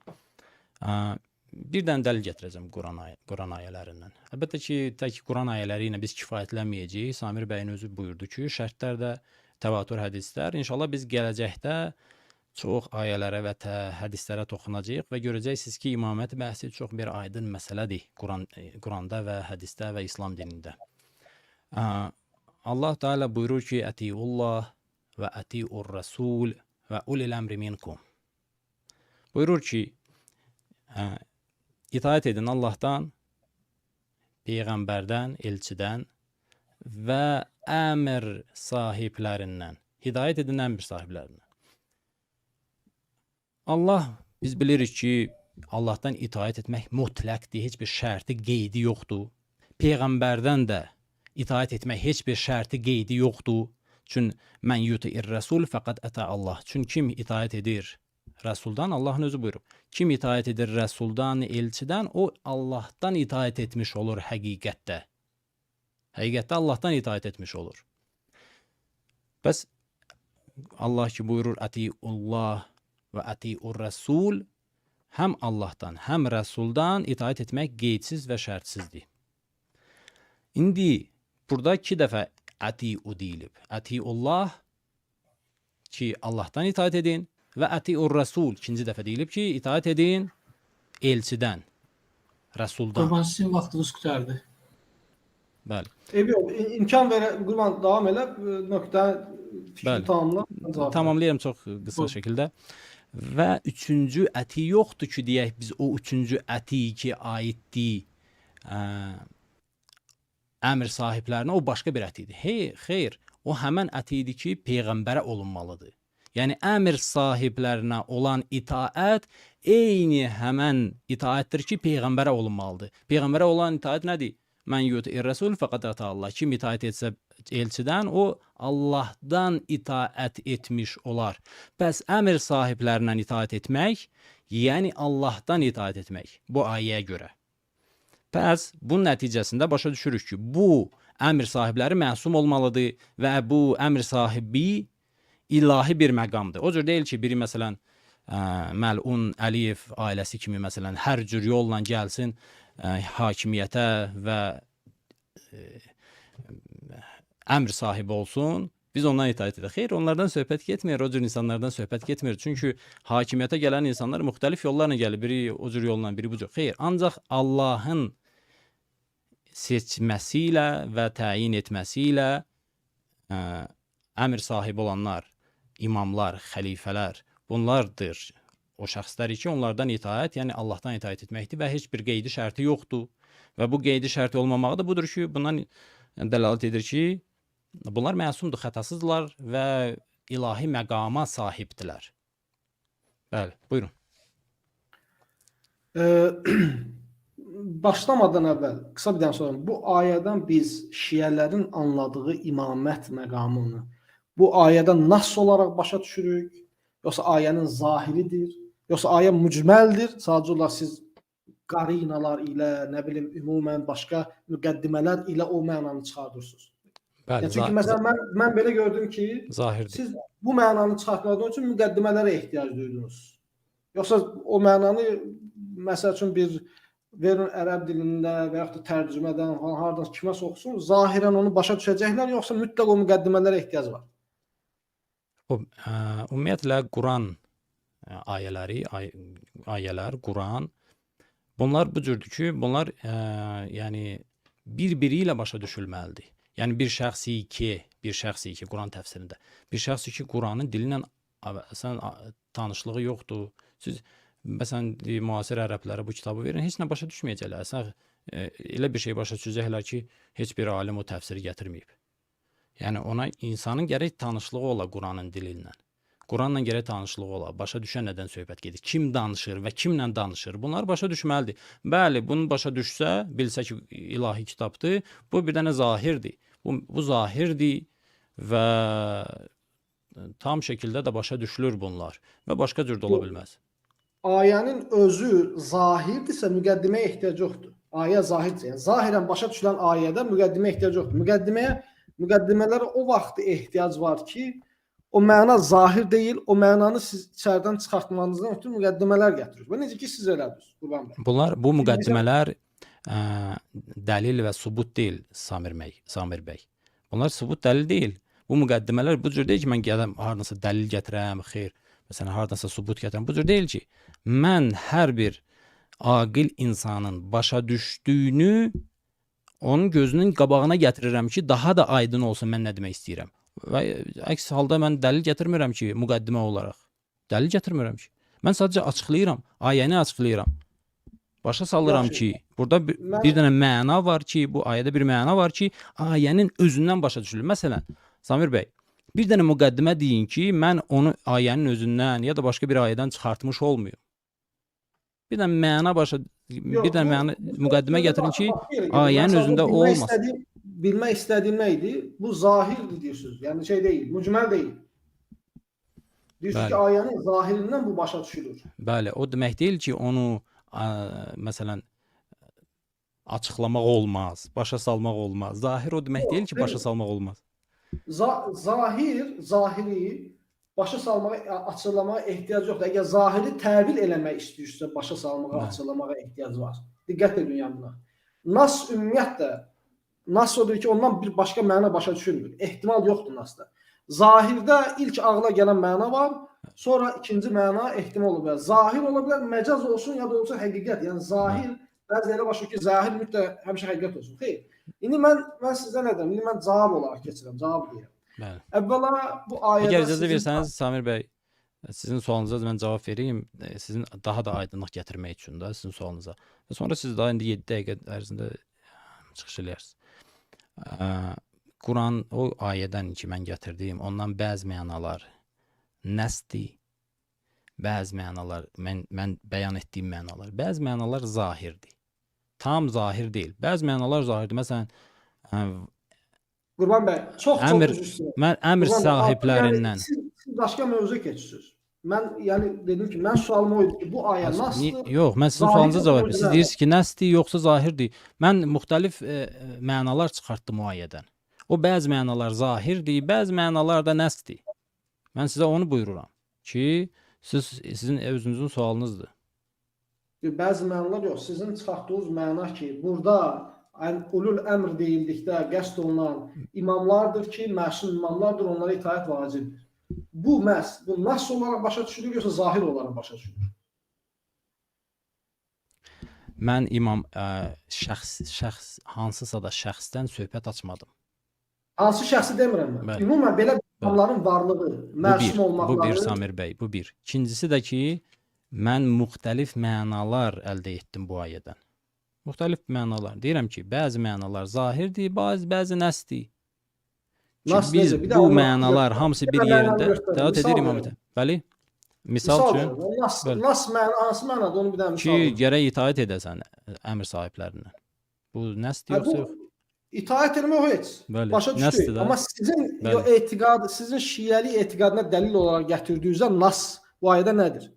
Bir dənə dəlil gətirəcəm Quran ayələrindən. Əlbəttə ki, tək Quran ayələri ilə biz kifayətlənməyəcəyik. Samir bəyin özü buyurdu ki, şərtlər də təvatür hədislər. İnşallah biz gələcəkdə çox ayələrə və hədislərə toxunacağıq və görəcəksiniz ki, imamət bəhsi çox bir aydın məsələdir Quranda və hədisdə və İslam dinində. Allah Teala buyurur ki, Ətiyullah və Ətiyur Rasul və ulil əmri minkum. Buyurur ki, itaət edin Allahdan, Peyğəmbərdən, elçidən və əmr sahiblərindən. Hidayət edin əmr sahiblərindən. Allah, biz bilirik ki, Allahdan itaət etmək mütləqdir, heç bir şərti, qeydi yoxdur. Peyğəmbərdən də itaət etmək heç bir şərti, qeydi yoxdur. Çünki mən yuti'ir rəsul fəqət ətə Allah. Çünki kim itaət edir Rəsuldan, Allahın özü buyurub. Kim itaət edir Rəsuldan, elçidən, o Allahdan itaət etmiş olur həqiqətdə. Həqiqətdə Allahdan itaət etmiş olur. Bəs Allah ki buyurur, Ətiyullah və Ətiyur Rəsul, həm Allahdan, həm Rəsuldan itaət etmək qeydsiz və şərtsizdir. İndi burada 2 dəfə Ətiyu deyilib. Ətiyullah ki, Allahdan itaət edin və Ətiyur Rəsul 2-ci dəfə deyilib ki, itaət edin elçidən, Rəsuldan. Qurban, sizin vaxtınız qurtardı. Bəli. İmkan verə, Qurban, davam elə, nöqtə fikri tamamla. Tamamlayıram çox qısa şəkildə. Və 3-cü əti yoxdur ki, deyək biz o 3-cü əti ki, aiddir əmr sahiblərinə, o başqa bir ətidir. Xeyr, o həmən ətidir ki, Peyğəmbərə olunmalıdır. Yəni, əmr sahiblərinə olan itaət eyni həmən itaətdir ki, Peyğəmbərə olunmalıdır. Peyğəmbərə olan itaət nədir? Mən yuti'ir rəsul fəqət ətə Allah. Kim itaət etsə elçidən, o Allahdan itaət etmiş olar. Bəs əmr sahiblərindən itaət etmək, yəni Allahdan itaət etmək bu ayəyə görə. Bəs bunun nəticəsində başa düşürük ki, bu əmr sahibləri məsum olmalıdır və bu əmr sahibi ilahi bir məqamdır. O cür deyil ki, biri məsələn Məlun Əliyev ailəsi kimi məsələn hər cür yolla gəlsin hakimiyyətə və əmr sahibi olsun, biz ondan itaət edək. Xeyr, onlardan söhbət getmir, o cür insanlardan söhbət getmir. Çünki hakimiyyətə gələn insanlar müxtəlif yollarla gəlir. Biri o cür yolla, biri bu cür. Xeyr, ancaq Allahın seçməsi ilə və təyin etməsi ilə əmr sahibi olanlar, imamlar, xəlifələr, bunlardır o şəxslər ki, onlardan itaət, yəni Allahdan itaət etməkdir və heç bir qeydi şərti yoxdur. Və bu qeydi şərti olmamağı da budur ki, bundan dəlalət edir ki, bunlar məsumdur, xətasızlar və ilahi məqama sahibdirlər. Bəli, buyurun. Başlamadan əvvəl, qısa bir dənə sorayım. Bu ayədən biz şiələrin anladığı imamət məqamını bu ayədən nas olaraq başa düşürük, yoxsa ayənin zahiridir, yoxsa ayə mücməldir, sadəcə olaraq siz qarinalar ilə, nə bilim, ümumən başqa müqəddimələr ilə o mənanı çıxardırsınız. Bəli, Yəni, çünki məsələn, mən belə gördüm ki, zahirdir. siz bu mənanı çıxartmaq üçün müqəddimələrə ehtiyac duydunuz. Yoxsa o mənanı, məsəl üçün bir verin ərəb dilində və yaxud da tərcümədən falan hardan kiməsə oxusun, zahirən onu başa düşəcəklər, yoxsa mütləq o müqəddimələrə ehtiyac var? Ümumiyyətlə, Quran ayələri, ayələr, Quran, bunlar bu cürdür ki, bunlar yəni bir-biri ilə başa düşülməlidir. Yəni bir şəxsi ki, Quran təfsirində, bir şəxsi ki, Quranın dilinlə tanışlığı yoxdur. Siz məsələn, müasir ərəblərə bu kitabı verin, heç nə başa düşməyəcəklər. Əslən, elə bir şey başa düşəcəklər ki, heç bir alim o təfsiri gətirməyib. Yəni, ona insanın gərək tanışlığı ola Quranın dili ilə. Quranla gərək tanışlığı ola, başa düşən nədən söhbət gedir, kim danışır və kimlə danışır, bunlar başa düşməlidir. Bəli, bunu başa düşsə, bilsə ki, ilahi kitabdır, bu bir dənə zahirdir. Bu zahirdir və tam şəkildə də başa düşülür bunlar və başqa cür də ola bilməz. ayənin özü zahirdirsə müqəddiməyə ehtiyac yoxdur. Ayə zahirdir. Yəni zahirən başa düşülən ayədə müqəddiməyə ehtiyac yoxdur. Müqəddimələrə o vaxt ehtiyac var ki, o məna zahir deyil, o mənanı siz içərdən çıxartmanızdan ötürü müqəddimələr gətirir. Və necə ki siz elədiniz, Qurban bəy. Bu müqəddimələr dəlil və sübut deyil, Samir bəy. Bunlar sübut dəlil deyil. Bu müqəddimələr bu cür deyil ki, mən gələm hardansa dəlil gətirəm, xeyr, məsələn hardansa sübut gətirəm. Bu cür deyil ki, mən hər bir aqil insanın başa düşdüyünü onun gözünün qabağına gətirirəm ki, daha da aydın olsun mən nə demək istəyirəm. Və əks halda mən dəlil gətirmirəm ki, müqəddimə olaraq. Dəlil gətirmirəm ki. Mən sadəcə açıqlayıram, ayəni açıqlayıram. Başa salıram ki, burada bir dənə məna var ki, bu ayədə bir məna var ki, ayənin özündən başa düşülür. Məsələn, Samir bəy, bir dənə müqəddimə deyin ki, mən onu ayənin özündən ya da başqa bir ayədən çıxartmış olmuyum. Bir dənə məna müqəddimə gətirin ki, ayənin özündə o olmasın. Bilmək istədiyim nə idi? Bu zahirdir deyirsiniz. Yəni şey deyil, mücməl deyil. Deyirsiniz ki, ayənin zahirindən bu başa düşülür. Bəli, o demək deyil ki, onu məsələn açıqlamaq olmaz, başa salmaq olmaz. Zahir o demək deyil ki, başa salmaq olmaz. Zahiri başa salmağa, açıqlamağa ehtiyac yoxdur. Əgər zahiri təbil eləmək istəyirsə, başa salmağa, açıqlamağa ehtiyac var. Diqqət edin yəni buna. Nas ümumiyyətlə, nas odur ki, ondan bir başqa məna başa düşülmür. Ehtimal yoxdur nasda. Zahirdə ilk ağla gələn məna var, sonra ikinci məna ehtimal ola bilər. Zahir ola bilər, məcaz olsun ya da olsa həqiqət. Yəni zahir, bəziləri başa ki, zahir mütləq həmişə həqiqət olsun. Xeyr. İndi mən sizə nə deyim? İndi mən cavab olaraq keçirəm, cavab deyirəm. Bəli. Əvvəla bu ayədə Əgər icazə versəniz Samir bəy, sizin sualınıza mən cavab vereyim. Sizin daha da aydınlıq gətirmək üçün də sizin sualınıza. Və sonra siz daha indi 7 dəqiqə ərzində çıxış edərsiniz. Quran o ayədən ki mən gətirdiyim, ondan bəzi mənalar nəsdi, bəzi mənalar mən bəyan etdiyim mənalar, bəzi mənalar zahirdir. Tam zahir deyil. Bəzi mənalar zahirdir. Məsələn, Qurban bəy, çox üzr istəyirəm. Mən əmr sahiblərindən. Siz başqa mövzuya keçirsiniz. Mən yəni dedim ki, mən sualım o idi ki, bu ayə nasıl? Yox, mən sizin sualınıza cavab verirəm. Siz deyirsiniz ki, nəsdi yoxsa zahirdir. Mən müxtəlif mənalar çıxartdım o ayədən. O bəzi mənalar zahirdir, bəzi mənalar da nəsdi. Mən sizə onu buyururam ki, sizin özünüzün sualınızdır. Bəzi mənalar yox. Sizin çıxartdığınız məna ki, burada ulul əmr deyildikdə qəsd olunan imamlardır ki, məsum imamlardır, onlara itaət vacibdir. Bu nas olaraq başa düşülür, yoxsa zahir olaraq başa düşülür? Mən imam hansısa da şəxsdən söhbət açmadım. Hansı şəxsi demirəm mən. Ümumən belə imamların varlığı, məsum olmaqları. Bu bir Samir bəy, bu bir. İkincisi də ki, mən müxtəlif mənalar əldə etdim bu ayədən. Müxtəlif mənalar. Deyirəm ki, bəzi mənalar zahirdir, bəzi nəsdir. Biz bu mənalar hamısı bir yerində dəvat edirik İmamətə. Bəli? Misal üçün. Nas hansı mənada onu bir dənə misal. Ki, gərək itaət edəsən əmr sahiblərindən. Bu nəsdir yoxsa yox? İtaət etmək heç. Başa düşdük. Amma sizin etiqadı, sizin şiəli etiqadına dəlil olaraq gətirdiyinizdə nas bu ayədə nədir?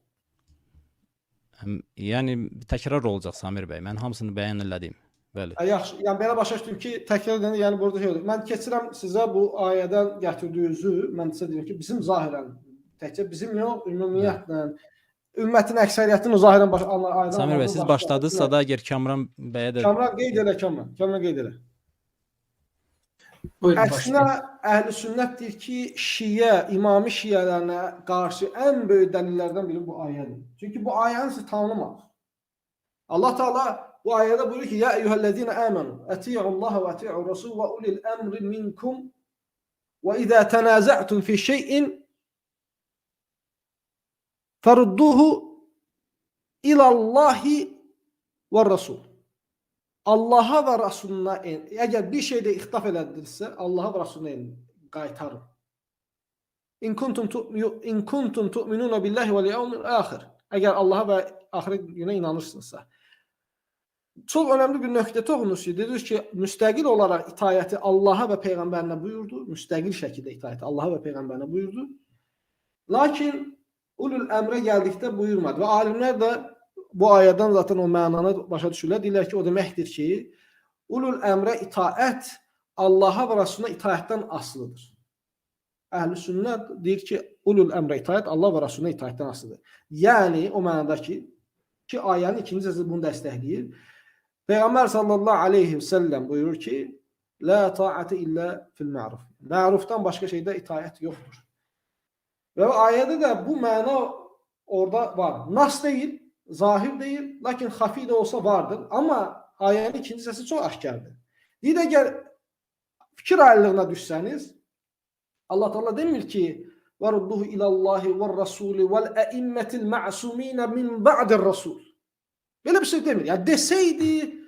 Yəni təkrar olacaq Samir bəy. Mən hamısını bəyan elədim. Bəli. Yaxşı. Yəni belə başa düşdüm ki, təkrar edəndə yəni burada şey olur. Mən keçirəm sizə bu ayədən gətirdiyinizi, mən sizə deyirəm ki, bizim zahirən təkcə bizim yox, ümumiyyətlə ümmətin əksəriyyətinin o zahirən ayədən. Samir bəy, siz başladınızsa da əgər Kamran bəyə də Kamran qeyd elə Kamran qeyd elə. Əksinə əhl-i sünnət deyir ki, imami şiələrinə qarşı ən böyük dəlillərdən biri bu ayədir. Çünki bu ayəni siz tanımaq. Allah Teala bu ayədə buyurur ki, ya eyyuhellezine amenu ati'ullaha ve ati'ur rasul ve ulil emri minkum ve iza tanaza'tum fi şey'in farudduhu ilallahi ve rasul. Allah'a və Rasuluna əgər bir şeydə ixtilaf elədirsə, Allah'a və Rasuluna qaytarın. İn kuntum tu'minuna billahi vel yevmil axir. Əgər Allah'a və axirət günə inanırsınızsa. Çox önəmli bir nöqtə toxunursunuz ki, dediniz ki, müstəqil olaraq itayəti Allah'a və peyğəmbərinə buyurdu. Müstəqil şəkildə itayəti Allah'a və peyğəmbərinə buyurdu. Lakin ulul əmrə gəldikdə buyurmadı. Və alimlər də bu ayədən zaten o mənanı başa düşürlər. Deyirlər ki, o deməkdir ki, ulul əmrə itaət Allaha və Rasuluna itaətdən asılıdır. Əhl-i sünnət deyir ki, ulul əmrə itaət Allah və Rasuluna itaətdən asılıdır. Yəni, o mənada ki, ayənin ikinci cəzı bunu dəstəkləyir. Peyğəmbər sallallahu aleyhi və səlləm buyurur ki, la ta'atə illə fil ma'ruf. Ma'rufdan başqa şeydə itaət yoxdur. Və ayədə də bu məna orada var. Nas deyil, zahir deyil, lakin xafi də olsa vardır. Amma ayənin ikinci cəzı çox aşkardır. Deyir, əgər fikir ayrılığına düşsəniz, Allah Teala demir ki, "Varudduhu ilallahi ve'r-rasuli ve'l-əimmetil ma'sumin min ba'di'r-rasul." Belə bir şey demir. Yəni desəydi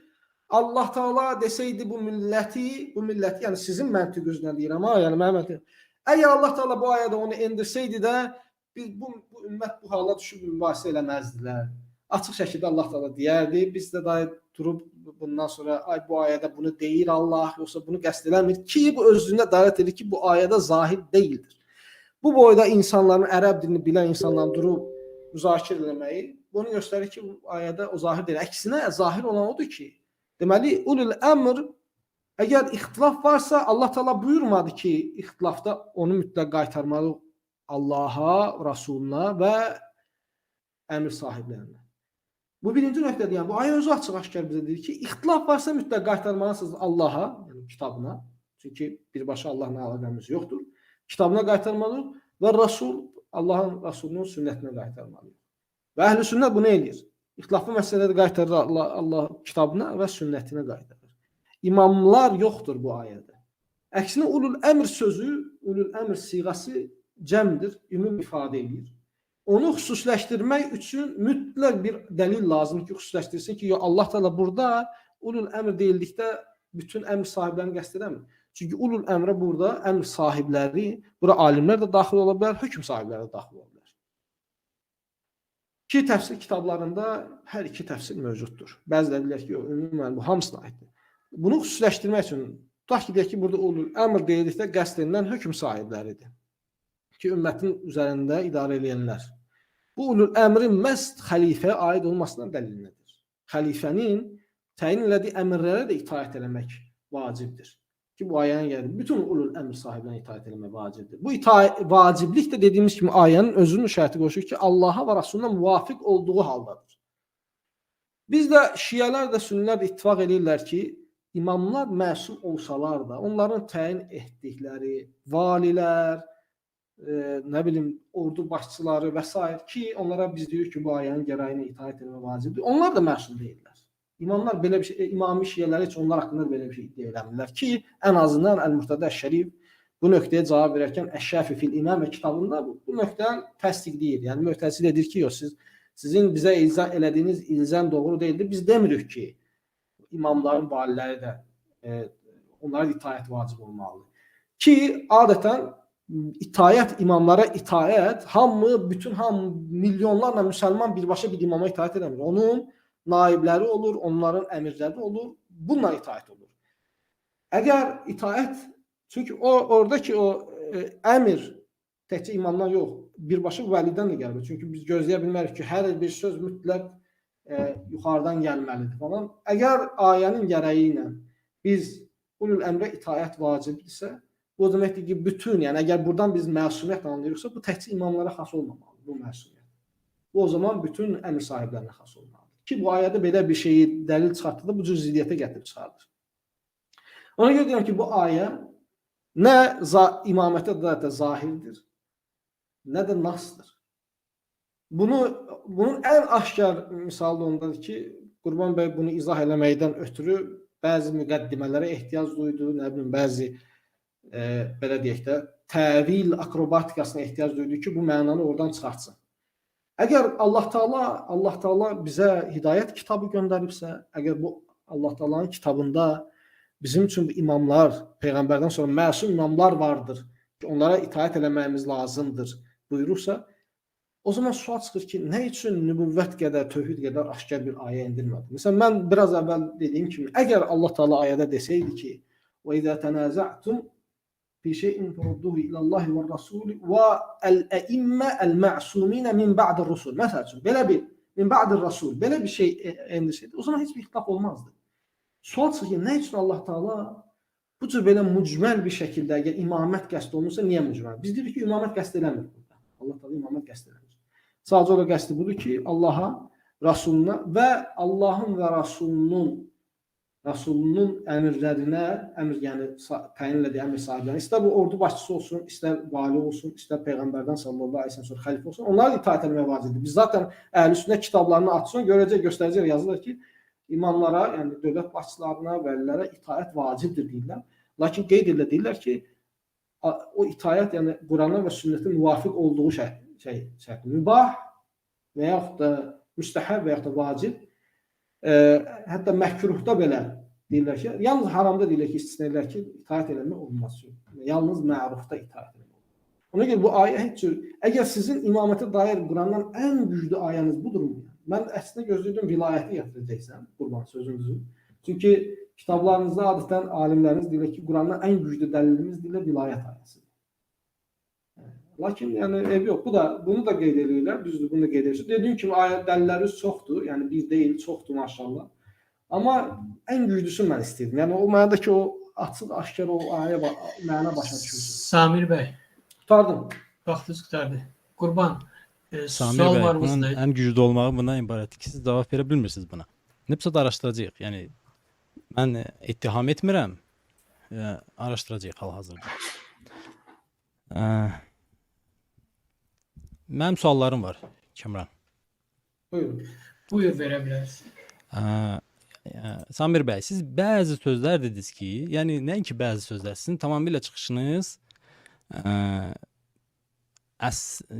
Allah Teala desəydi bu milləti, yəni sizin məntiqinizlə deyirəm ha, yəni mənim məntiqim. Əgər Allah Teala bu ayədə onu endirsəydi də biz bu ümmət bu hala düşüb mübahisə eləməzdilər. Açıq şəkildə Allah Teala deyərdi. Biz də daha durub bundan sonra ay bu ayədə bunu deyir Allah, yoxsa bunu qəsd eləmir ki, bu özlüyündə dəlalət edir ki, bu ayədə zahir deyildir. Bu boyda insanların, ərəb dilini bilən insanların durub müzakirə etməyi bunu göstərir ki, bu ayədə o zahir deyil. Əksinə zahir olan odur ki, deməli ulul əmr əgər ixtilaf varsa Allah Teala buyurmadı ki, ixtilafda onu mütləq qaytarmalı Allaha, Rasuluna və əmr sahiblərinə. Bu birinci nöqtədir. Yəni bu ayə özü açıq-aşkar bizə deyir ki, ixtilaf varsa mütləq qaytarmalısınız Allaha, yəni kitabına. Çünki birbaşa Allahla əlaqəmiz yoxdur. Kitabına qaytarmalıyıq və Rasul Allahın Rasulunun sünnətinə qaytarmalıyıq. Və əhl-i sünnət bunu eləyir. İxtilaflı məsələdə qaytarır Allah kitabına və sünnətinə qaytarır. İmamlar yoxdur bu ayədə. Əksinə ulul əmr sözü, ulul əmr siğası cəmdir, ümum ifadə edir. Onu xüsusiləşdirmək üçün mütləq bir dəlil lazımdır ki, xüsusiləşdirsin ki, Allah Teala burada ulul əmr deyildikdə bütün əmr sahiblərini qəsd edəmir. Çünki ulul əmrə burada əmr sahibləri, bura alimlər də daxil ola bilər, hökm sahibləri də daxil ola bilər. Ki, təfsir kitablarında hər iki təfsir mövcuddur. Bəziləri deyilər ki, ümumən bu hamısına aiddir. Bunu xüsusiləşdirmək üçün, tutaq ki, deyək ki, burada ulul əmr deyildikdə qəsd edilən hökm sahibləridir. Ki, ümmətin üzərində idarə edənlər. Bu ulul əmrin məhz xəlifəyə aid olmasından dəlillədir. Xəlifənin təyin elədiyi əmrlərə də itaət eləmək vacibdir. Ki, bu ayənin gəlir. Bütün ulul əmr sahiblərinə itaət eləmək vacibdir. Bu vaciblik də dediyimiz kimi ayənin özünün şərti qoşur ki, Allaha və Rasuluna müvafiq olduğu haldadır. Biz də şiələr də, sünnilər də ittifaq edirlər ki, imamlar məsum olsalar da, onların təyin etdikləri valilər, nə bilim, ordu başçıları və s. ki, onlara biz deyirik ki, bu ayənin gərayinə itaət etmə vacibdir. Onlar da məsum deyirlər. İmamlar belə bir şey, imami şiələr heç onlar haqqında belə bir şey iddia eləmirlər ki, ən azından Əl-Murtədə Əş-Şərif bu nöqtəyə cavab verərkən Əş-Şəfi fil İmamə kitabında bu nöqtəni təsdiqləyir. Yəni Mu'təzilə deyir ki, yox, sizin bizə izah elədiyiniz ilzam doğru deyildir. Biz demirik ki, imamların valiləri də onlara itaət vacib olmalıdır. Ki, adətən itaət, imamlara itaət, bütün milyonlarla müsəlman birbaşa bir imama itaət edəmir. Onun naibləri olur, onların əmirləri olur, bununla itaət olur. Əgər itaət, çünki oradakı o əmir təkcə imamdan yox, birbaşa vəlidən də gəlir. Çünki biz gözləyə bilmərik ki, hər bir söz mütləq yuxarıdan gəlməlidir falan. Əgər ayənin gərəyi ilə biz ulul əmrə itaət vacibdirsə, bu deməkdir ki, bütün, yəni əgər buradan biz məsumiyyət anlayırıqsa, bu təkcə imamlara xas olmamalı, bu məsumiyyət. Bu o zaman bütün əmr sahiblərinə xas olmalıdır. Ki, bu ayədə belə bir şeyi dəlil çıxartdıqda bu cür ziddiyyətə gətirib çıxardır. Ona görə deyirəm ki, bu ayə nə imamətə də zahirdir, nə də nasdır. Bunun ən aşkar misalı ondadır ki, Qurban bəy bunu izah eləməkdən ötürü bəzi müqəddimələrə ehtiyac duydu, nə bilim, bəzi belə deyək də, təvil akrobatikasına ehtiyac duydu ki, bu mənanı oradan çıxartsın. Əgər Allah Teala bizə hidayət kitabı göndəribsə, əgər bu Allah Teala'nın kitabında bizim üçün bu imamlar, Peyğəmbərdən sonra məsum imamlar vardır ki, onlara itaət eləməyimiz lazımdır buyurursa, o zaman sual çıxır ki, nə üçün nübüvvət qədər, tövhid qədər aşkar bir ayə indirmədi? Məsələn, mən biraz əvvəl dediyim kimi, əgər Allah Teala ayədə desəydi ki, وَإِذَا تَنَازَعْتُمْ fi şey'in farudduhu ilallahi və rasuli və el-əimmə el-mə'sumin min ba'dir rusul. Məsəl üçün belə bir min ba'dir rasul belə bir şey endişədir. O zaman heç bir ixtilaf olmazdı. Sual çıxır ki, nə üçün Allah Taala bu cür belə mücməl bir şəkildə əgər imamət qəsd olunursa niyə mücməl? Biz deyirik ki, imamət qəsd eləmir burada. Allah Taala imamət qəsd eləmir. Sadəcə olaraq qəsdi budur ki, Allaha, Rasuluna və Allahın və Rasulunun əmrlərinə, yəni təyin elədiyi əmr sahiblərinə, istər bu ordu başçısı olsun, istər vali olsun, istər Peyğəmbərdən sallallahu əleyhi və səlləm sonra xəlifə olsun, onlara itaət etmək vacibdir. Biz zaten Əhl-i-Sünnə kitablarını açsın, göstərəcək, yazılır ki, imamlara, yəni dövlət başçılarına, vəlilərə itaət vacibdir deyirlər. Lakin qeyd edirlər ki, o itaət yəni Qurana və sünnətin müvafiq olduğu şəkildə mübah və yaxud da müstəhəb və yaxud da vacib, hətta məkruhda belə deyirlər ki, yalnız haramda deyirlər ki, istisna edirlər ki, itaət eləmək olmaz. Yalnız mərufda itaət eləmək olmaz. Ona görə bu ayə heç cür, əgər sizin imamətə dair Qurandan ən güclü ayəniz budurmu? Mən əslində gözləyirdim vilayəti gətirəcəksən, Qurban sözünüzü. Çünki kitablarınızda adətən alimləriniz deyirlər ki, Qurandan ən güclü dəlilimiz deyirlər vilayət ayəsidir. Lakin yəni ev yox. Bunu da qeyd edirlər, düzdür, bunu da qeyd edirlər. Dediyim kimi ayə dəlilləriniz çoxdur, yəni bir deyil, çoxdur maşallah. Amma ən güclüsünü mən istəyirdim. Yəni o mənadakı o açıq aşkar o ayə məna başa düşürsün. Samir bəy, Tutardım. vaxtınız qurtardı. Qurban, Samir sual bəy, var bunun mısınız? ən güclü olmağı bundan ibarətdir ki, siz cavab verə bilmirsiniz buna. Nəsə də araşdıracağıq. Yəni mən ittiham etmirəm. Araşdıracağıq hal-hazırda. Mənim suallarım var, Kəmran. Buyurun. Buyur verə bilərsiniz. Samir bəy, siz bəzi sözlər dediniz ki, yəni nəinki bəzi sözlər, sizin tamamilə çıxışınız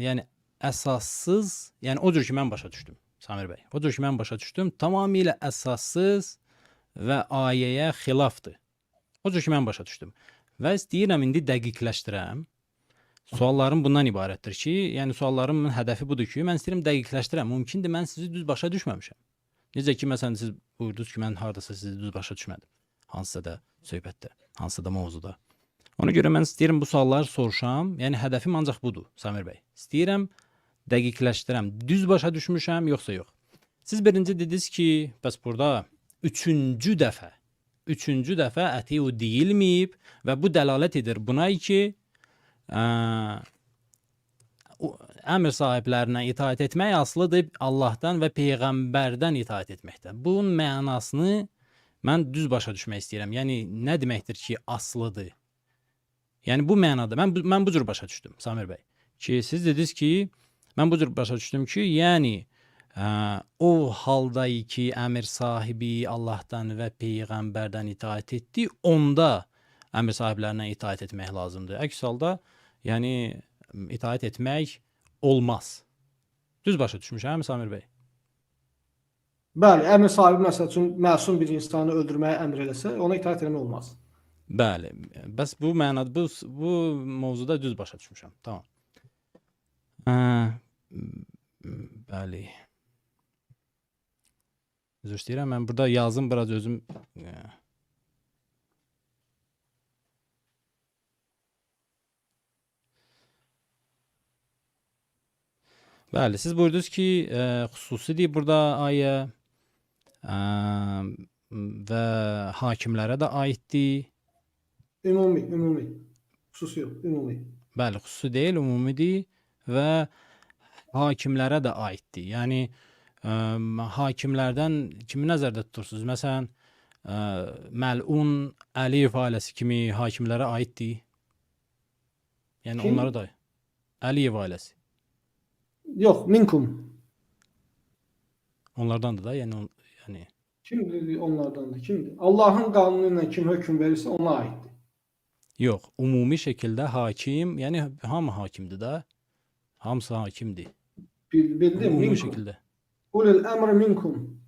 yəni əsassız, yəni o cür ki mən başa düşdüm, Samir bəy. O cür ki mən başa düşdüm, tamamilə əsassız və ayəyə xilafdır. O cür ki mən başa düşdüm. Və istəyirəm indi dəqiqləşdirəm. Suallarım bundan ibarətdir ki, yəni suallarımın hədəfi budur ki, mən istəyirəm dəqiqləşdirəm. Mümkündür mən sizi düz başa düşməmişəm. Necə ki, məsələn, siz buyurdunuz ki, mən hardasa sizi düz başa düşmədim. Hansısa da söhbətdə, hansısa da mövzuda. Ona görə mən istəyirəm bu sualları soruşam. Yəni hədəfim ancaq budur, Samir bəy. İstəyirəm dəqiqləşdirəm. Düz başa düşmüşəm, yoxsa yox. Siz birinci dediniz ki, bəs burada üçüncü dəfə ətiu deyilməyib və bu dəlalət edir buna ki, əmr sahiblərinə itaət etmək asılıdır Allahdan və Peyğəmbərdən itaət etməkdən. Bunun mənasını mən düz başa düşmək istəyirəm. Yəni nə deməkdir ki, asılıdır? Yəni bu mənada mən bu cür başa düşdüm, Samir bəy. Ki siz dediniz ki, mən bu cür başa düşdüm ki, yəni o halda ki, əmr sahibi Allahdan və Peyğəmbərdən itaət etdi, onda əmr sahiblərinə itaət etmək lazımdır. Əks halda yəni itaət etmək olmaz. Düz başa düşmüşəm, Samir bəy? Bəli, əmr sahibi məsəl üçün məsum bir insanı öldürməyə əmr eləsə, ona itaət etmək olmaz. Bəli. Bəs bu mənada bu mövzuda düz başa düşmüşəm. Tamam. Bəli. Üzr istəyirəm, mən burada yazım biraz özüm. Bəli, siz buyurdunuz ki, xüsusidir burada ayə və hakimlərə də aiddir. Ümumi. Xüsusi yox, ümumi. Bəli, xüsusi deyil, ümumidir və hakimlərə də aiddir. Yəni hakimlərdən kimi nəzərdə tutursunuz? Məsələn, Məlun Əliyev ailəsi kimi hakimlərə aiddir. Yəni Kim? onlara da Əliyev ailəsi. Yox, minkum. Onlardandır da, yəni Kimdir onlardandır? Kimdir? Allahın qanunu ilə kim hökm verirsə ona aiddir. yox, ümumi şəkildə hakim, yəni hamı hakimdir da. Hamısı hakimdir. Bildim, Ümumi minkum. şəkildə. Ulul əmr minkum.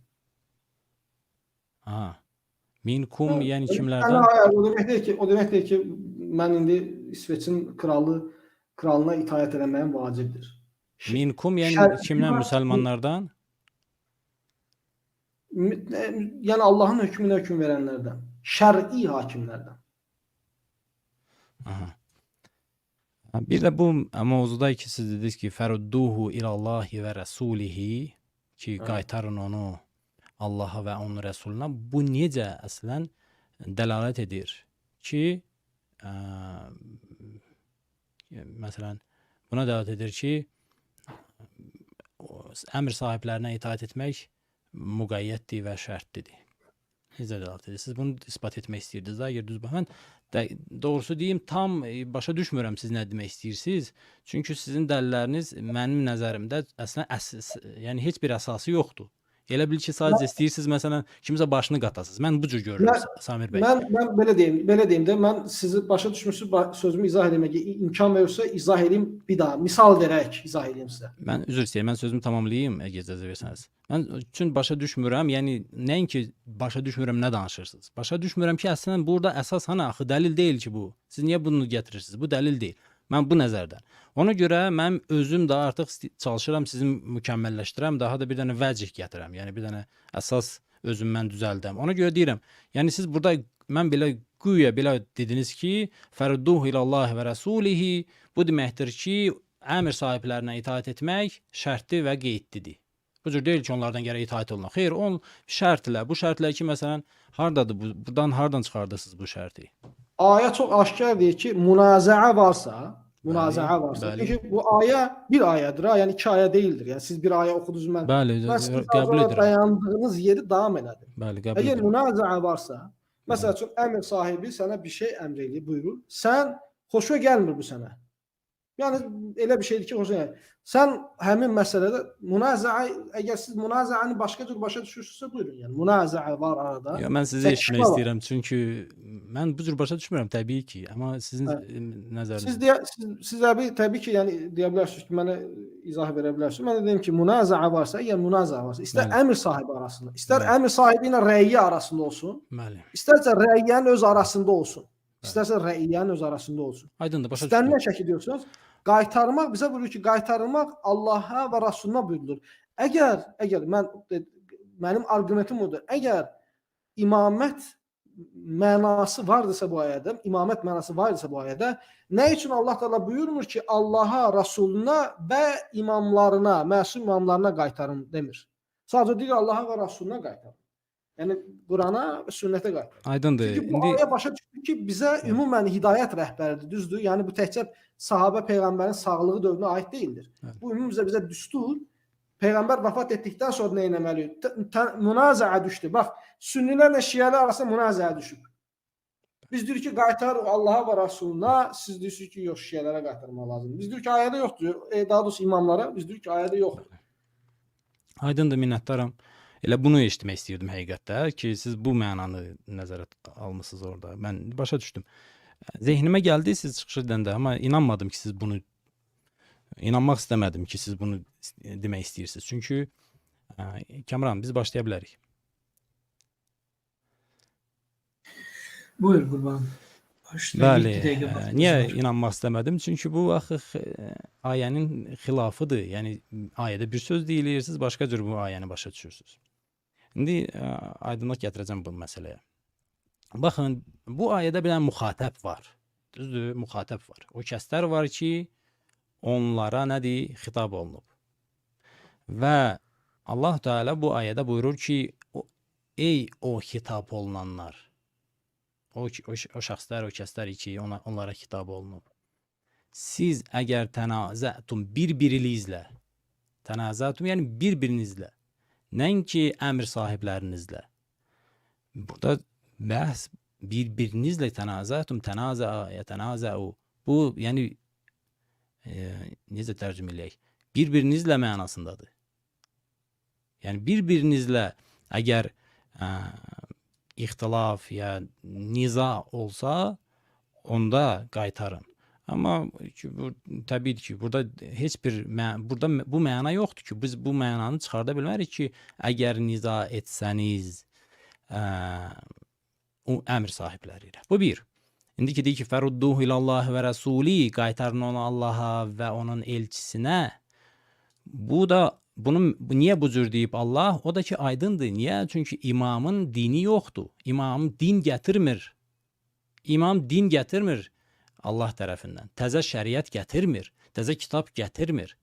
Aha. Minkum, yəni kimlərdən? O demək deyir ki, mən indi İsveçin kralına itaət eləməyim vacibdir. Minkum, yəni Şər- kimdən? Müsəlmanlardan? Yəni Allahın hökmünə hökm verənlərdən, şər'i hakimlərdən. Aha. Bir də bu mövzuda ki siz dediniz ki fərudduhu ilallahi və rəsulihi ki qaytarın onu Allaha və onun rəsuluna. Bu necə əslən dəlalət edir ki məsələn buna dəlalət edir ki əmr sahiblərinə itaat etmək müqəyyətdir və şərtlidir. Necə dəlalət edir? Siz bunu isbat etmək istəyirdiniz də, əgər düz bax. Mən doğrusu deyim, tam başa düşmürəm siz nə demək istəyirsiniz. Çünki sizin dəlilləriniz mənim nəzərimdə əslən yəni heç bir əsası yoxdur. Elə bil ki, sadəcə istəyirsiniz, məsələn, kimsə başını qatasınız. Mən bu cür görürəm, Samir bəy. Mən belə deyim də, mən sizi başa düşmürsünüz, sözümü izah etməyə imkan verirsə, izah edeyim bir daha. Misal verərək izah edeyim sizə. Mən üzr istəyirəm, mən sözümü tamamlayayım, əgər icazə versəniz. Mən üçün başa düşmürəm, yəni nəinki başa düşmürəm, nə danışırsınız? Başa düşmürəm ki, əslən burada əsas axı dəlil deyil ki bu. Siz niyə bunu gətirirsiniz? Bu dəlil deyil. Mən bu nəzərdən. Ona görə mən özüm də artıq çalışıram sizi mükəmməlləşdirəm, daha da bir dənə vəcih gətirəm. Yəni bir dənə əsas özüm mən düzəldəm. Ona görə deyirəm, yəni siz burada mən belə güya belə dediniz ki, fərudduhu ilallahi və rəsulihi, bu deməkdir ki, əmr sahiblərinə itaat etmək şərtli və qeydlidir. Bu cür deyil ki, onlardan gərək itaat olunur. Xeyr, on şərtlə, bu şərtlə ki, məsələn, hardadır bu? Buradan hardan çıxardısınız bu şərti? Ayə çox aşkar deyir ki, münazəə varsa, çünki bu ayə bir ayədir, yəni iki ayə deyildir. Yəni siz bir ayə oxudunuz, mən qəbul edirəm. Dayandığınız yeri davam elədim. Bəli, qəbul Əgər edirəm. münazəə varsa, məsəl üçün əmr sahibi sənə bir şey əmr edir, buyurur. Sən xoşuna gəlmir bu sənə. Yəni elə bir şeydir ki, xoşuna gəlir. Sən həmin məsələdə əgər siz münazəəni başqa cür başa düşürsünüzsə, buyurun. Yəni münazəə var arada. Ya mən sizi eşitmək istəyirəm, çünki mən bu cür başa düşmürəm təbii ki, amma sizin nəzəriniz. Siz təbii ki, yəni deyə bilərsiniz ki, mənə izah verə bilərsiniz. Mən deyim ki, münazəə varsa, yəni münazəə varsa, istər əmr sahibi arasında, istər əmr sahibi ilə rəiyyə arasında olsun, istərsə rəiyyənin öz arasında olsun. İstərsə rəiyyənin öz arasında olsun. Aydındır, başa düşdüm. Nə şəkil diyorsunuz? Qaytarmaq bizə buyurur ki, qaytarmaq Allaha və Rasuluna buyurulur. Əgər mənim arqumentim odur. Əgər imamət mənası vardısa bu ayədə, nə üçün Allah Teala buyurmur ki, Allaha, Rasuluna və imamlarına, məsum imamlarına qaytarın demir. Sadəcə deyir Allaha və Rasuluna qaytarın. Yəni Qurana və sünnətə qaytarın. Aydındır. Çünki bu ayə başa düşdük ki, bizə ümumən hidayət rəhbəridir, düzdür? Yəni bu təkcə sahabə peyğəmbərin sağlığı dövrünə aid deyildir. Bu ümumən bizə düstur. Peyğəmbər vəfat etdikdən sonra nə etməliyik? Münazəə düşdü. Bax, sünnilərlə şiələr arasında münazəə düşüb. Biz deyirik ki, qaytar Allaha və Rasuluna, siz deyirsiniz ki, yox, şiələrə qaytarmaq lazımdır. Biz deyirik ki, ayədə yoxdur. Daha doğrusu imamlara, biz deyirik ki, ayədə yoxdur. Aydındır, minnətdaram. Elə bunu eşitmək istəyirdim həqiqətdə ki, siz bu mənanı nəzərə almısınız orada. Mən başa düşdüm. Zehnimə gəldi siz çıxış edəndə, amma inanmadım ki, siz bunu inanmaq istəmədim ki, siz bunu demək istəyirsiniz. Çünki Kamran, biz başlaya bilərik. Buyur Qurban. Bəli, niyə inanmaq istəmədim? Çünki bu axı ayənin xilafıdır. Yəni ayədə bir söz deyilir, siz başqa cür bu ayəni başa düşürsünüz. İndi aydınlıq gətirəcəm bu məsələyə. Baxın, bu ayədə bir dənə müxatəb var. Düzdür, müxatəb var. O kəslər var ki, onlara nədir? Xitab olunub. Və Allah Teala bu ayədə buyurur ki, ey o xitab olunanlar, o şəxslər, o kəslər ki, onlara xitab olunub. Siz əgər tənazətum bir-birinizlə, yəni bir-birinizlə, nəinki əmr sahiblərinizlə. Burada bəhs bir-birinizlə tənazətum, tənazəu. Bu, yəni, necə tərcümə eləyək? Bir-birinizlə mənasındadır. Yəni, bir-birinizlə əgər ixtilaf ya niza olsa, onda qaytarın. Amma təbii ki, burada heç bir bu məna yoxdur ki, biz bu mənanı çıxarda bilmərik ki, əgər niza etsəniz əmr sahibləri ilə. Bu bir. İndiki deyir ki, fərudduhu ilallahi və rəsuli, qaytarın onu Allaha və onun elçisinə. Bu da bunu niyə bu cür deyib Allah? O da ki, aydındır. Niyə? Çünki imamın dini yoxdur. İmam din gətirmir. İmam din gətirmir. Allah tərəfindən. Təzə şəriət gətirmir, təzə kitab gətirmir,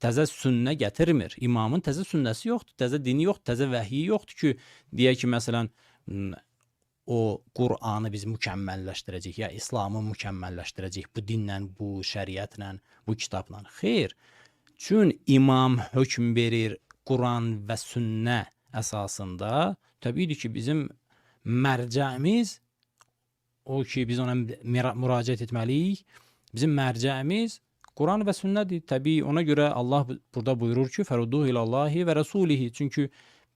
təzə sünnə gətirmir. İmamın təzə sünnəsi yoxdur, təzə dini yoxdur, təzə vəhyi yoxdur ki, deyək ki, məsələn, o Qur'anı biz mükəmməlləşdirəcək, ya İslamı mükəmməlləşdirəcək bu dinlə, bu şəriətlə, bu kitabla. Xeyr, çün imam hökm verir Quran və sünnə əsasında, təbii ki, bizim mərcəmiz, o ki, biz ona müraciət etməliyik, bizim mərcəmiz Quran və sünnədir. Təbii, ona görə Allah burada buyurur ki, Fərudduhu ilallahi və rəsulihi. Çünki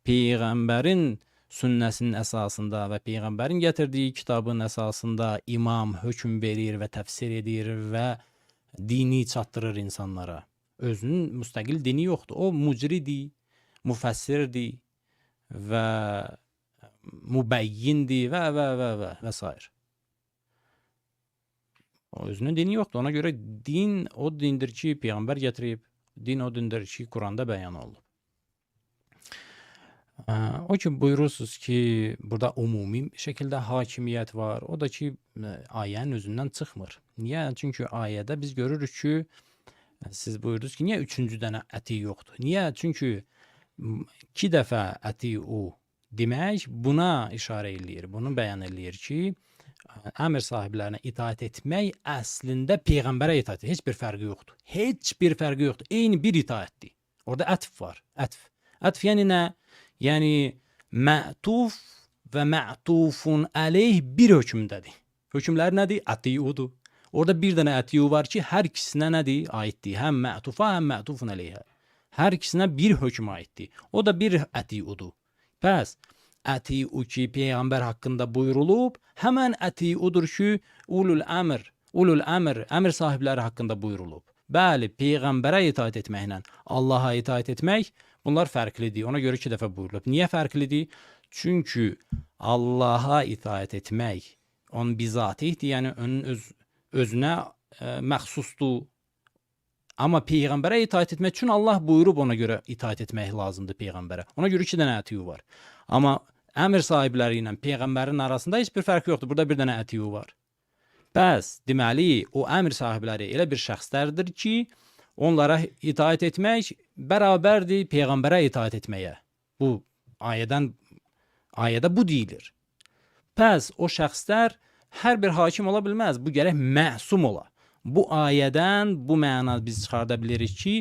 Peyğəmbərin sünnəsinin əsasında və Peyğəmbərin gətirdiyi kitabın əsasında imam hökm verir və təfsir edir və dini çatdırır insanlara. Özünün müstəqil dini yoxdur. O mucridir, müfəssirdir və mübəyyindir və s. O özünün dini yoxdur. Ona görə din o dindir ki, Peyğəmbər gətirib, din o dindir ki, Quranda bəyan olunub. O ki, buyurursunuz ki, burada umumi şəkildə hakimiyyət var. O da ki, ayənin özündən çıxmır. Niyə? Çünki ayədə biz görürük ki, siz buyurdunuz ki, niyə üçüncü dənə əti yoxdur? Niyə? Çünki 2 dəfə əti o demək buna işarə eləyir, bunu bəyan eləyir ki, əmr sahiblərinə itaət etmək əslində Peyğəmbərə itaət etmək. Heç bir fərqi yoxdur. Heç bir fərqi yoxdur. Eyni bir itaətdir. Orada ətf var. Ətf. Ətf yəni nə? Yəni mə'tuf və mə'tufun əleyh bir hökmdədir. Hökmlər nədir? Ətiudur. Orada bir dənə ətiu var ki, hər ikisinə nədir? Aiddir. Həm mə'tufa, həm mə'tufun əleyhə. Hər ikisinə bir hökm aiddir. O da bir ətiudur. Bəs ətiu ki, Peyğəmbər haqqında buyurulub, həmən ətiudur ki, ulul əmr sahibləri haqqında buyurulub. Bəli, Peyğəmbərə itaət etməklə Allaha itaət etmək, bunlar fərqlidir. Ona görə 2 dəfə buyurulub. Niyə fərqlidir? Çünki Allaha itaət etmək, onun bizatihdir, yəni onun özünə məxsusdur. Amma Peyğəmbərə itaət etmək üçün Allah buyurub, ona görə itaət etmək lazımdır Peyğəmbərə. Ona görə 2 dənə ətiu var. Amma əmr sahibləri ilə Peyğəmbərin arasında heç bir fərq yoxdur. Burada bir dənə ətiu var. Bəs, deməli, o əmr sahibləri elə bir şəxslərdir ki, onlara itaət etmək bərabərdir Peyğəmbərə itaət etməyə. Bu, ayədə bu deyilir. Bəs, o şəxslər hər bir hakim ola bilməz. Bu gərək məsum ola. Bu ayədən bu məna biz çıxarda bilirik ki,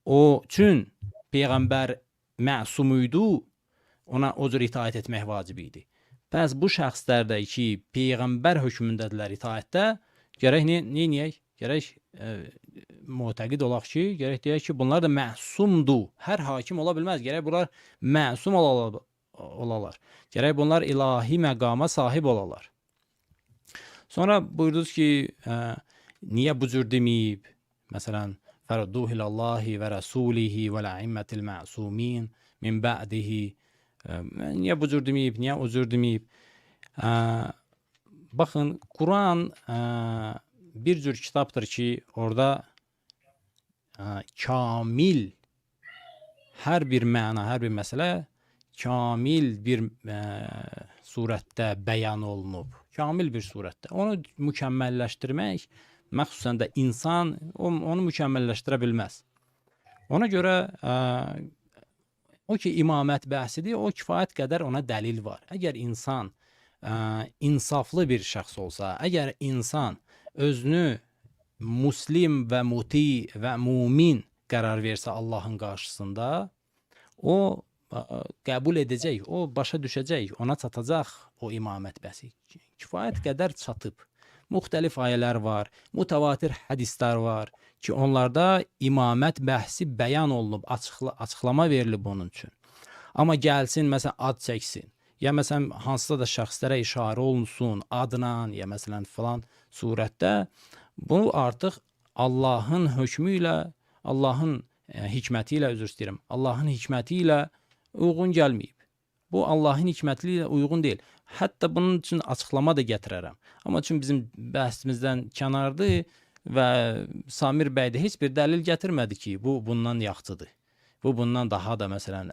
o üçün Peyğəmbər məsum idi, ona o cür itaət etmək vacib idi. Bəs bu şəxslərdə ki, Peyğəmbər hökmündədirlər itaətdə, gərək neyək? Gərək mütəqid olaq ki, gərək deyək ki, bunlar da məsumdur. Hər hakim ola bilməz. Gərək bunlar məsum olalar. Gərək bunlar ilahi məqama sahib olalar. Sonra buyurdunuz ki, niyə bu cür deməyib? Məsələn, fərudduhu ilallahi və rəsulihi və lə'immətil mə'sumin min bə'dihi. Niyə bu cür deməyib? Niyə o cür deməyib? Baxın, Quran bir cür kitabdır ki, orada kamil hər bir məna, hər bir məsələ kamil bir surətdə bəyan olunub. Kamil bir surətdə. Onu mükəmməlləşdirmək, məxsusən də insan onu mükəmməlləşdirə bilməz. Ona görə o ki, imamət bəhsidir, o kifayət qədər ona dəlil var. Əgər insan insaflı bir şəxs olsa, əgər insan özünü muslim və muti və mumin qərar versə Allahın qarşısında, o qəbul edəcək, o başa düşəcək, ona çatacaq o imamət bəhsi. Kifayət qədər çatıb. Müxtəlif ayələr var, mütəvatir hədislər var ki, onlarda imamət bəhsi bəyan olunub, açıqlama verilib onun üçün. Amma gəlsin, məsələn, ad çəksin, ya məsələn, hansısa da şəxslərə işarə olunsun, adla, ya məsələn, filan surətdə, bu artıq Allahın hökmü ilə, Allahın hikməti ilə, üzr istəyirəm, Allahın hikməti ilə uyğun gəlməyib. Bu, Allahın hikməti ilə uyğun deyil. Hətta bunun üçün açıqlama da gətirərəm. Amma üçün bizim bəhsimizdən kənardır və Samir bəy də heç bir dəlil gətirmədi ki, bu bundan yaxçıdır. Bu bundan daha da məsələn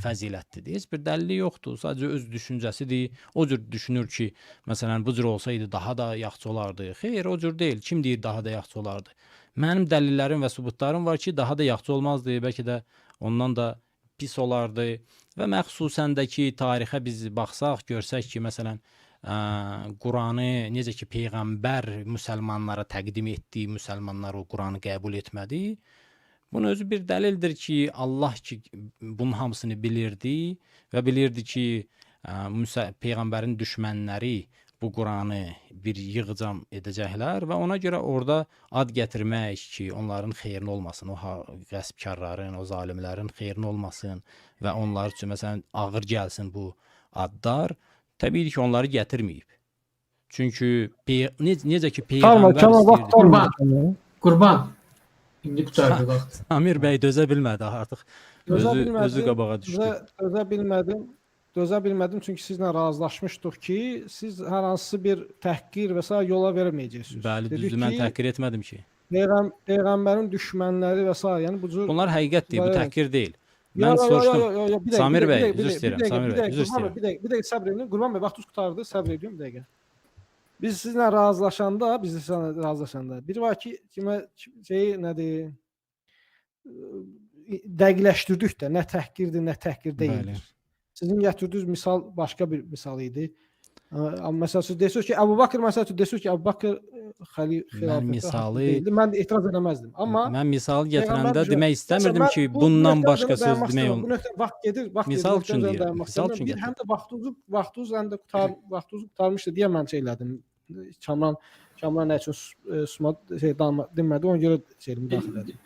fəzilətlidir. Heç bir dəlili yoxdur. Sadəcə öz düşüncəsidir. O cür düşünür ki, məsələn, bu cür olsaydı daha da yaxşı olardı. Xeyr, o cür deyil. Kim deyir daha da yaxşı olardı? Mənim dəlillərim və sübutlarım var ki, daha da yaxşı olmazdı. Bəlkə də ondan da pis olardı. Və məxsusən də ki, tarixə biz baxsaq, görsək ki, məsələn, Quranı necə ki peyğəmbər müsəlmanlara təqdim etdi, müsəlmanlar o Quranı qəbul etmədi. Bunun özü bir dəlildir ki, Allah ki bunun hamısını bilirdi və bilirdi ki, peyğəmbərin düşmənləri bu Quranı bir yığcam edəcəklər və ona görə orada ad gətirmək ki, onların xeyrinə olmasın, o qəsbkarların, o zalimlərin xeyrinə olmasın və onlar üçün məsələn ağır gəlsin bu adlar. Təbii ki, onları gətirməyib. Çünki necə ki peyğəmbər istəyirdi. Qurban. İndi qutardı vaxt. Samir bəy dözə bilmədi artıq. Özü qabağa düşdü. Dözə bilmədim çünki sizlə razılaşmışdıq ki, siz hər hansı bir təhqir və s. yola verməyəcəksiniz. Bəli, düzdür, mən təhqir etmədim ki. Peyğəmbərin düşmənləri və s. yəni bu cür bunlar həqiqətdir, bu təhqir deyil. Mən soruşdum. Samir bəy, üzr istəyirəm. Samir bəy, üzr istəyirəm. Bir dəqiqə səbr edin. Qurban bəy, vaxtınız qurtardı, səbr ediyorum bir dəqiqə. Biz sizinlə razılaşanda, bir var ki, kimə nədir? Dəqiqləşdirdik də, nə təhqirdir, nə təhqir deyildir. Sizin gətirdiyiniz misal başqa bir misal idi. Amma məsələn siz deyirsiniz ki, Əbu Bakır Əbu Bakır xilafətə deyildi. Mən də etiraz edəməzdim. Amma mən misal gətirəndə demək istəmirdim ki, bundan başqa söz demək olmaz. Vaxt gedir, misal üçün deyirəm. Misal üçün bir həm də vaxtınız həm də qurtarmışdı deyə mən elədim. Kamran nə üçün demədi, ona görə müdaxilə edim.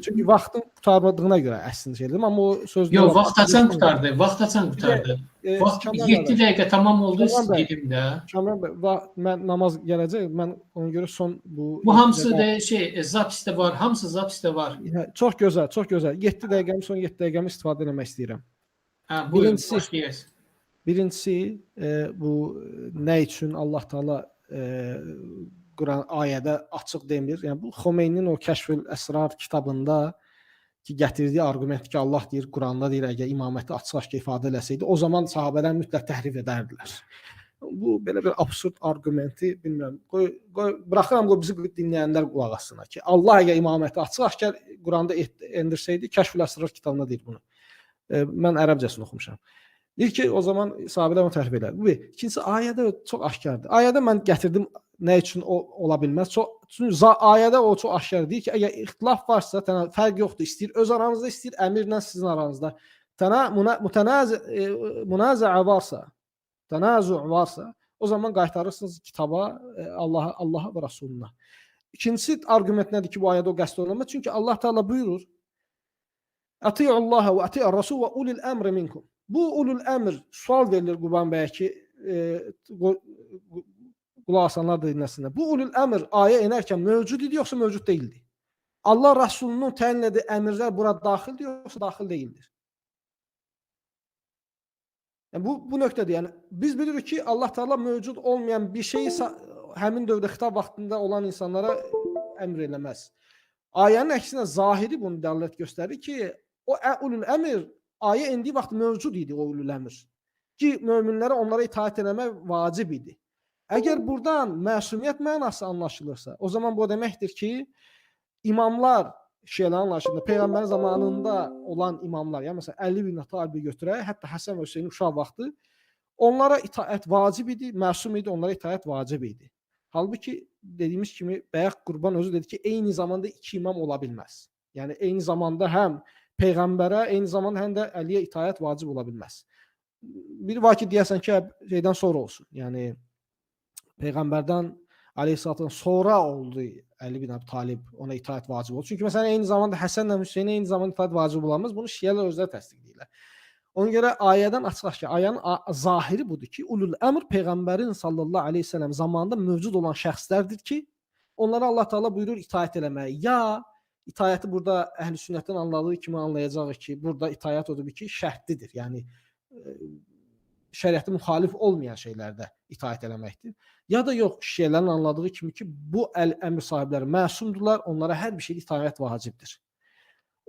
Çünki vaxtın qurtarmadığına görə əslində dedim, amma o sözdə... Yox, vaxt açan qurtardı. 7 dəqiqə tamam oldu, dedim də. Kamran bəy, mən namaz gələcək, mən ona görə son bu... Bu hamısı da zapisdə var, hamısı zapisdə var. Çox gözəl, çox gözəl. 7 dəqiqəmi, son 7 dəqiqəmi istifadə etmək istəyirəm. Birincisi, bu nə üçün Allah Taala Quran ayədə açıq demir. Yəni bu Xomeynin o Kəşfül Əsrar kitabında ki gətirdiyi argument ki Allah deyir Quranda deyir əgər imaməti açıq-aşkar ifadə eləsəydi o zaman sahabələr mütləq təhrif edərdilər. Bu belə bir absurd argumenti bilmirəm. Buraxıram bizi dinləyənlər qulaq assınlar ki Allah əgər imaməti açıq-aşkar Quranda endirsəydi Kəşfül Əsrar kitabında deyir bunu. Mən ərəbcəsini oxumuşam. Deyir ki, o zaman sahabələr onu təhrif edər. Bu, ikincisi, ayədə çox aşkardır. Ayədə mən gətirdim nə üçün ola bilməz. Çünki ayədə o çox aşkardır. Deyir ki, əgər ixtilaf varsa, fərq yoxdur. İstəyir öz aranızda, istəyir əmirlə sizin aranızda. Münazaə varsa, o zaman qaytarırsınız kitaba, Allaha və Rasuluna. İkincisi argument nədir ki, bu ayədə o qəsd olunmaz. Çünki Allah Teala buyurur, Ati'ullaha və ati'ur Rasul və ulil əmri minkum. Bu ulul əmr sual verilir Qurban bəyə ki, qulaq asanlar da dinləsinlər. Bu ulul əmr ayə enərkən mövcud idi, yoxsa mövcud deyildi? Allah Rasulunun təyin etdiyi əmrlər bura daxildir, yoxsa daxil deyildir? Yəni, bu nöqtədir. Yəni, biz bilirik ki, Allah Teala mövcud olmayan bir şeyi həmin dövrdə xitab vaxtında olan insanlara əmr eləməz. Ayənin əksinə zahiri bunu dəlilət göstərir ki, o ulul əmr ayə indiyi vaxt mövcud idi o ulul əmr. Ki, möminlərə onlara itaat eləmək vacib idi. Əgər buradan məsumiyyət mənası anlaşılırsa, o zaman bu deməkdir ki, imamlar şeylə anlaşılır. Peyğəmbərin zamanında olan imamlar, yəni məsələn, Əli ibn Talib götürək, hətta Həsən və Hüseynin uşaq vaxtı, onlara itaət vacib idi, məsum idi, onlara itaət vacib idi. Halbuki, dediyimiz kimi, Bəyək Qurban özü dedi ki, eyni zamanda iki imam ola bilməz. Yəni, eyni zamanda həm Peyğəmbərə, eyni zamanda həm də Əliyə itaət vacib ola bilməz. Bir var ki, deyəsən ki, şeydən sonra olsun. Yəni, Peyğəmbərdən Aleyhisselatdan sonra oldu Əli bin Əbi Talib, ona itaət vacib oldu. Çünki məsələn, eyni zamanda Həsənlə Hüseynə eyni zamanda itaət vacib olamaz. Bunu şiələr özləri təsdiqləyirlər. Ona görə ayədən açıq-aşkar, ayənin zahiri budur ki, ulul əmr Peyğəmbərin sallallahu aleyhi ve sellem zamanında mövcud olan şəxslərdir ki, onlara Allah Teala buyurur itaət eləməyi. Ya itayəti burada əhl-i sünnətdən anladığı kimi anlayacağıq ki, burada itayət odur ki, şərtlidir. Yəni, şəriətə müxalif olmayan şeylərdə itaət eləməkdir. Ya da yox, şiələrin anladığı kimi ki, bu əmr sahibləri məsumdurlar, onlara hər bir şeydə itaət vacibdir.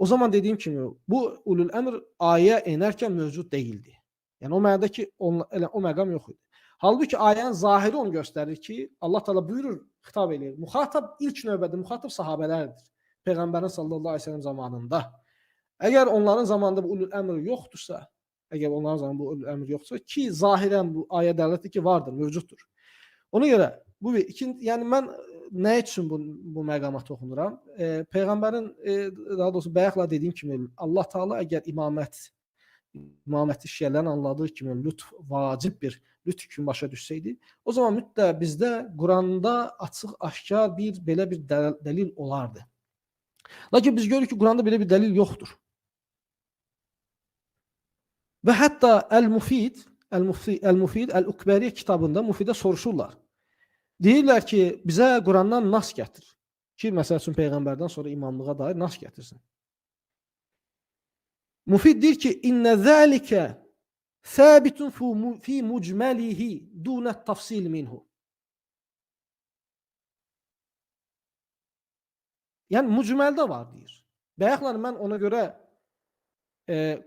O zaman dediyim kimi bu ulul əmr ayə enərkən mövcud deyildi. Yəni o mənada ki, elə o məqam yox idi. Halbuki ayənin zahiri onu göstərir ki, Allah Teala buyurur, xitab edir. Müxatab ilk növbədə müxatab sahabelərdir. Peyğəmbərin sallallahu əleyhi və səlləm zamanında. Əgər onların zamanında bu ulul əmr yoxdursa, əgər onların zamanında bu ulul əmr yoxdursa ki, zahirən bu ayə dəlalətdir ki, vardır, mövcuddur. Ona görə bu bir ikinci, yəni mən nə üçün bu məqama toxunuram? Peyğəmbərin daha doğrusu bayaqla dediyim kimi Allah Teala əgər imaməti şiələrin anladığı kimi lütf vacib bir lütf kimi başa düşsəydi, o zaman mütləq bizdə Quranda açıq aşkar bir belə bir dəlil olardı. Lakin biz görürük ki, Quranda belə bir dəlil yoxdur. Və hətta Əl-Mufid, Əl-Ukberi kitabında Mufidə soruşurlar. Deyirlər ki, bizə Qurandan nas gətir. Ki, məsəl üçün Peyğəmbərdən sonra imamlığa dair nas gətirsin. Mufid deyir ki, İnnə zəlikə səbitun fi mucməlihi dunət tafsil minhu. Yəni, mucməldə var, deyir. Bayaqlar mən ona görə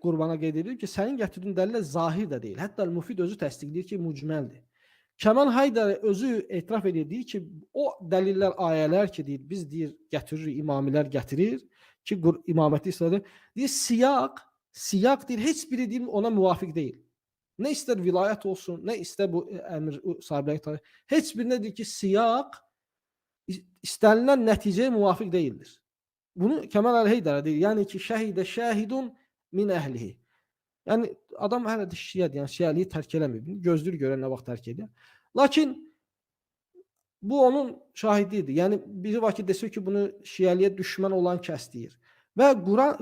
Qurbana qeyd edir ki, sənin gətirdiyin dəlillə zahir də deyil. Hətta Mufid özü təsdiqləyir ki, mucməldir. Kəmal Haydar özü etiraf edir, deyir ki, o dəlillər, ayələr ki, deyir, biz deyir, gətiririk, imamilər gətirir ki, imaməti istifadə edir. Deyir, siyaq deyir, heç biri deyir, ona müvafiq deyil. Nə istər vilayət olsun, nə istər bu əmr sahibləri tarix. Heç birinə deyir ki, siyaq istənilən nəticəyə müvafiq deyildir. Bunu Kəmal Haydar deyir. Yəni ki, şəhidə şəhidun min əhlihi. Yəni adam hələ də şiədir, yəni şiəliyi tərk eləmir. Gözlür görən nə vaxt tərk edir. Lakin bu onun şahididir. Yəni biri var ki, desə ki, bunu şiəliyə düşmən olan kəs deyir. Və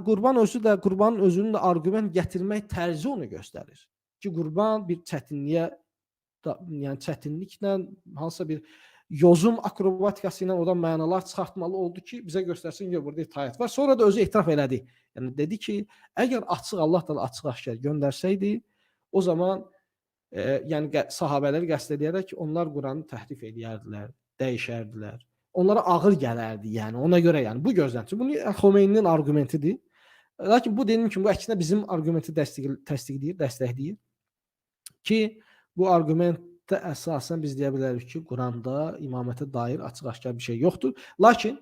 Qurban özü də, Qurbanın özünün də arqument gətirmək tərzi onu göstərir. Ki, Qurban bir çətinliyə, yəni çətinliklə, hansısa bir yozum akrobatikası ilə oradan mənalar çıxartmalı oldu ki, bizə göstərsin ki, burada itaət var. Sonra da özü etiraf elədi. Yəni dedi ki, əgər Allah da açıq aşkar göndərsəydi, o zaman yəni sahabələri qəsd edərək onlar Quranı təhrif edərdilər, dəyişərdilər. Onlara ağır gələrdi, yəni ona görə yəni bu gözlənti. Bunu Xomeyninin arqumentidir. Lakin bu dediyim kimi bu əksinə bizim arqumenti dəstəkləyir ki, bu arqumentdə əsasən biz deyə bilərik ki, Quranda imamətə dair açıq aşkar bir şey yoxdur. Lakin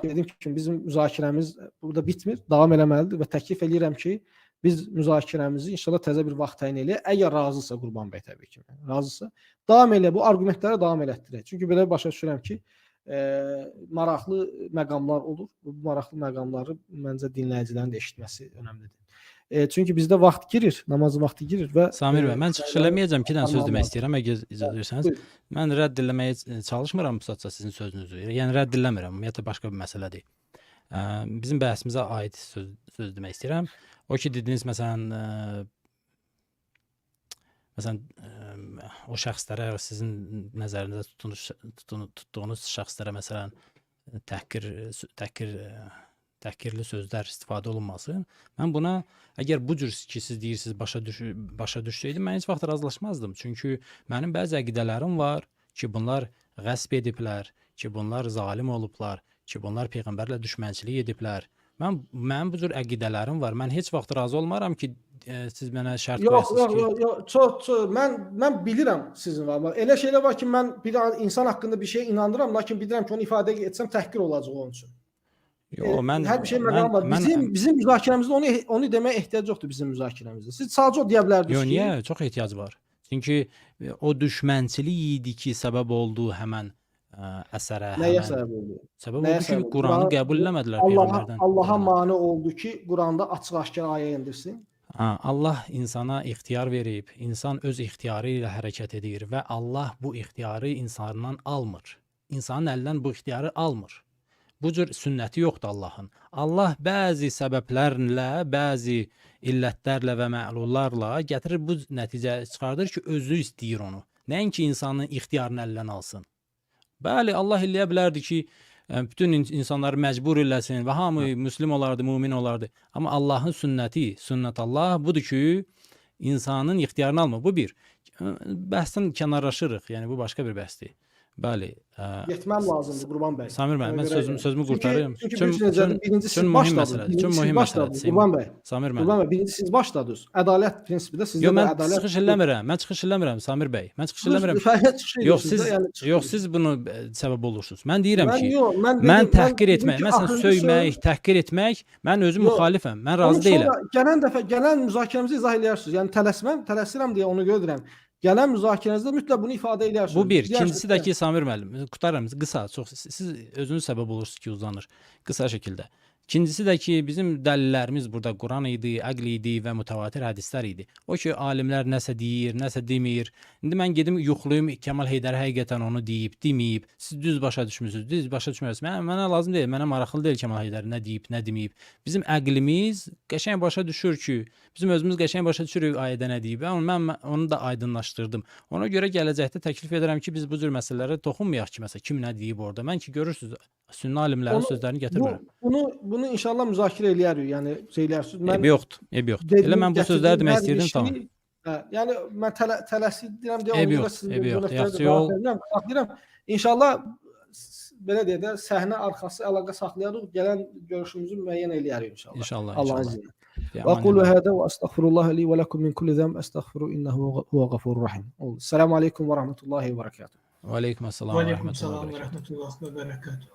dediyim kimi bizim müzakirəmiz burada bitmir, davam eləməlidir və təklif edirəm ki, biz müzakirəmizi inşallah təzə bir vaxt təyin eləyək. Əgər razısa Qurban bəy təbii ki, razısa, davam elə bu arqumentlərə davam elətdirək. Çünki belə başa düşürəm ki, maraqlı məqamlar olur. Bu maraqlı məqamları məncə dinləyicilərin də eşitməsi önəmlidir. Çünki bizdə vaxt girir, namaz vaxtı girir və Samir bəy, mən çıxış eləməyəcəm, 2 dənə söz demək istəyirəm, əgər icazə verirsəniz. Mən rədd eləməyə çalışmıram bu saatda sizin sözünüzü. Yəni rədd eləmirəm, ümumiyyətlə başqa bir məsələdir. Bizim bəhsimizə aid söz demək istəyirəm. O ki, dediniz, məsələn, o şəxslərə, sizin nəzərinizdə tutduğunuz şəxslərə, məsələn, təhqirli sözlər istifadə olunması. Mən buna, əgər bu cür ki, siz deyirsiniz, başa düşsəydim, mən heç vaxt razılaşmazdım. Çünki mənim bəzi əqidələrim var ki, bunlar qəsb ediblər, ki, bunlar zalim olublar, ki, bunlar Peyğəmbərlə düşmənçilik ediblər. Mənim bu cür əqidələrim var. Mən heç vaxt razı olmaram ki, siz mənə şərt qoyasınız ki... Yox, mən bilirəm sizin var. Elə şeylər var ki, mən bir insan haqqında bir şey inandıram, lakin bilirəm ki, onu ifadə etsəm təhqir olacaq onun üçün. Hər bir şey məqam var. Bizim müzakirəmizdə onu deməyə ehtiyac yoxdur bizim müzakirəmizdə. Siz sadəcə o deyə bilərdiniz ki... Niyə? Çox ehtiyac var. Çünki o düşmənçilik idi ki, səbəb oldu həmən əsərə. Nəyə səbəb oldu? Səbəb oldu ki, Quranı qəbul eləmədilər Peyğəmbərdən. Allaha mane oldu ki, Quranda açıq aşkar ayə indirsin. Allah insana ixtiyar verib, insan öz ixtiyarı ilə hərəkət edir və Allah bu ixtiyarı insandan almır. İnsanın əlindən bu ixtiyarı almır. Bu cür sünnəti yoxdur Allahın. Allah bəzi səbəblərlə, bəzi illətlərlə və məlullarla gətirir bu nəticə çıxardır ki, özü istəyir onu. Nəinki insanın ixtiyarını əlindən alsın. Bəli, Allah eləyə bilərdi ki, bütün insanları məcbur eləsin və hamı müslim olardı, mümin olardı. Amma Allahın sünnəti, sünnət Allah budur ki, insanın ixtiyarını almır. Bu bir. Bəhsdən kənarlaşırıq, yəni bu başqa bir bəhsdir. Bəli. Getməm lazımdır Qurban bəy. Samir müəllim, mən sözümü qurtarayım. Çünki birinci siz mühüm başladınız. məsələdir. Çox mühüm məsələdir. Qurban bəy. Samir Qurban müəllim. bəy, birinci siz başladınız. Ədalət prinsipi də sizdə Yox, də mən ədalət. çıxış eləmirəm. Mən çıxış eləmirəm Samir bəy. Mən çıxış eləmirəm. Yox, siz bunu səbəb olursunuz. Mən deyirəm ki, mən təhqir etmək, məsələn söymək, təhqir etmək, mən özüm müxalifəm. Mən razı deyiləm. Gələn müzakirəmizi izah eləyərsiniz. Yəni tələsirəm deyə onu görürəm. Gələn müzakirənizdə mütləq bunu ifadə eləyərsiniz. Bu bir. İkincisi də ki, Samir müəllim, qurtarıram, qısa, çox siz özünüz səbəb olursunuz ki, uzanır. Qısa şəkildə. İkincisi də ki, bizim dəlillərimiz burada Quran idi, əql idi və mütəvatir hədislər idi. O ki, alimlər nəsə deyir, nəsə demir. İndi mən gedim yoxlayım Kəmal Heydər həqiqətən onu deyib, deməyib. Siz düz başa düşmüsünüz, düz başa düşmürsünüz. Mənə lazım deyil, mənə maraqlı deyil Kəmal Heydər nə deyib, nə deməyib. Bizim əqlimiz qəşəng başa düşür ki, bizim özümüz qəşəng başa düşürük ayədə nə deyib. Mən onu da aydınlaşdırdım. Ona görə gələcəkdə təklif edirəm ki, biz bu cür məsələlərə toxunmayaq ki, məsələn, kim nə deyib orada. Mən ki, görürsünüz, sünni alimlərin sözlərini gətirmirəm. Bunu inşallah müzakirə eləyərik, yəni eləyərsiniz. Eybi yoxdur. Elə mən bu sözləri demək istəyirdim, tamam. Yəni mən tələsidirəm deyə Eybi yoxdur. Yaxşı yol. İnşallah belə deyə də səhnə arxası əlaqə saxlayarıq, gələn görüşümüzü müəyyən eləyərik inşallah. İnşallah. Allahın izni ilə. Və qulu hədə və əstəğfirullah li və lakum min kulli zəm əstəğfiru innehu huve gafurur rahim. Selamun aleyküm və rahmetullahi və berekatuhu. Və aleyküm əssalam və rəhmətullah və berekatuhu.